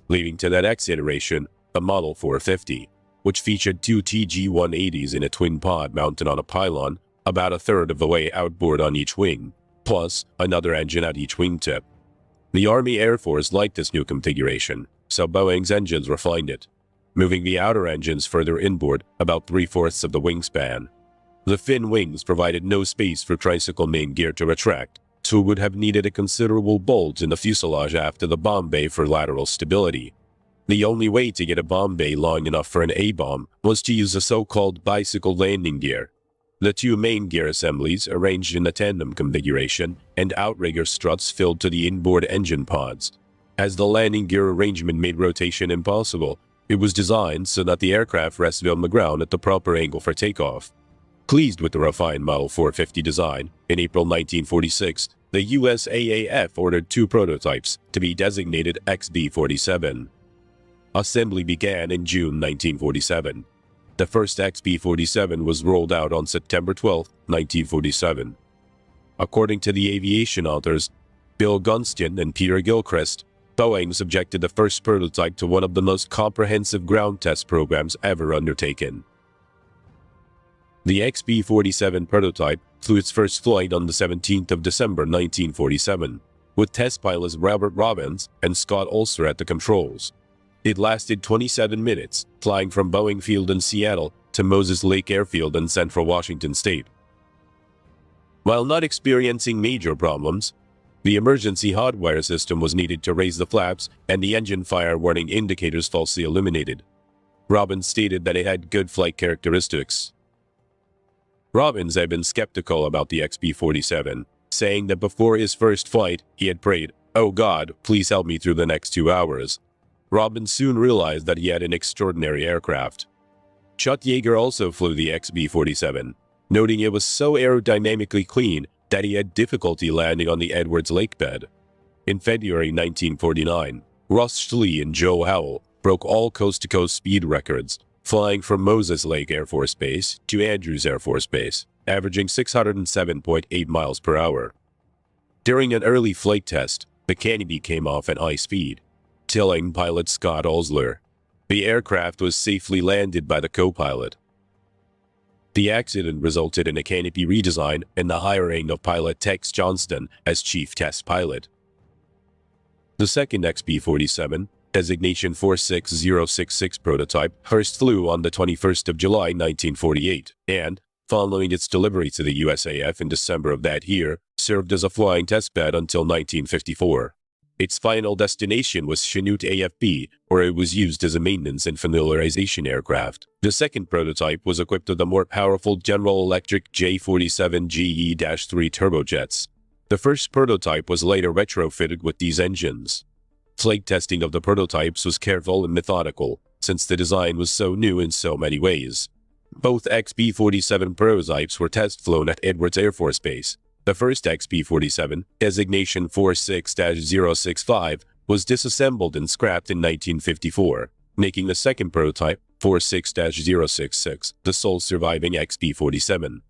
leading to the next iteration, the Model 450, which featured 2 TG-180s in a twin pod mounted on a pylon about a third of the way outboard on each wing, plus another engine at each wingtip. The Army Air Force liked this new configuration, so Boeing's engines refined it, moving the outer engines further inboard about 3/4 of the wingspan. The fin wings provided no space for tricycle main gear to retract, so would have needed a considerable bulge in the fuselage after the bomb bay for lateral stability. The only way to get a bomb bay long enough for an A-bomb was to use a so-called bicycle landing gear. The 2 main gear assemblies, arranged in a tandem configuration, and outrigger struts filled to the inboard engine pods. As the landing gear arrangement made rotation impossible, it was designed so that the aircraft rested on the ground at the proper angle for takeoff. Pleased with the refined Model 450 design, in April 1946, the USAAF ordered 2 prototypes to be designated XB-47. Assembly began in June 1947. The first XB-47 was rolled out on September 12, 1947. According to the aviation authors, Bill Gunston and Peter Gilchrist, Boeing subjected the first prototype to one of the most comprehensive ground test programs ever undertaken. The XB-47 prototype flew its first flight on the 17th of December 1947, with test pilots Robert Robbins and Scott Ulster at the controls. It lasted 27 minutes, flying from Boeing Field in Seattle to Moses Lake Airfield in central Washington state. While not experiencing major problems, the emergency hot wire system was needed to raise the flaps, and the engine fire warning indicators falsely illuminated. Robbins stated that it had good flight characteristics. Robbins had been skeptical about the XB-47, saying that before his first flight, he had prayed, "Oh God, please help me through the next 2 hours." Robbins soon realized that he had an extraordinary aircraft. Chuck Yeager also flew the XB-47, noting it was so aerodynamically clean that he had difficulty landing on the Edwards Lake bed. In February 1949, Russ Schlee and Joe Howell broke all coast-to-coast speed records, flying from Moses Lake Air Force Base to Andrews Air Force Base, averaging 607.8 miles per hour. During an early flight test, the canopy came off at high speed, telling pilot Scott Osler. The aircraft was safely landed by the co-pilot. The accident resulted in a canopy redesign and the hiring of pilot Tex Johnston as chief test pilot. The second XB-47, designation 46066 prototype, first flew on the 21st of July 1948, and, following its delivery to the USAF in December of that year, served as a flying testbed until 1954. Its final destination was Chinook AFB, where it was used as a maintenance and familiarization aircraft. The second prototype was equipped with the more powerful General Electric J47 GE-3 turbojets. The first prototype was later retrofitted with these engines. Flight testing of the prototypes was careful and methodical, since the design was so new in so many ways. Both XB-47 prototypes were test flown at Edwards Air Force Base. The first XB-47, designation 46-065, was disassembled and scrapped in 1954, making the second prototype, 46-066, the sole surviving XB-47.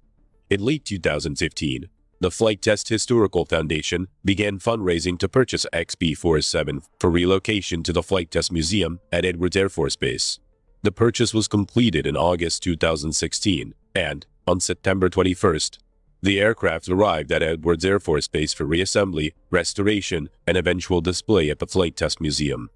In late 2015, the Flight Test Historical Foundation began fundraising to purchase XB-47 for relocation to the Flight Test Museum at Edwards Air Force Base. The purchase was completed in August 2016, and, on September 21st, the aircraft arrived at Edwards Air Force Base for reassembly, restoration, and eventual display at the Flight Test Museum.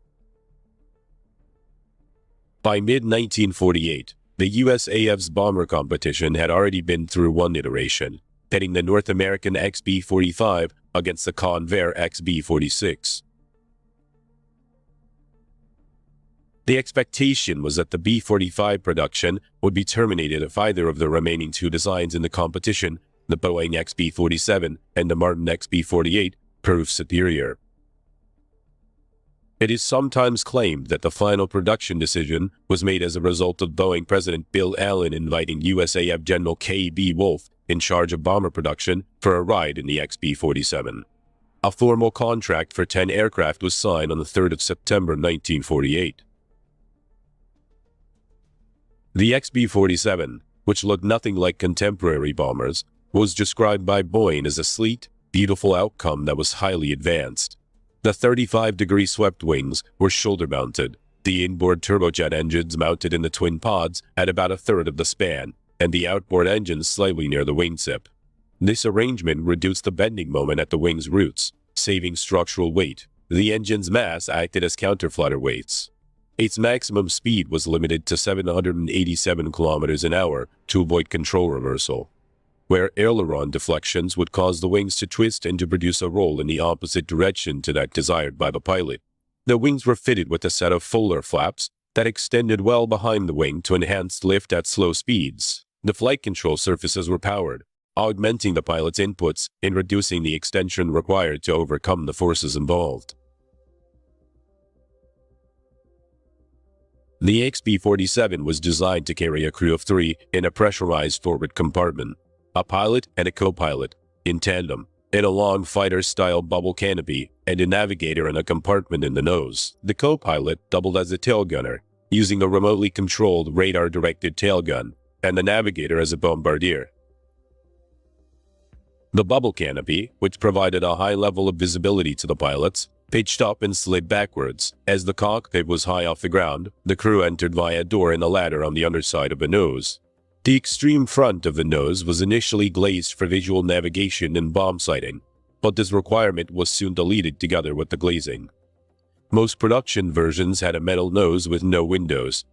By mid-1948, the USAF's bomber competition had already been through one iteration, pitting the North American XB-45 against the Convair XB-46. The expectation was that the B-45 production would be terminated if either of the remaining two designs in the competition, the Boeing XB-47 and the Martin XB-48, proved superior. It is sometimes claimed that the final production decision was made as a result of Boeing President Bill Allen inviting USAF General K.B. Wolf, in charge of bomber production, for a ride in the XB-47. A formal contract for 10 aircraft was signed on the 3rd of September 1948. The XB-47, which looked nothing like contemporary bombers, was described by Boeing as a sleek, beautiful outcome that was highly advanced. The 35-degree swept wings were shoulder-mounted, the inboard turbojet engines mounted in the twin pods at about a third of the span, and the outboard engines slightly near the wingtip. This arrangement reduced the bending moment at the wing's roots, saving structural weight. The engine's mass acted as counterflutter weights. Its maximum speed was limited to 787 kilometers an hour to avoid control reversal, where aileron deflections would cause the wings to twist and to produce a roll in the opposite direction to that desired by the pilot. The wings were fitted with a set of Fuller flaps that extended well behind the wing to enhance lift at slow speeds. The flight control surfaces were powered, augmenting the pilot's inputs and reducing the extension required to overcome the forces involved. The XB-47 was designed to carry a crew of 3 in a pressurized forward compartment, a pilot and a co-pilot, in tandem, in a long fighter-style bubble canopy, and a navigator in a compartment in the nose. The co-pilot doubled as a tail gunner, using a remotely controlled radar-directed tail gun, and the navigator as a bombardier. The bubble canopy, which provided a high level of visibility to the pilots, pitched up and slid backwards. As the cockpit was high off the ground, the crew entered via a door in the ladder on the underside of the nose. The extreme front of the nose was initially glazed for visual navigation and bomb sighting, but this requirement was soon deleted together with the glazing. Most production versions had a metal nose with no windows.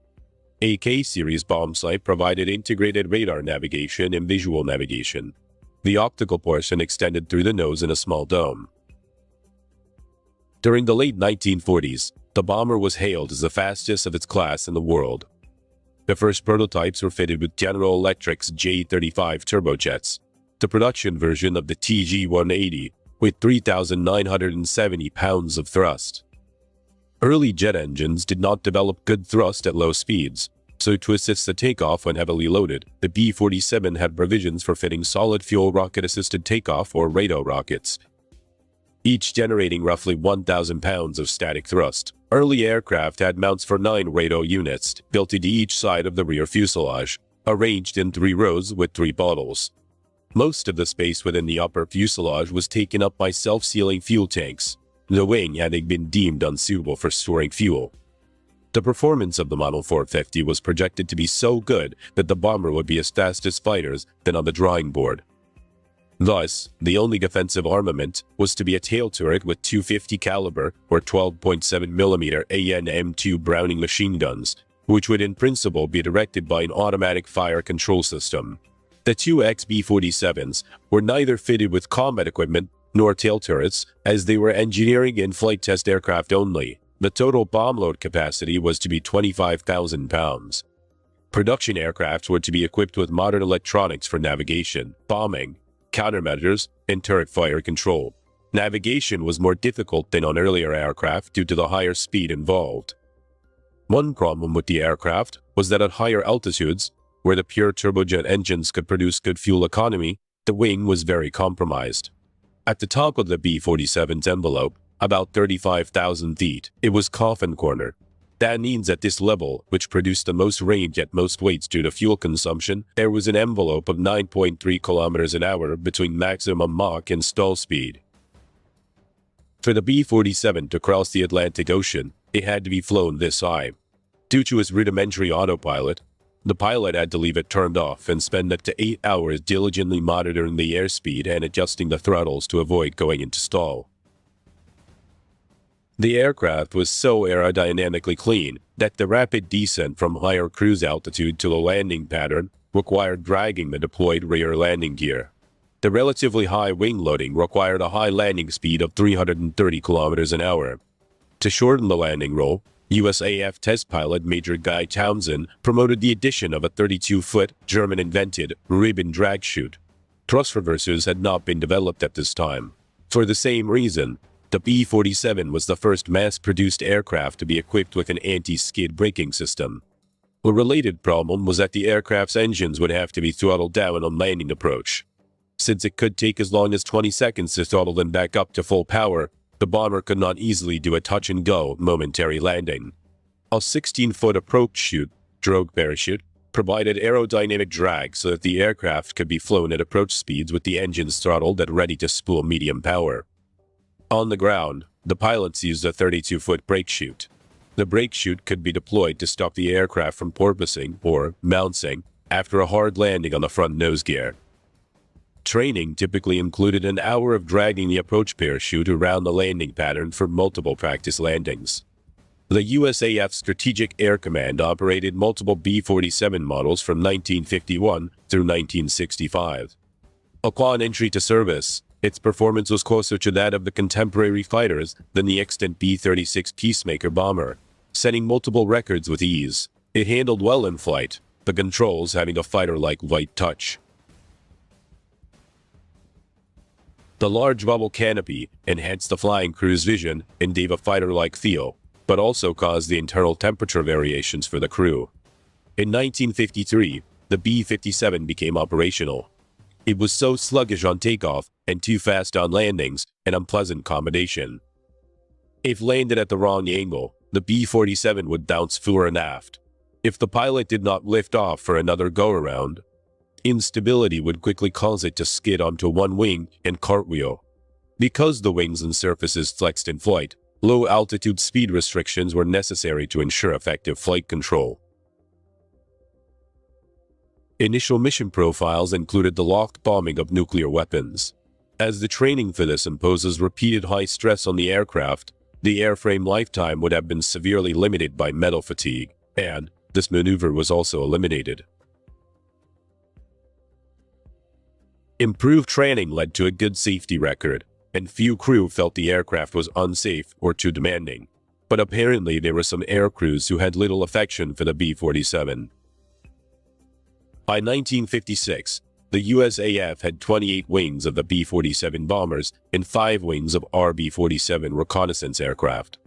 A K-series bomb sight provided integrated radar navigation and visual navigation. The optical portion extended through the nose in a small dome. During the late 1940s, the bomber was hailed as the fastest of its class in the world. The first prototypes were fitted with General Electric's J-35 turbojets, the production version of the TG-180, with 3,970 pounds of thrust. Early jet engines did not develop good thrust at low speeds, so to assist the takeoff when heavily loaded, the B-47 had provisions for fitting solid-fuel rocket-assisted takeoff or RATO rockets, each generating roughly 1,000 pounds of static thrust. Early aircraft had mounts for 9 RATO units, built into each side of the rear fuselage, arranged in 3 rows with 3 bottles. Most of the space within the upper fuselage was taken up by self-sealing fuel tanks, the wing having been deemed unsuitable for storing fuel. The performance of the Model 450 was projected to be so good that the bomber would be as fast as fighters than on the drawing board. Thus, the only defensive armament was to be a tail turret with 250 caliber or 12.7mm AN-M2 Browning machine guns, which would in principle be directed by an automatic fire control system. The two XB-47s were neither fitted with combat equipment nor tail turrets, as they were engineering and flight test aircraft only. The total bomb load capacity was to be 25,000 pounds. Production aircraft were to be equipped with modern electronics for navigation, bombing, countermeasures, and turret fire control. Navigation was more difficult than on earlier aircraft due to the higher speed involved. One problem with the aircraft was that at higher altitudes, where the pure turbojet engines could produce good fuel economy, the wing was very compromised. At the top of the B-47's envelope, about 35,000 feet, it was coffin corner. That means at this level, which produced the most range at most weights due to fuel consumption, there was an envelope of 9.3 kilometers an hour between maximum Mach and stall speed. For the B-47 to cross the Atlantic Ocean, it had to be flown this high. Due to its rudimentary autopilot, the pilot had to leave it turned off and spend up to 8 hours diligently monitoring the airspeed and adjusting the throttles to avoid going into stall. The aircraft was so aerodynamically clean that the rapid descent from higher cruise altitude to the landing pattern required dragging the deployed rear landing gear. The relatively high wing loading required a high landing speed of 330 kilometers an hour. To shorten the landing roll, USAF test pilot Major Guy Townsend promoted the addition of a 32-foot German-invented ribbon drag chute. Thrust reversers had not been developed at this time. For the same reason, the B-47 was the first mass-produced aircraft to be equipped with an anti-skid braking system. A related problem was that the aircraft's engines would have to be throttled down on landing approach. Since it could take as long as 20 seconds to throttle them back up to full power, the bomber could not easily do a touch-and-go momentary landing. A 16-foot approach chute, drogue parachute, provided aerodynamic drag so that the aircraft could be flown at approach speeds with the engines throttled and ready to spool medium power. On the ground, the pilots used a 32-foot brake chute. The brake chute could be deployed to stop the aircraft from porpoising or bouncing after a hard landing on the front nose gear. Training typically included an hour of dragging the approach parachute around the landing pattern for multiple practice landings. The USAF Strategic Air Command operated multiple B-47 models from 1951 through 1965. Upon entry to service, its performance was closer to that of the contemporary fighters than the extant B-36 Peacemaker bomber, setting multiple records with ease. It handled well in flight, the controls having a fighter-like light touch. The large bubble canopy enhanced the flying crew's vision and gave a fighter-like feel, but also caused the internal temperature variations for the crew. In 1953, the B-57 became operational. It was so sluggish on takeoff and too fast on landings, an unpleasant combination. If landed at the wrong angle, the B-47 would bounce fore and aft. If the pilot did not lift off for another go-around, instability would quickly cause it to skid onto one wing and cartwheel. Because the wings and surfaces flexed in flight, low-altitude speed restrictions were necessary to ensure effective flight control. Initial mission profiles included the locked bombing of nuclear weapons. As the training for this imposes repeated high stress on the aircraft, the airframe lifetime would have been severely limited by metal fatigue, and this maneuver was also eliminated. Improved training led to a good safety record, and few crew felt the aircraft was unsafe or too demanding. But apparently there were some air crews who had little affection for the B-47. By 1956, the USAF had 28 wings of the B-47 bombers and 5 wings of RB-47 reconnaissance aircraft.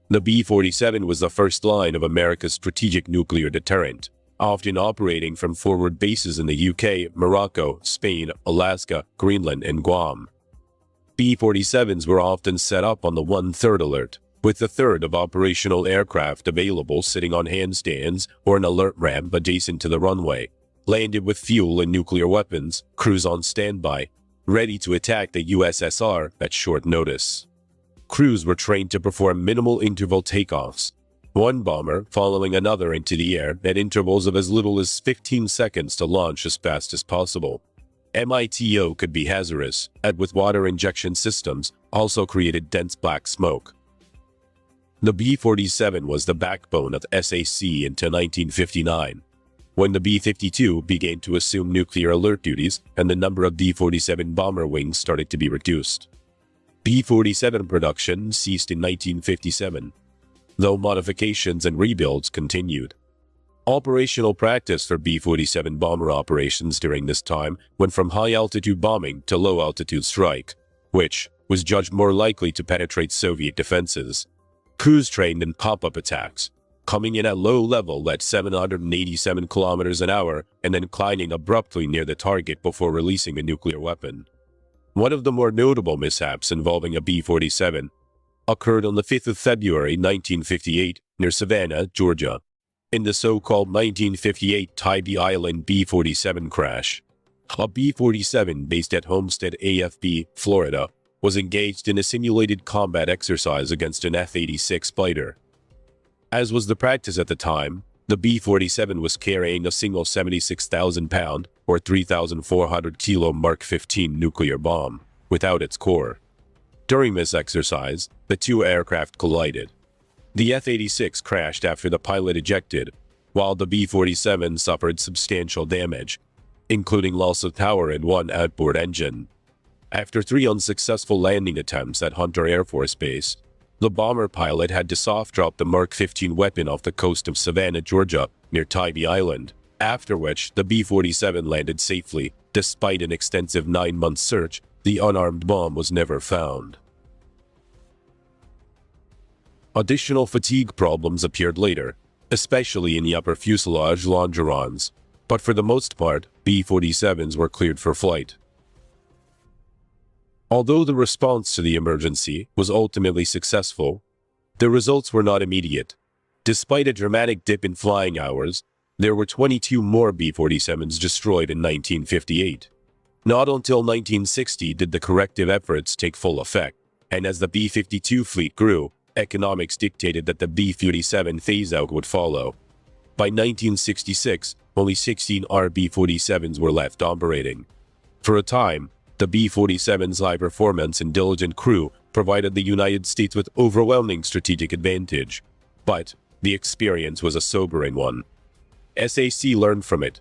The B-47 was the first line of America's strategic nuclear deterrent, often operating from forward bases in the UK, Morocco, Spain, Alaska, Greenland, and Guam. B-47s were often set up on the 1/3 alert, with a third of operational aircraft available sitting on handstands or an alert ramp adjacent to the runway, landed with fuel and nuclear weapons, crews on standby, ready to attack the USSR at short notice. Crews were trained to perform minimal interval takeoffs, one bomber following another into the air at intervals of as little as 15 seconds to launch as fast as possible. MITO could be hazardous, and with water injection systems also created dense black smoke. The B-47 was the backbone of SAC until 1959. when the B-52 began to assume nuclear alert duties and the number of B-47 bomber wings started to be reduced. B-47 production ceased in 1957, though modifications and rebuilds continued. Operational practice for B-47 bomber operations during this time went from high-altitude bombing to low-altitude strike, which was judged more likely to penetrate Soviet defenses. Crews trained in pop-up attacks, coming in at low level at 787 kilometers an hour and then declining abruptly near the target before releasing a nuclear weapon. One of the more notable mishaps involving a B-47 occurred on the 5th of February 1958 near Savannah, Georgia, in the so-called 1958 Tybee Island B-47 crash. A B-47 based at Homestead AFB, Florida, was engaged in a simulated combat exercise against an F-86 fighter. As was the practice at the time, the B-47 was carrying a single 76,000-pound or 3,400-kilo Mark 15 nuclear bomb without its core. During this exercise, the two aircraft collided. The F-86 crashed after the pilot ejected, while the B-47 suffered substantial damage, including loss of power and one outboard engine. After 3 unsuccessful landing attempts at Hunter Air Force Base, the bomber pilot had to soft-drop the Mark 15 weapon off the coast of Savannah, Georgia, near Tybee Island, after which the B-47 landed safely. Despite an extensive 9-month search, the unarmed bomb was never found. Additional fatigue problems appeared later, especially in the upper fuselage longerons, but for the most part, B-47s were cleared for flight. Although the response to the emergency was ultimately successful, the results were not immediate. Despite a dramatic dip in flying hours, there were 22 more B-47s destroyed in 1958. Not until 1960 did the corrective efforts take full effect, and as the B-52 fleet grew, economics dictated that the B-47 phase-out would follow. By 1966, only 16 B-47s were left operating. For a time, the B-47's high performance and diligent crew provided the United States with overwhelming strategic advantage, but the experience was a sobering one. SAC learned from it.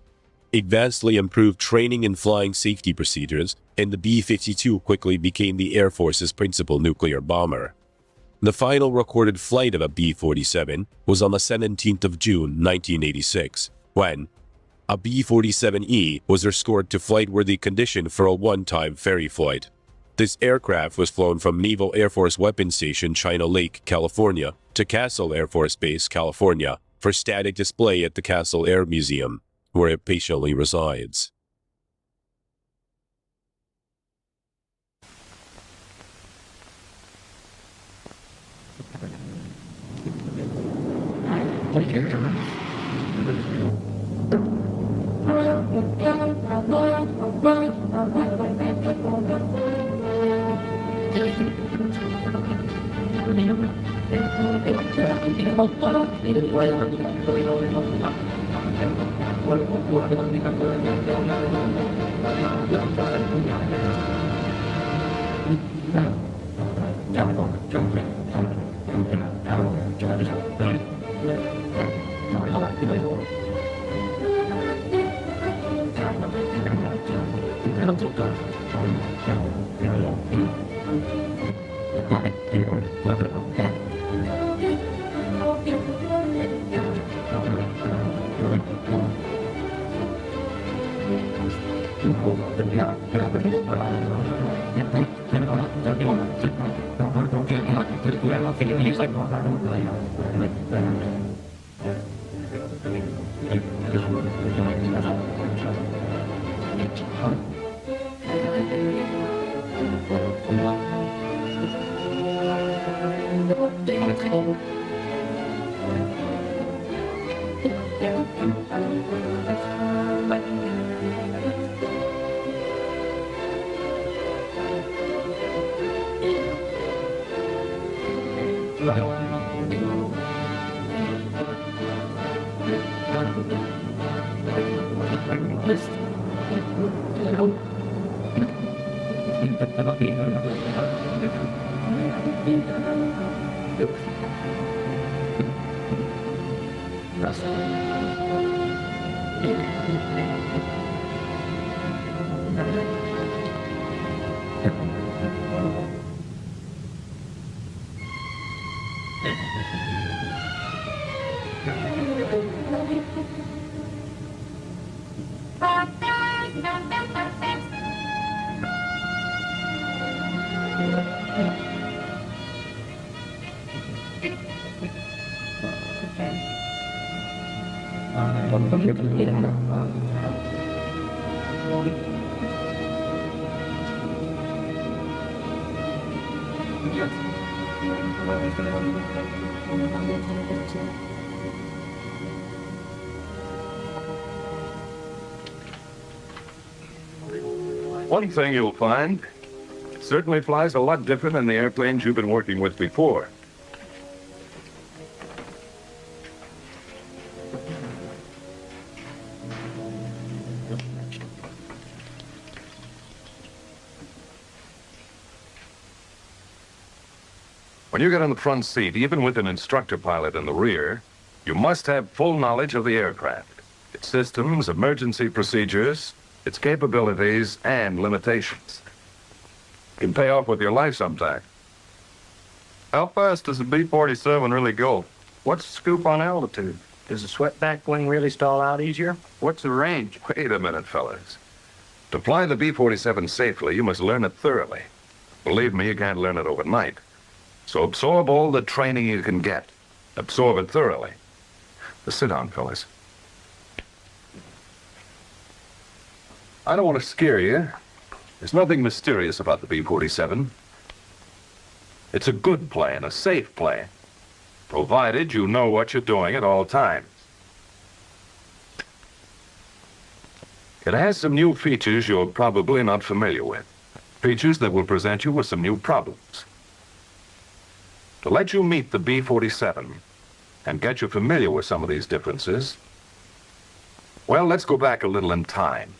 It vastly improved training and flying safety procedures, and the B-52 quickly became the Air Force's principal nuclear bomber. The final recorded flight of a B-47 was on the 17th of June 1986, when a B-47E was restored to flight-worthy condition for a one-time ferry flight. This aircraft was flown from Naval Air Force Weapons Station, China Lake, California, to Castle Air Force Base, California, for static display at the Castle Air Museum, where it patiently resides. One thing you'll find, it certainly flies a lot different than the airplanes you've been working with before. When you get in the front seat, even with an instructor pilot in the rear, you must have full knowledge of the aircraft, its systems, emergency procedures, its capabilities, and limitations. It can pay off with your life sometime. How fast does the B-47 really go? What's the scoop on altitude? Does the swept back wing really stall out easier? What's the range? Wait a minute, fellas. To fly the B-47 safely, you must learn it thoroughly. Believe me, you can't learn it overnight. So absorb all the training you can get. Absorb it thoroughly. Just sit down, fellas. I don't want to scare you. There's nothing mysterious about the B-47. It's a good plane, a safe plane, provided you know what you're doing at all times. It has some new features you're probably not familiar with. Features that will present you with some new problems. To let you meet the B-47 and get you familiar with some of these differences, well, let's go back a little in time.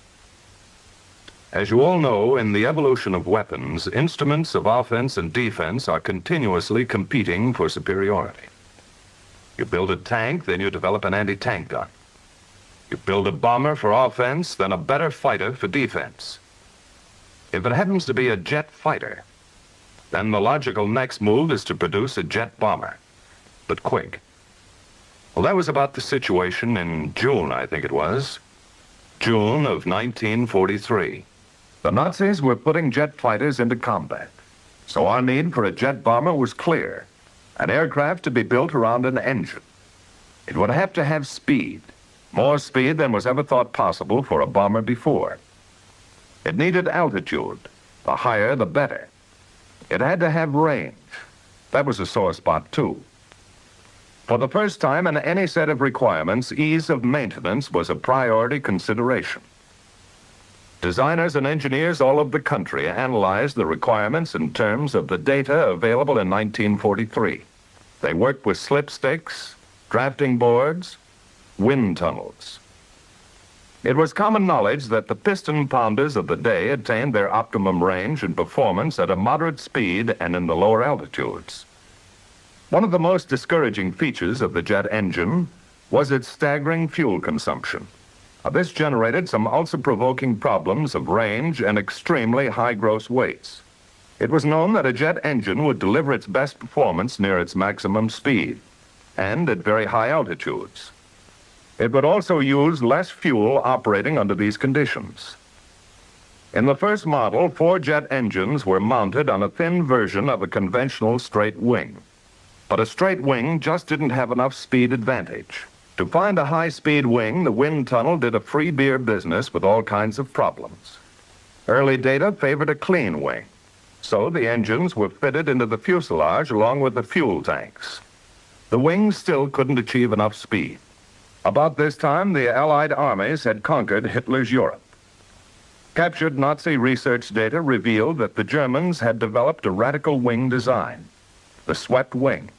As you all know, in the evolution of weapons, instruments of offense and defense are continuously competing for superiority. You build a tank, then you develop an anti-tank gun. You build a bomber for offense, then a better fighter for defense. If it happens to be a jet fighter, then the logical next move is to produce a jet bomber, but quick. Well, that was about the situation in June, I think it was. June of 1943. The Nazis were putting jet fighters into combat. So our need for a jet bomber was clear. An aircraft to be built around an engine. It would have to have speed. More speed than was ever thought possible for a bomber before. It needed altitude. The higher, the better. It had to have range. That was a sore spot, too. For the first time in any set of requirements, ease of maintenance was a priority consideration. Designers and engineers all over the country analyzed the requirements in terms of the data available in 1943. They worked with slipsticks, drafting boards, wind tunnels. It was common knowledge that the piston pounders of the day attained their optimum range and performance at a moderate speed and in the lower altitudes. One of the most discouraging features of the jet engine was its staggering fuel consumption. This generated some also-provoking problems of range and extremely high gross weights. It was known that a jet engine would deliver its best performance near its maximum speed and at very high altitudes. It would also use less fuel operating under these conditions. In the first model, 4 jet engines were mounted on a thin version of a conventional straight wing. But a straight wing just didn't have enough speed advantage. To find a high-speed wing, the wind tunnel did a free beer business with all kinds of problems. Early data favored a clean wing, so the engines were fitted into the fuselage along with the fuel tanks. The wings still couldn't achieve enough speed. About this time, the Allied armies had conquered Hitler's Europe. Captured Nazi research data revealed that the Germans had developed a radical wing design, the swept wing.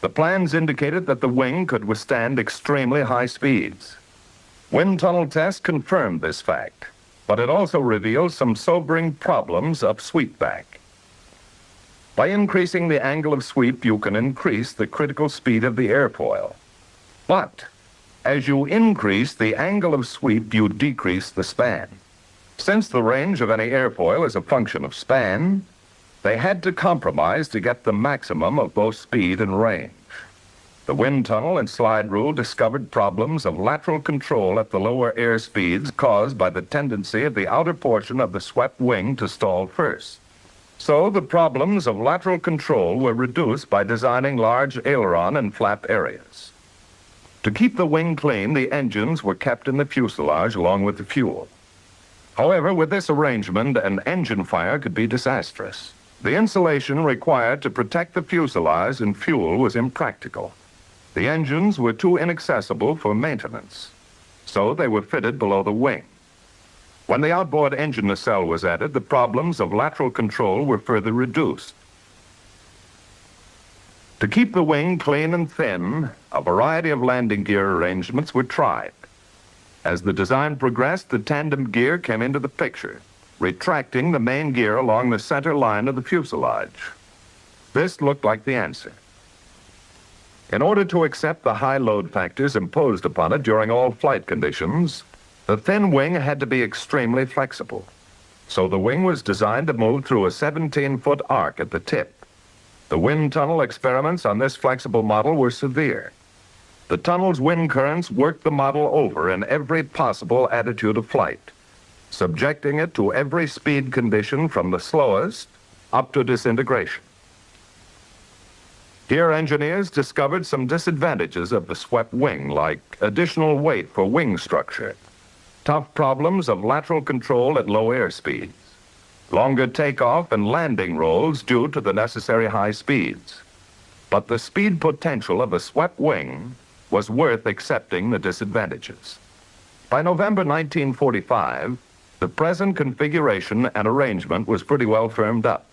The plans indicated that the wing could withstand extremely high speeds. Wind tunnel tests confirmed this fact, but it also revealed some sobering problems of sweepback. By increasing the angle of sweep, you can increase the critical speed of the airfoil. But As you increase the angle of sweep, you decrease the span. Since the range of any airfoil is a function of span, they had to compromise to get the maximum of both speed and range. The wind tunnel and slide rule discovered problems of lateral control at the lower air speeds caused by the tendency of the outer portion of the swept wing to stall first. So the problems of lateral control were reduced by designing large aileron and flap areas. To keep the wing clean, the engines were kept in the fuselage along with the fuel. However, with this arrangement, an engine fire could be disastrous. The insulation required to protect the fuselage and fuel was impractical. The engines were too inaccessible for maintenance, so they were fitted below the wing. When the outboard engine nacelle was added, the problems of lateral control were further reduced. To keep the wing clean and thin, a variety of landing gear arrangements were tried. As the design progressed, the tandem gear came into the picture, retracting the main gear along the center line of the fuselage. This looked like the answer. In order to accept the high load factors imposed upon it during all flight conditions, the thin wing had to be extremely flexible. So the wing was designed to move through a 17-foot arc at the tip. The wind tunnel experiments on this flexible model were severe. The tunnel's wind currents worked the model over in every possible attitude of flight, subjecting it to every speed condition from the slowest up to disintegration. Here, engineers discovered some disadvantages of the swept wing, like additional weight for wing structure, tough problems of lateral control at low air speeds, longer takeoff and landing rolls due to the necessary high speeds. But the speed potential of a swept wing was worth accepting the disadvantages. By November 1945, the present configuration and arrangement was pretty well firmed up,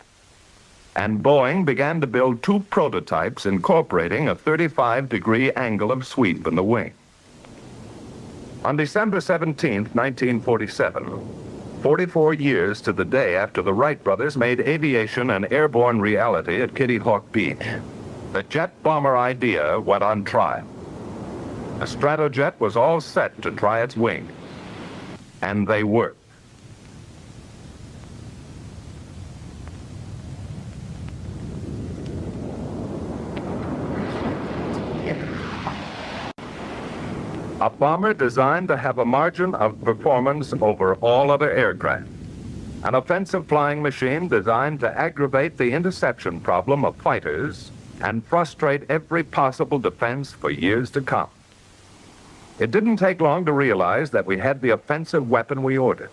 and Boeing began to build 2 prototypes incorporating a 35-degree angle of sweep in the wing. On December 17, 1947, 44 years to the day after the Wright brothers made aviation an airborne reality at Kitty Hawk Beach, the jet bomber idea went on trial. A Stratojet was all set to try its wing, and they worked. A bomber designed to have a margin of performance over all other aircraft. An offensive flying machine designed to aggravate the interception problem of fighters and frustrate every possible defense for years to come. It didn't take long to realize that we had the offensive weapon we ordered,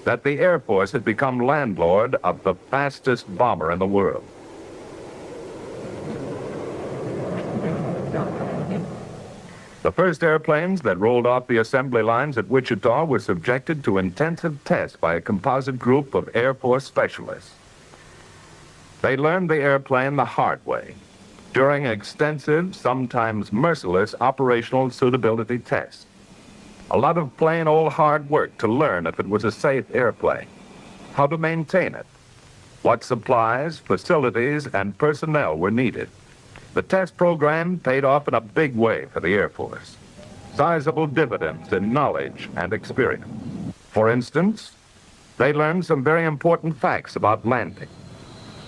that the Air Force had become landlord of the fastest bomber in the world. The first airplanes that rolled off the assembly lines at Wichita were subjected to intensive tests by a composite group of Air Force specialists. They learned the airplane the hard way during extensive, sometimes merciless operational suitability tests. A lot of plain old hard work to learn if it was a safe airplane, how to maintain it, what supplies, facilities, and personnel were needed. The test program paid off in a big way for the Air Force. Sizable dividends in knowledge and experience. For instance, they learned some very important facts about landing.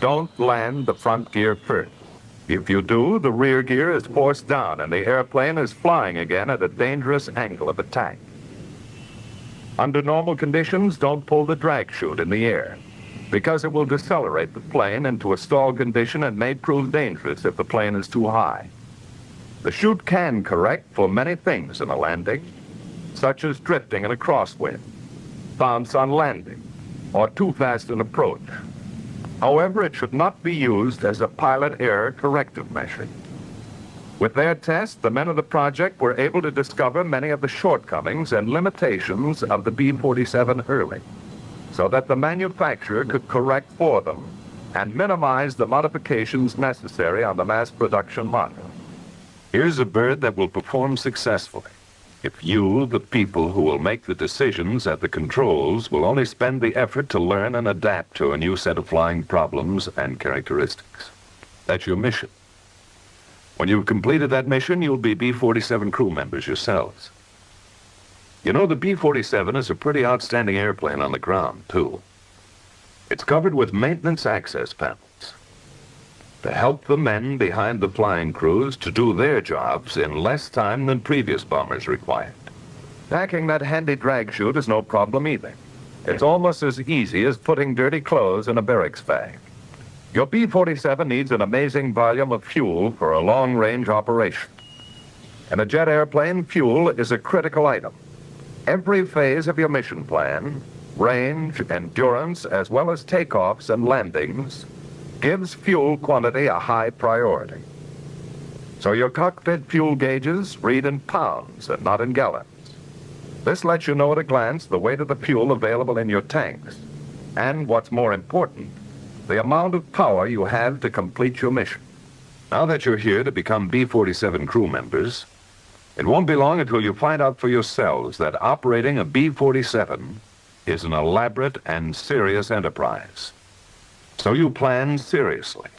Don't land the front gear first. If you do, the rear gear is forced down and the airplane is flying again at a dangerous angle of attack. Under normal conditions, don't pull the drag chute in the air, because it will decelerate the plane into a stall condition and may prove dangerous if the plane is too high. The chute can correct for many things in a landing, such as drifting in a crosswind, bounce on landing, or too fast an approach. However, it should not be used as a pilot error corrective measure. With their test, the men of the project were able to discover many of the shortcomings and limitations of the B-47 early, so that the manufacturer could correct for them and minimize the modifications necessary on the mass production model. Here's a bird that will perform successfully if you, the people who will make the decisions at the controls, will only spend the effort to learn and adapt to a new set of flying problems and characteristics. That's your mission. When you've completed that mission, you'll be B-47 crew members yourselves. You know, the B-47 is a pretty outstanding airplane on the ground, too. It's covered with maintenance access panels to help the men behind the flying crews to do their jobs in less time than previous bombers required. Packing that handy drag chute is no problem either. It's almost as easy as putting dirty clothes in a barracks bag. Your B-47 needs an amazing volume of fuel for a long-range operation. In a jet airplane, fuel is a critical item. Every phase of your mission plan, range, endurance, as well as takeoffs and landings, gives fuel quantity a high priority. So your cockpit fuel gauges read in pounds and not in gallons. This lets you know at a glance the weight of the fuel available in your tanks, and what's more important, the amount of power you have to complete your mission. Now that you're here to become B-47 crew members, it won't be long until you find out for yourselves that operating a B-47 is an elaborate and serious enterprise. So you plan seriously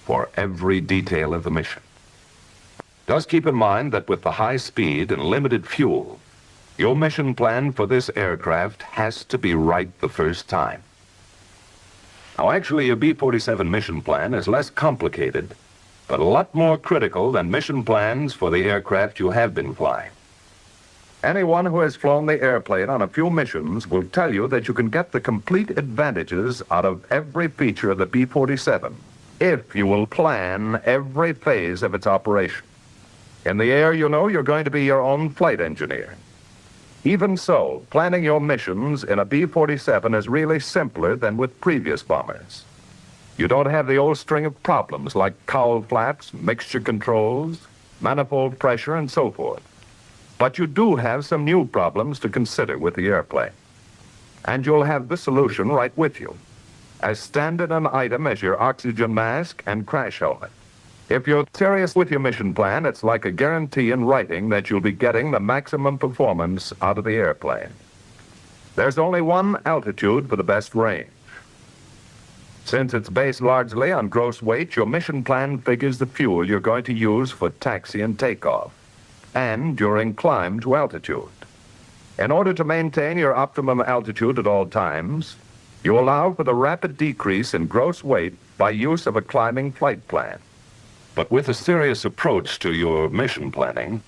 for every detail of the mission. Just keep in mind that with the high speed and limited fuel, your mission plan for this aircraft has to be right the first time. Now, actually, a B-47 mission plan is less complicated, but a lot more critical than mission plans for the aircraft you have been flying. Anyone who has flown the airplane on a few missions will tell you that you can get the complete advantages out of every feature of the B-47 if you will plan every phase of its operation. In the air, you know you're going to be your own flight engineer. Even so, planning your missions in a B-47 is really simpler than with previous bombers. You don't have the old string of problems like cowl flaps, mixture controls, manifold pressure, and so forth. But you do have some new problems to consider with the airplane. And you'll have the solution right with you, as standard an item as your oxygen mask and crash helmet. If you're serious with your mission plan, it's like a guarantee in writing that you'll be getting the maximum performance out of the airplane. There's only one altitude for the best range. Since it's based largely on gross weight, your mission plan figures the fuel you're going to use for taxi and takeoff, and during climb to altitude. In order to maintain your optimum altitude at all times, you allow for the rapid decrease in gross weight by use of a climbing flight plan. But with a serious approach to your mission planning,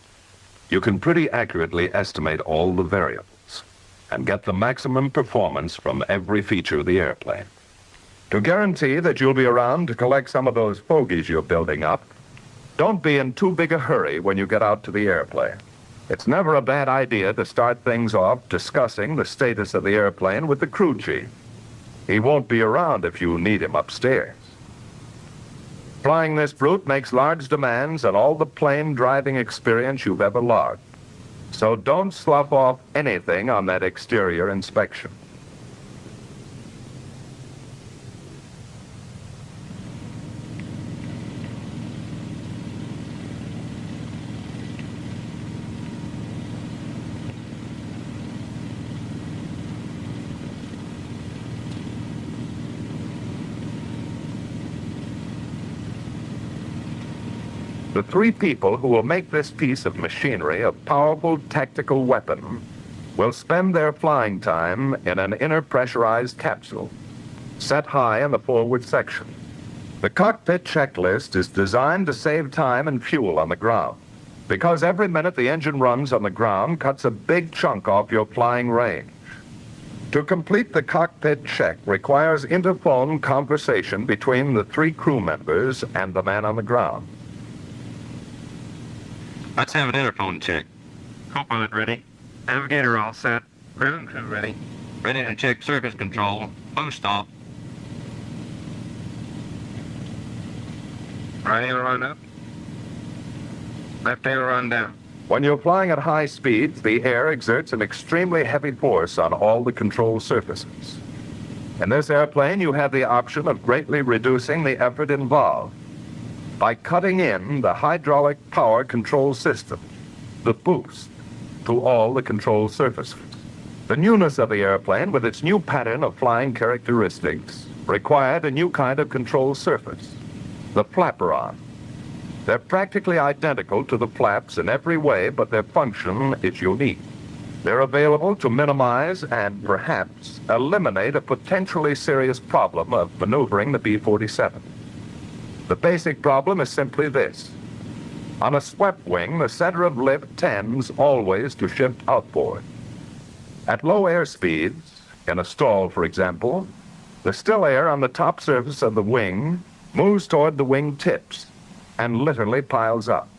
you can pretty accurately estimate all the variables and get the maximum performance from every feature of the airplane. To guarantee that you'll be around to collect some of those fogies you're building up, don't be in too big a hurry when you get out to the airplane. It's never a bad idea to start things off discussing the status of the airplane with the crew chief. He won't be around if you need him upstairs. Flying this fruit makes large demands on all the plane driving experience you've ever logged. So don't slough off anything on that exterior inspection. The three people who will make this piece of machinery a powerful tactical weapon will spend their flying time in an inner pressurized capsule, set high in the forward section. The cockpit checklist is designed to save time and fuel on the ground, because every minute the engine runs on the ground cuts a big chunk off your flying range. To complete the cockpit check requires interphone conversation between the three crew members and the man on the ground. Let's have an interphone check. Co-pilot ready. Navigator all set. Ground crew ready. Ready to check surface control. Boost off. Right aileron up. Left aileron down. When you're flying at high speeds, the air exerts an extremely heavy force on all the control surfaces. In this airplane, you have the option of greatly reducing the effort involved by cutting in the hydraulic power control system, the boost, to all the control surfaces. The newness of the airplane, with its new pattern of flying characteristics, required a new kind of control surface, the flaperon. They're practically identical to the flaps in every way, but their function is unique. They're available to minimize and perhaps eliminate a potentially serious problem of maneuvering the B-47. The basic problem is simply this. On a swept wing, the center of lift tends always to shift outboard. At low air speeds, in a stall for example, the still air on the top surface of the wing moves toward the wing tips and literally piles up.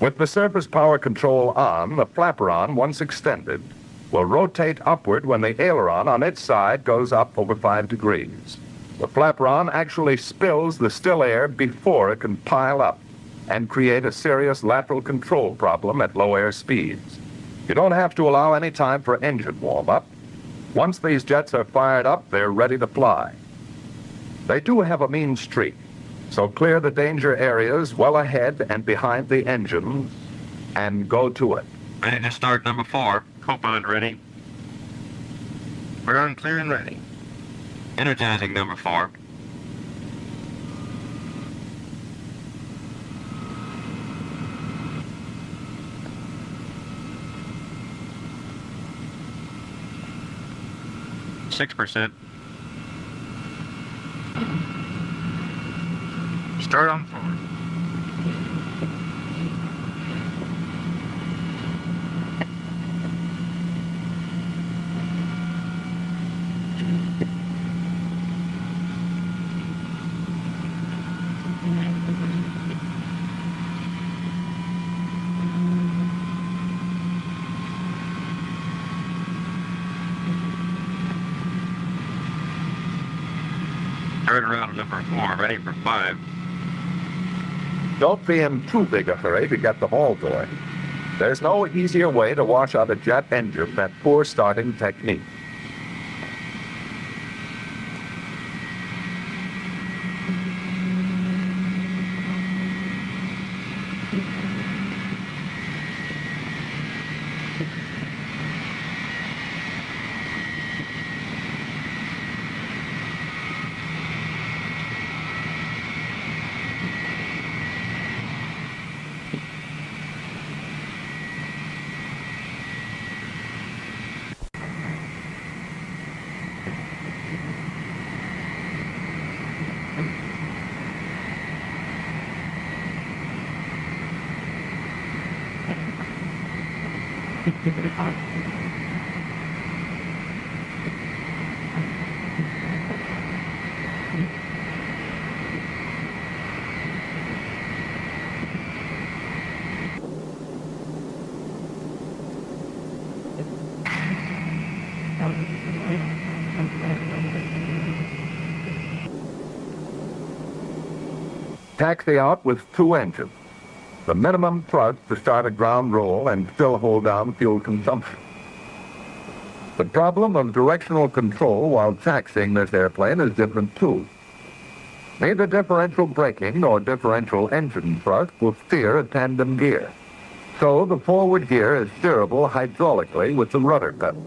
With the surface power control on, the flaperon, once extended, will rotate upward when the aileron on its side goes up over 5 degrees. The flaperon actually spills the still air before it can pile up and create a serious lateral control problem at low air speeds. You don't have to allow any time for engine warm-up. Once these jets are fired up, they're ready to fly. They do have a mean streak, so clear the danger areas well ahead and behind the engines and go to it. Ready to start number 4. Co-pilot ready. We're on clear and ready. Energizing number 4. %. Start on forward. Third round number 4, ready for 5. Don't be in too big a hurry to get them all going. There's no easier way to wash out a jet engine than poor starting technique. Taxi out with 2 engines. The minimum thrust to start a ground roll and still hold down fuel consumption. The problem of directional control while taxiing this airplane is different too. Neither differential braking nor differential engine thrust will steer a tandem gear. So the forward gear is steerable hydraulically with the rudder pedal.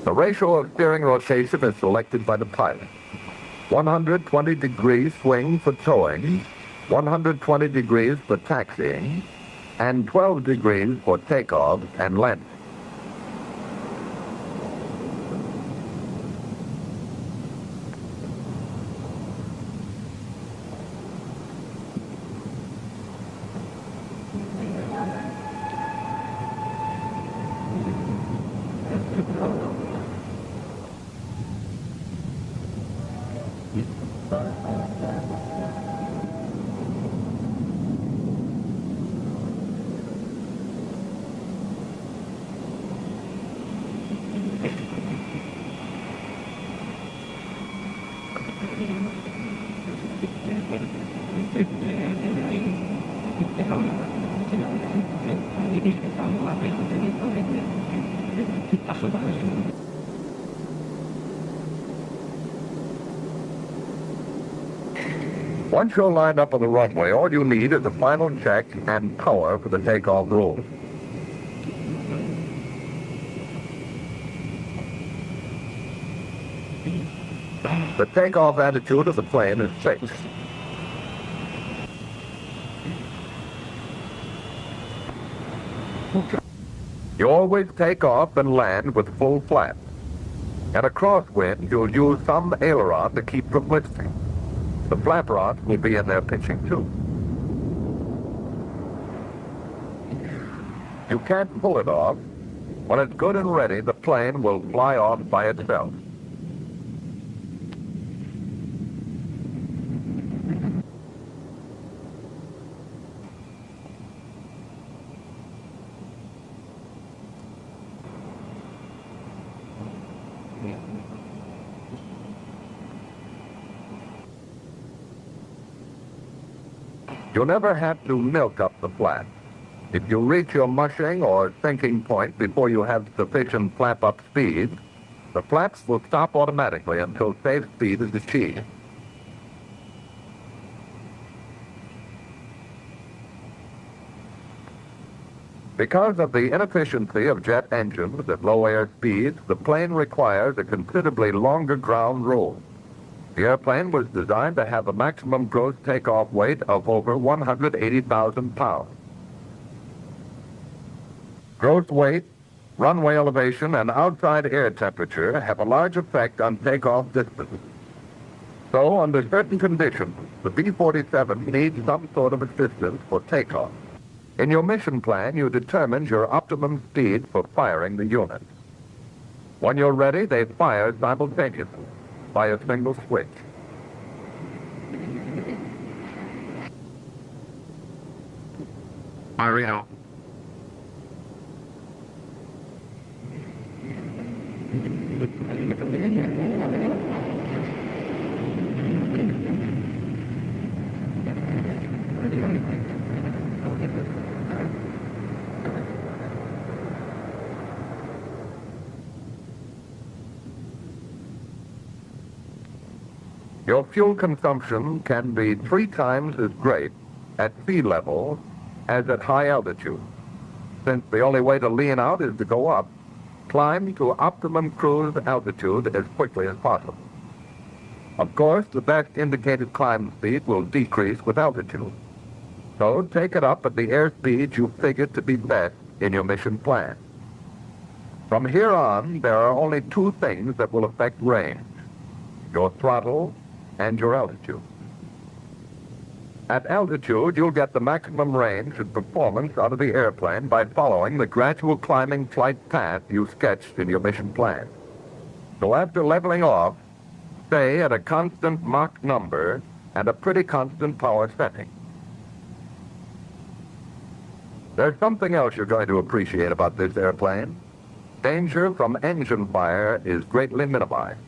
The ratio of steering rotation is selected by the pilot. 120 degrees swing for towing, 120 degrees for taxiing, and 12 degrees for takeoff and landing. Once you're lined up on the runway, all you need is a final check and power for the takeoff roll. The takeoff attitude of the plane is fixed. You always take off and land with full flaps. At a crosswind, you'll use some aileron to keep from lifting. The flap rods will be in there pitching too. You can't pull it off. When it's good and ready, the plane will fly off by itself. You'll never have to milk up the flap. If you reach your mushing or sinking point before you have sufficient flap-up speed, the flaps will stop automatically until safe speed is achieved. Because of the inefficiency of jet engines at low air speeds, the plane requires a considerably longer ground roll. The airplane was designed to have a maximum gross takeoff weight of over 180,000 pounds. Gross weight, runway elevation, and outside air temperature have a large effect on takeoff distance. So, under certain conditions, the B-47 needs some sort of assistance for takeoff. In your mission plan, you determine your optimum speed for firing the unit. When you're ready, they fire simultaneously by a single switch. Firing out. Your fuel consumption can be 3 times as great at sea level as at high altitude. Since the only way to lean out is to go up, climb to optimum cruise altitude as quickly as possible. Of course, the best indicated climb speed will decrease with altitude. So take it up at the airspeed you figured to be best in your mission plan. From here on, there are only 2 things that will affect range: your throttle and your altitude. At altitude, you'll get the maximum range and performance out of the airplane by following the gradual climbing flight path you sketched in your mission plan. So after leveling off, stay at a constant Mach number and a pretty constant power setting. There's something else you're going to appreciate about this airplane. Danger from engine fire is greatly minimized.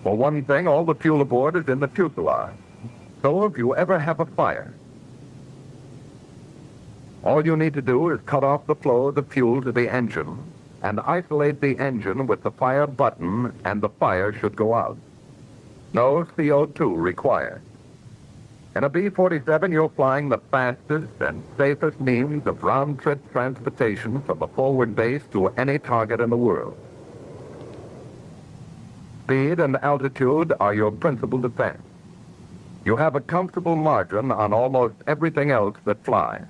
For one thing, all the fuel aboard is in the fuselage. So if you ever have a fire, all you need to do is cut off the flow of the fuel to the engine and isolate the engine with the fire button, and the fire should go out. No CO2 required. In a B-47, you're flying the fastest and safest means of round-trip transportation from a forward base to any target in the world. Speed and altitude are your principal defense. You have a comfortable margin on almost everything else that flies.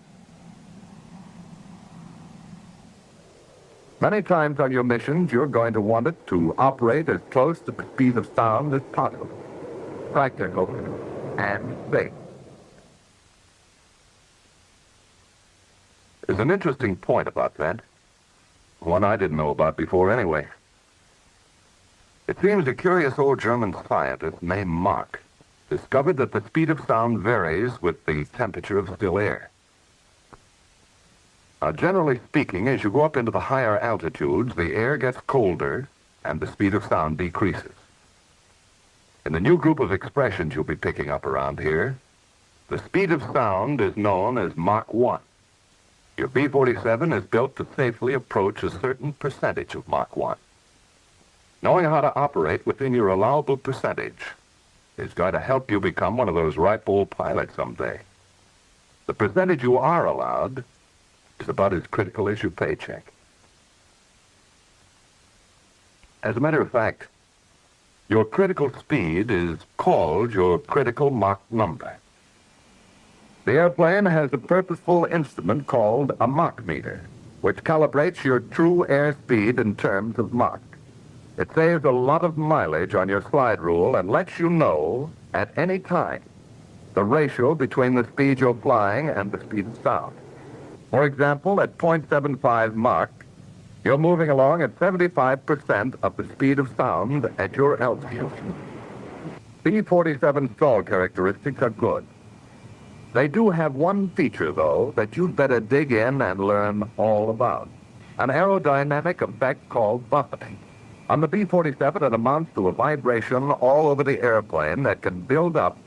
Many times on your missions, you're going to want it to operate as close to the speed of sound as possible. Practical and safe. There's an interesting point about that. One I didn't know about before anyway. It seems a curious old German scientist named Mach discovered that the speed of sound varies with the temperature of still air. Now, generally speaking, as you go up into the higher altitudes, the air gets colder and the speed of sound decreases. In the new group of expressions you'll be picking up around here, the speed of sound is known as Mach 1. Your B-47 is built to safely approach a certain percentage of Mach 1. Knowing how to operate within your allowable percentage is going to help you become one of those ripe old pilots someday. The percentage you are allowed is about as critical as your paycheck. As a matter of fact, your critical speed is called your critical Mach number. The airplane has a purposeful instrument called a Mach meter. which calibrates your true airspeed in terms of Mach. It saves a lot of mileage on your slide rule and lets you know at any time the ratio between the speed you're flying and the speed of sound. For example, at 0.75 Mach, you're moving along at 75% of the speed of sound at your altitude. B-47 stall characteristics are good. They do have one feature, though, that you'd better dig in and learn all about. An aerodynamic effect called buffeting. On the B-47, it amounts to a vibration all over the airplane that can build up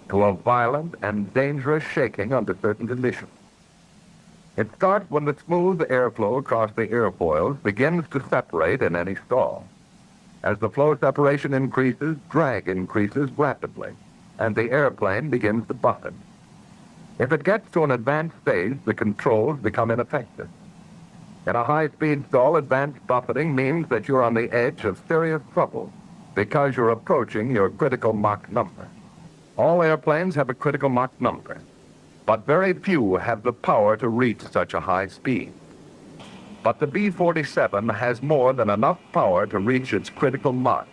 to a violent and dangerous shaking under certain conditions. It starts when the smooth airflow across the airfoils begins to separate in any stall. As the flow separation increases, drag increases rapidly, and the airplane begins to buffet. If it gets to an advanced stage, the controls become ineffective. In a high-speed stall, advanced buffeting means that you're on the edge of serious trouble because you're approaching your critical Mach number. All airplanes have a critical Mach number, but very few have the power to reach such a high speed. But the B-47 has more than enough power to reach its critical Mach.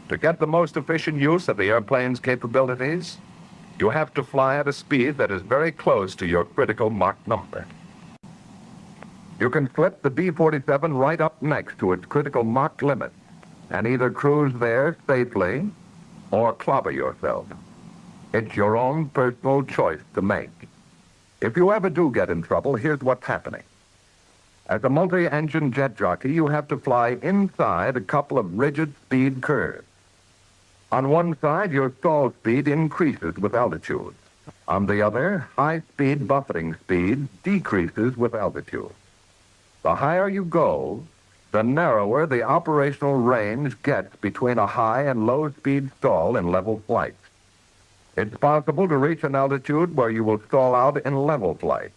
To get the most efficient use of the airplane's capabilities, you have to fly at a speed that is very close to your critical Mach number. You can slip the B-47 right up next to its critical Mach limit and either cruise there safely or clobber yourself. It's your own personal choice to make. If you ever do get in trouble, here's what's happening. As a multi-engine jet jockey, you have to fly inside a couple of rigid speed curves. On one side, your stall speed increases with altitude. On the other, high-speed buffeting speed decreases with altitude. The higher you go, the narrower the operational range gets between a high and low-speed stall in level flight. It's possible to reach an altitude where you will stall out in level flight.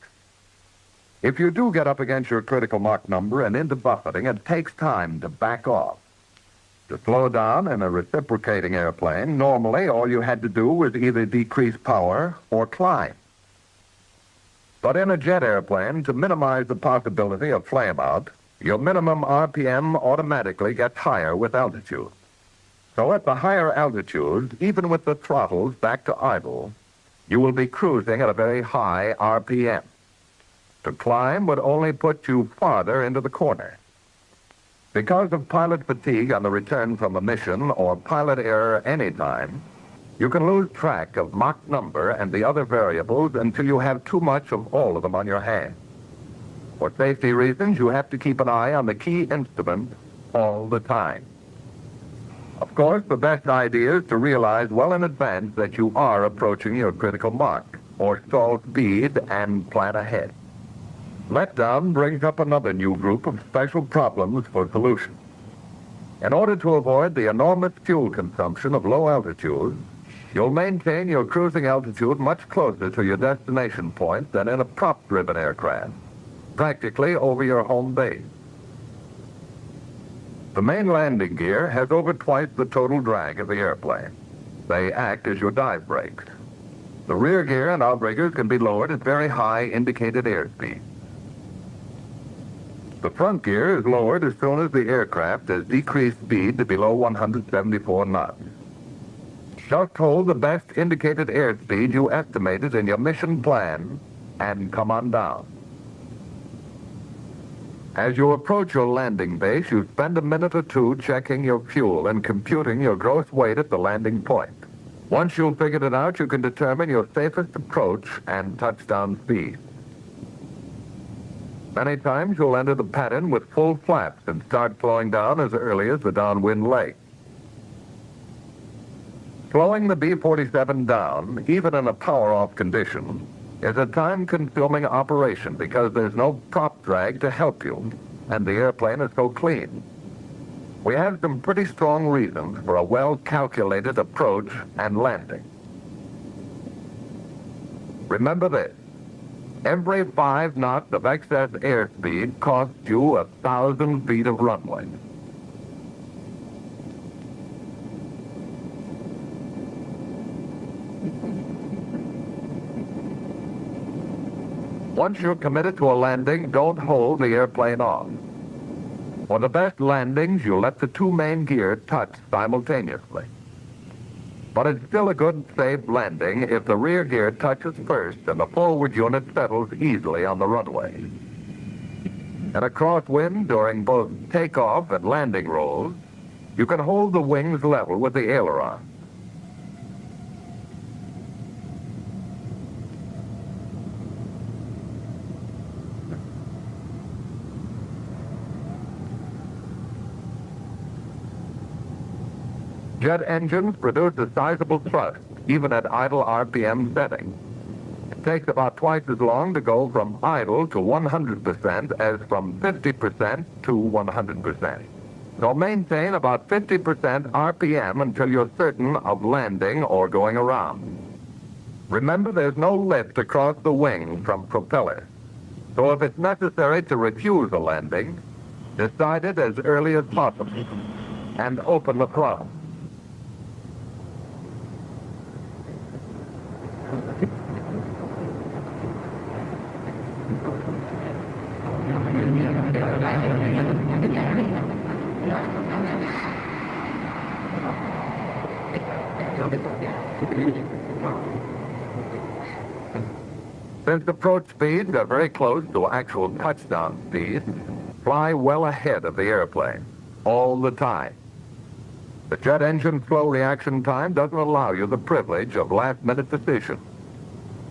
If you do get up against your critical Mach number and into buffeting, it takes time to back off. To slow down in a reciprocating airplane, normally all you had to do was either decrease power or climb. But in a jet airplane, to minimize the possibility of flameout, your minimum RPM automatically gets higher with altitude. So at the higher altitude, even with the throttles back to idle, you will be cruising at a very high RPM. To climb would only put you farther into the corner. Because of pilot fatigue on the return from a mission or pilot error anytime, you can lose track of Mach number and the other variables until you have too much of all of them on your hands. For safety reasons, you have to keep an eye on the key instrument all the time. Of course, the best idea is to realize well in advance that you are approaching your critical Mach or stall speed and plan ahead. Letdown brings up another new group of special problems for solution. In order to avoid the enormous fuel consumption of low altitude, you'll maintain your cruising altitude much closer to your destination point than in a prop-driven aircraft, practically over your home base. The main landing gear has over twice the total drag of the airplane. They act as your dive brakes. The rear gear and outriggers can be lowered at very high indicated airspeed. The front gear is lowered as soon as the aircraft has decreased speed to below 174 knots. Just hold the best indicated airspeed you estimated in your mission plan and come on down. As you approach your landing base, you spend a minute or two checking your fuel and computing your gross weight at the landing point. Once you've figured it out, you can determine your safest approach and touchdown speed. Many times you'll enter the pattern with full flaps and start slowing down as early as the downwind leg. Slowing the B-47 down, even in a power-off condition, is a time-consuming operation because there's no prop drag to help you, and the airplane is so clean. We have some pretty strong reasons for a well-calculated approach and landing. Remember this. Every 5 knots of excess airspeed costs you 1,000 feet of runway. Once you're committed to a landing, don't hold the airplane off. For the best landings, you let the two main gears touch simultaneously. But it's still a good, safe landing if the rear gear touches first and the forward unit settles easily on the runway. In a crosswind during both takeoff and landing rolls, you can hold the wings level with the aileron. Jet engines produce a sizable thrust, even at idle RPM settings. It takes about twice as long to go from idle to 100% as from 50% to 100%. So maintain about 50% RPM until you're certain of landing or going around. Remember, there's no lift across the wing from propellers. So if it's necessary to refuse a landing, decide it as early as possible and open the throttle. Since approach speeds are very close to actual touchdown speed, fly well ahead of the airplane, all the time. The jet engine slow reaction time doesn't allow you the privilege of last-minute decisions.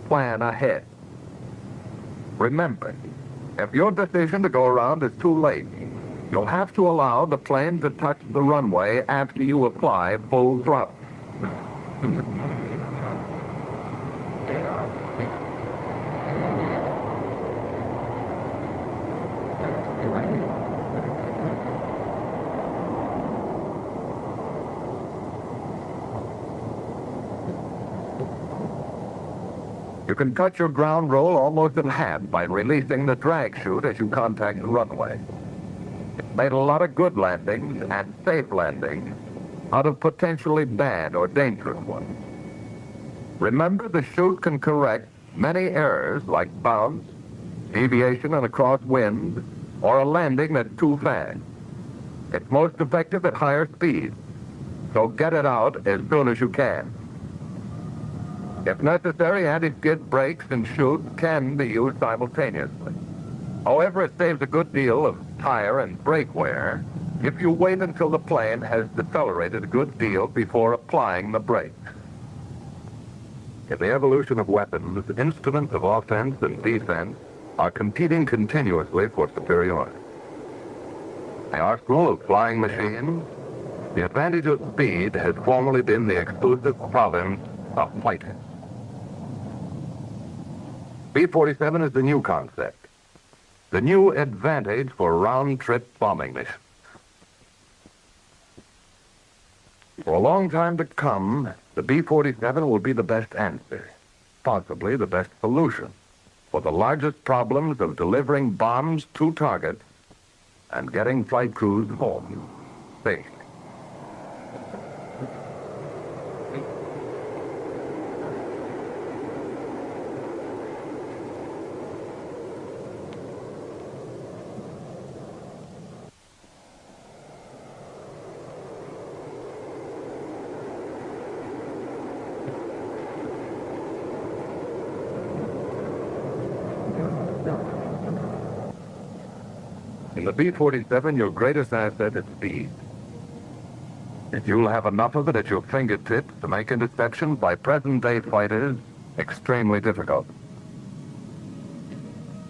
Plan ahead. Remember, if your decision to go around is too late, you'll have to allow the plane to touch the runway after you apply full throttle. You can cut your ground roll almost in half by releasing the drag chute as you contact the runway. It's made a lot of good landings and safe landings out of potentially bad or dangerous ones. Remember, the chute can correct many errors like bounce, deviation in a crosswind, or a landing that's too fast. It's most effective at higher speeds, so get it out as soon as you can. If necessary, anti-skid brakes and chute can be used simultaneously. However, it saves a good deal of tire and brake wear if you wait until the plane has decelerated a good deal before applying the brakes. In the evolution of weapons, instruments of offense and defense are competing continuously for superiority. The arsenal of flying machines, the advantage of speed has formerly been the exclusive province of fighting. B-47 is the new concept, the new advantage for round-trip bombing missions. For a long time to come, the B-47 will be the best answer, possibly the best solution, for the largest problems of delivering bombs to targets and getting flight crews home safe. In the B-47, your greatest asset is speed. If you'll have enough of it at your fingertips to make interceptions by present-day fighters extremely difficult.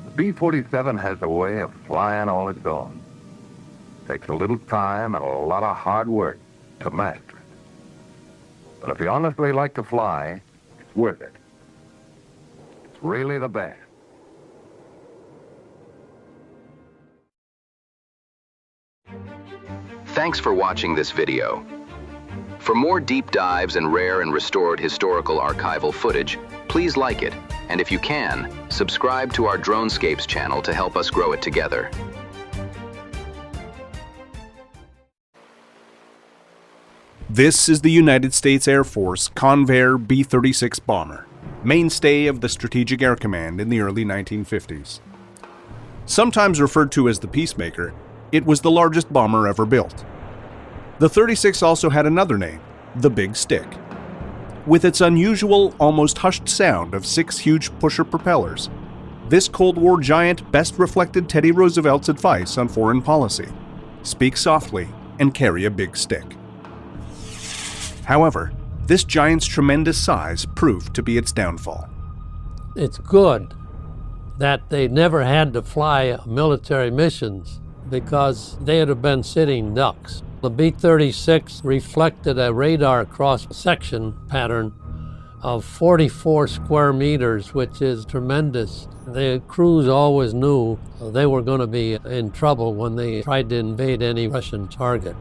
The B-47 has a way of flying all its own. It takes a little time and a lot of hard work to master it. But if you honestly like to fly, it's worth it. It's really the best. Thanks for watching this video. For more deep dives and rare and restored historical archival footage, please like it, and if you can, subscribe to our Dronescapes channel to help us grow it together. This is the United States Air Force Convair B-36 bomber. mainstay of the Strategic Air Command in the early 1950s. Sometimes referred to as the Peacemaker, it was the largest bomber ever built. The 36 also had another name, the Big Stick. With its unusual, almost hushed sound of 6 huge pusher propellers, this Cold War giant best reflected Teddy Roosevelt's advice on foreign policy: speak softly and carry a big stick. However, this giant's tremendous size proved to be its downfall. It's good that they never had to fly military missions because they'd have been sitting ducks. The B-36 reflected a radar cross-section pattern of 44 square meters, which is tremendous. The crews always knew they were going to be in trouble when they tried to invade any Russian target.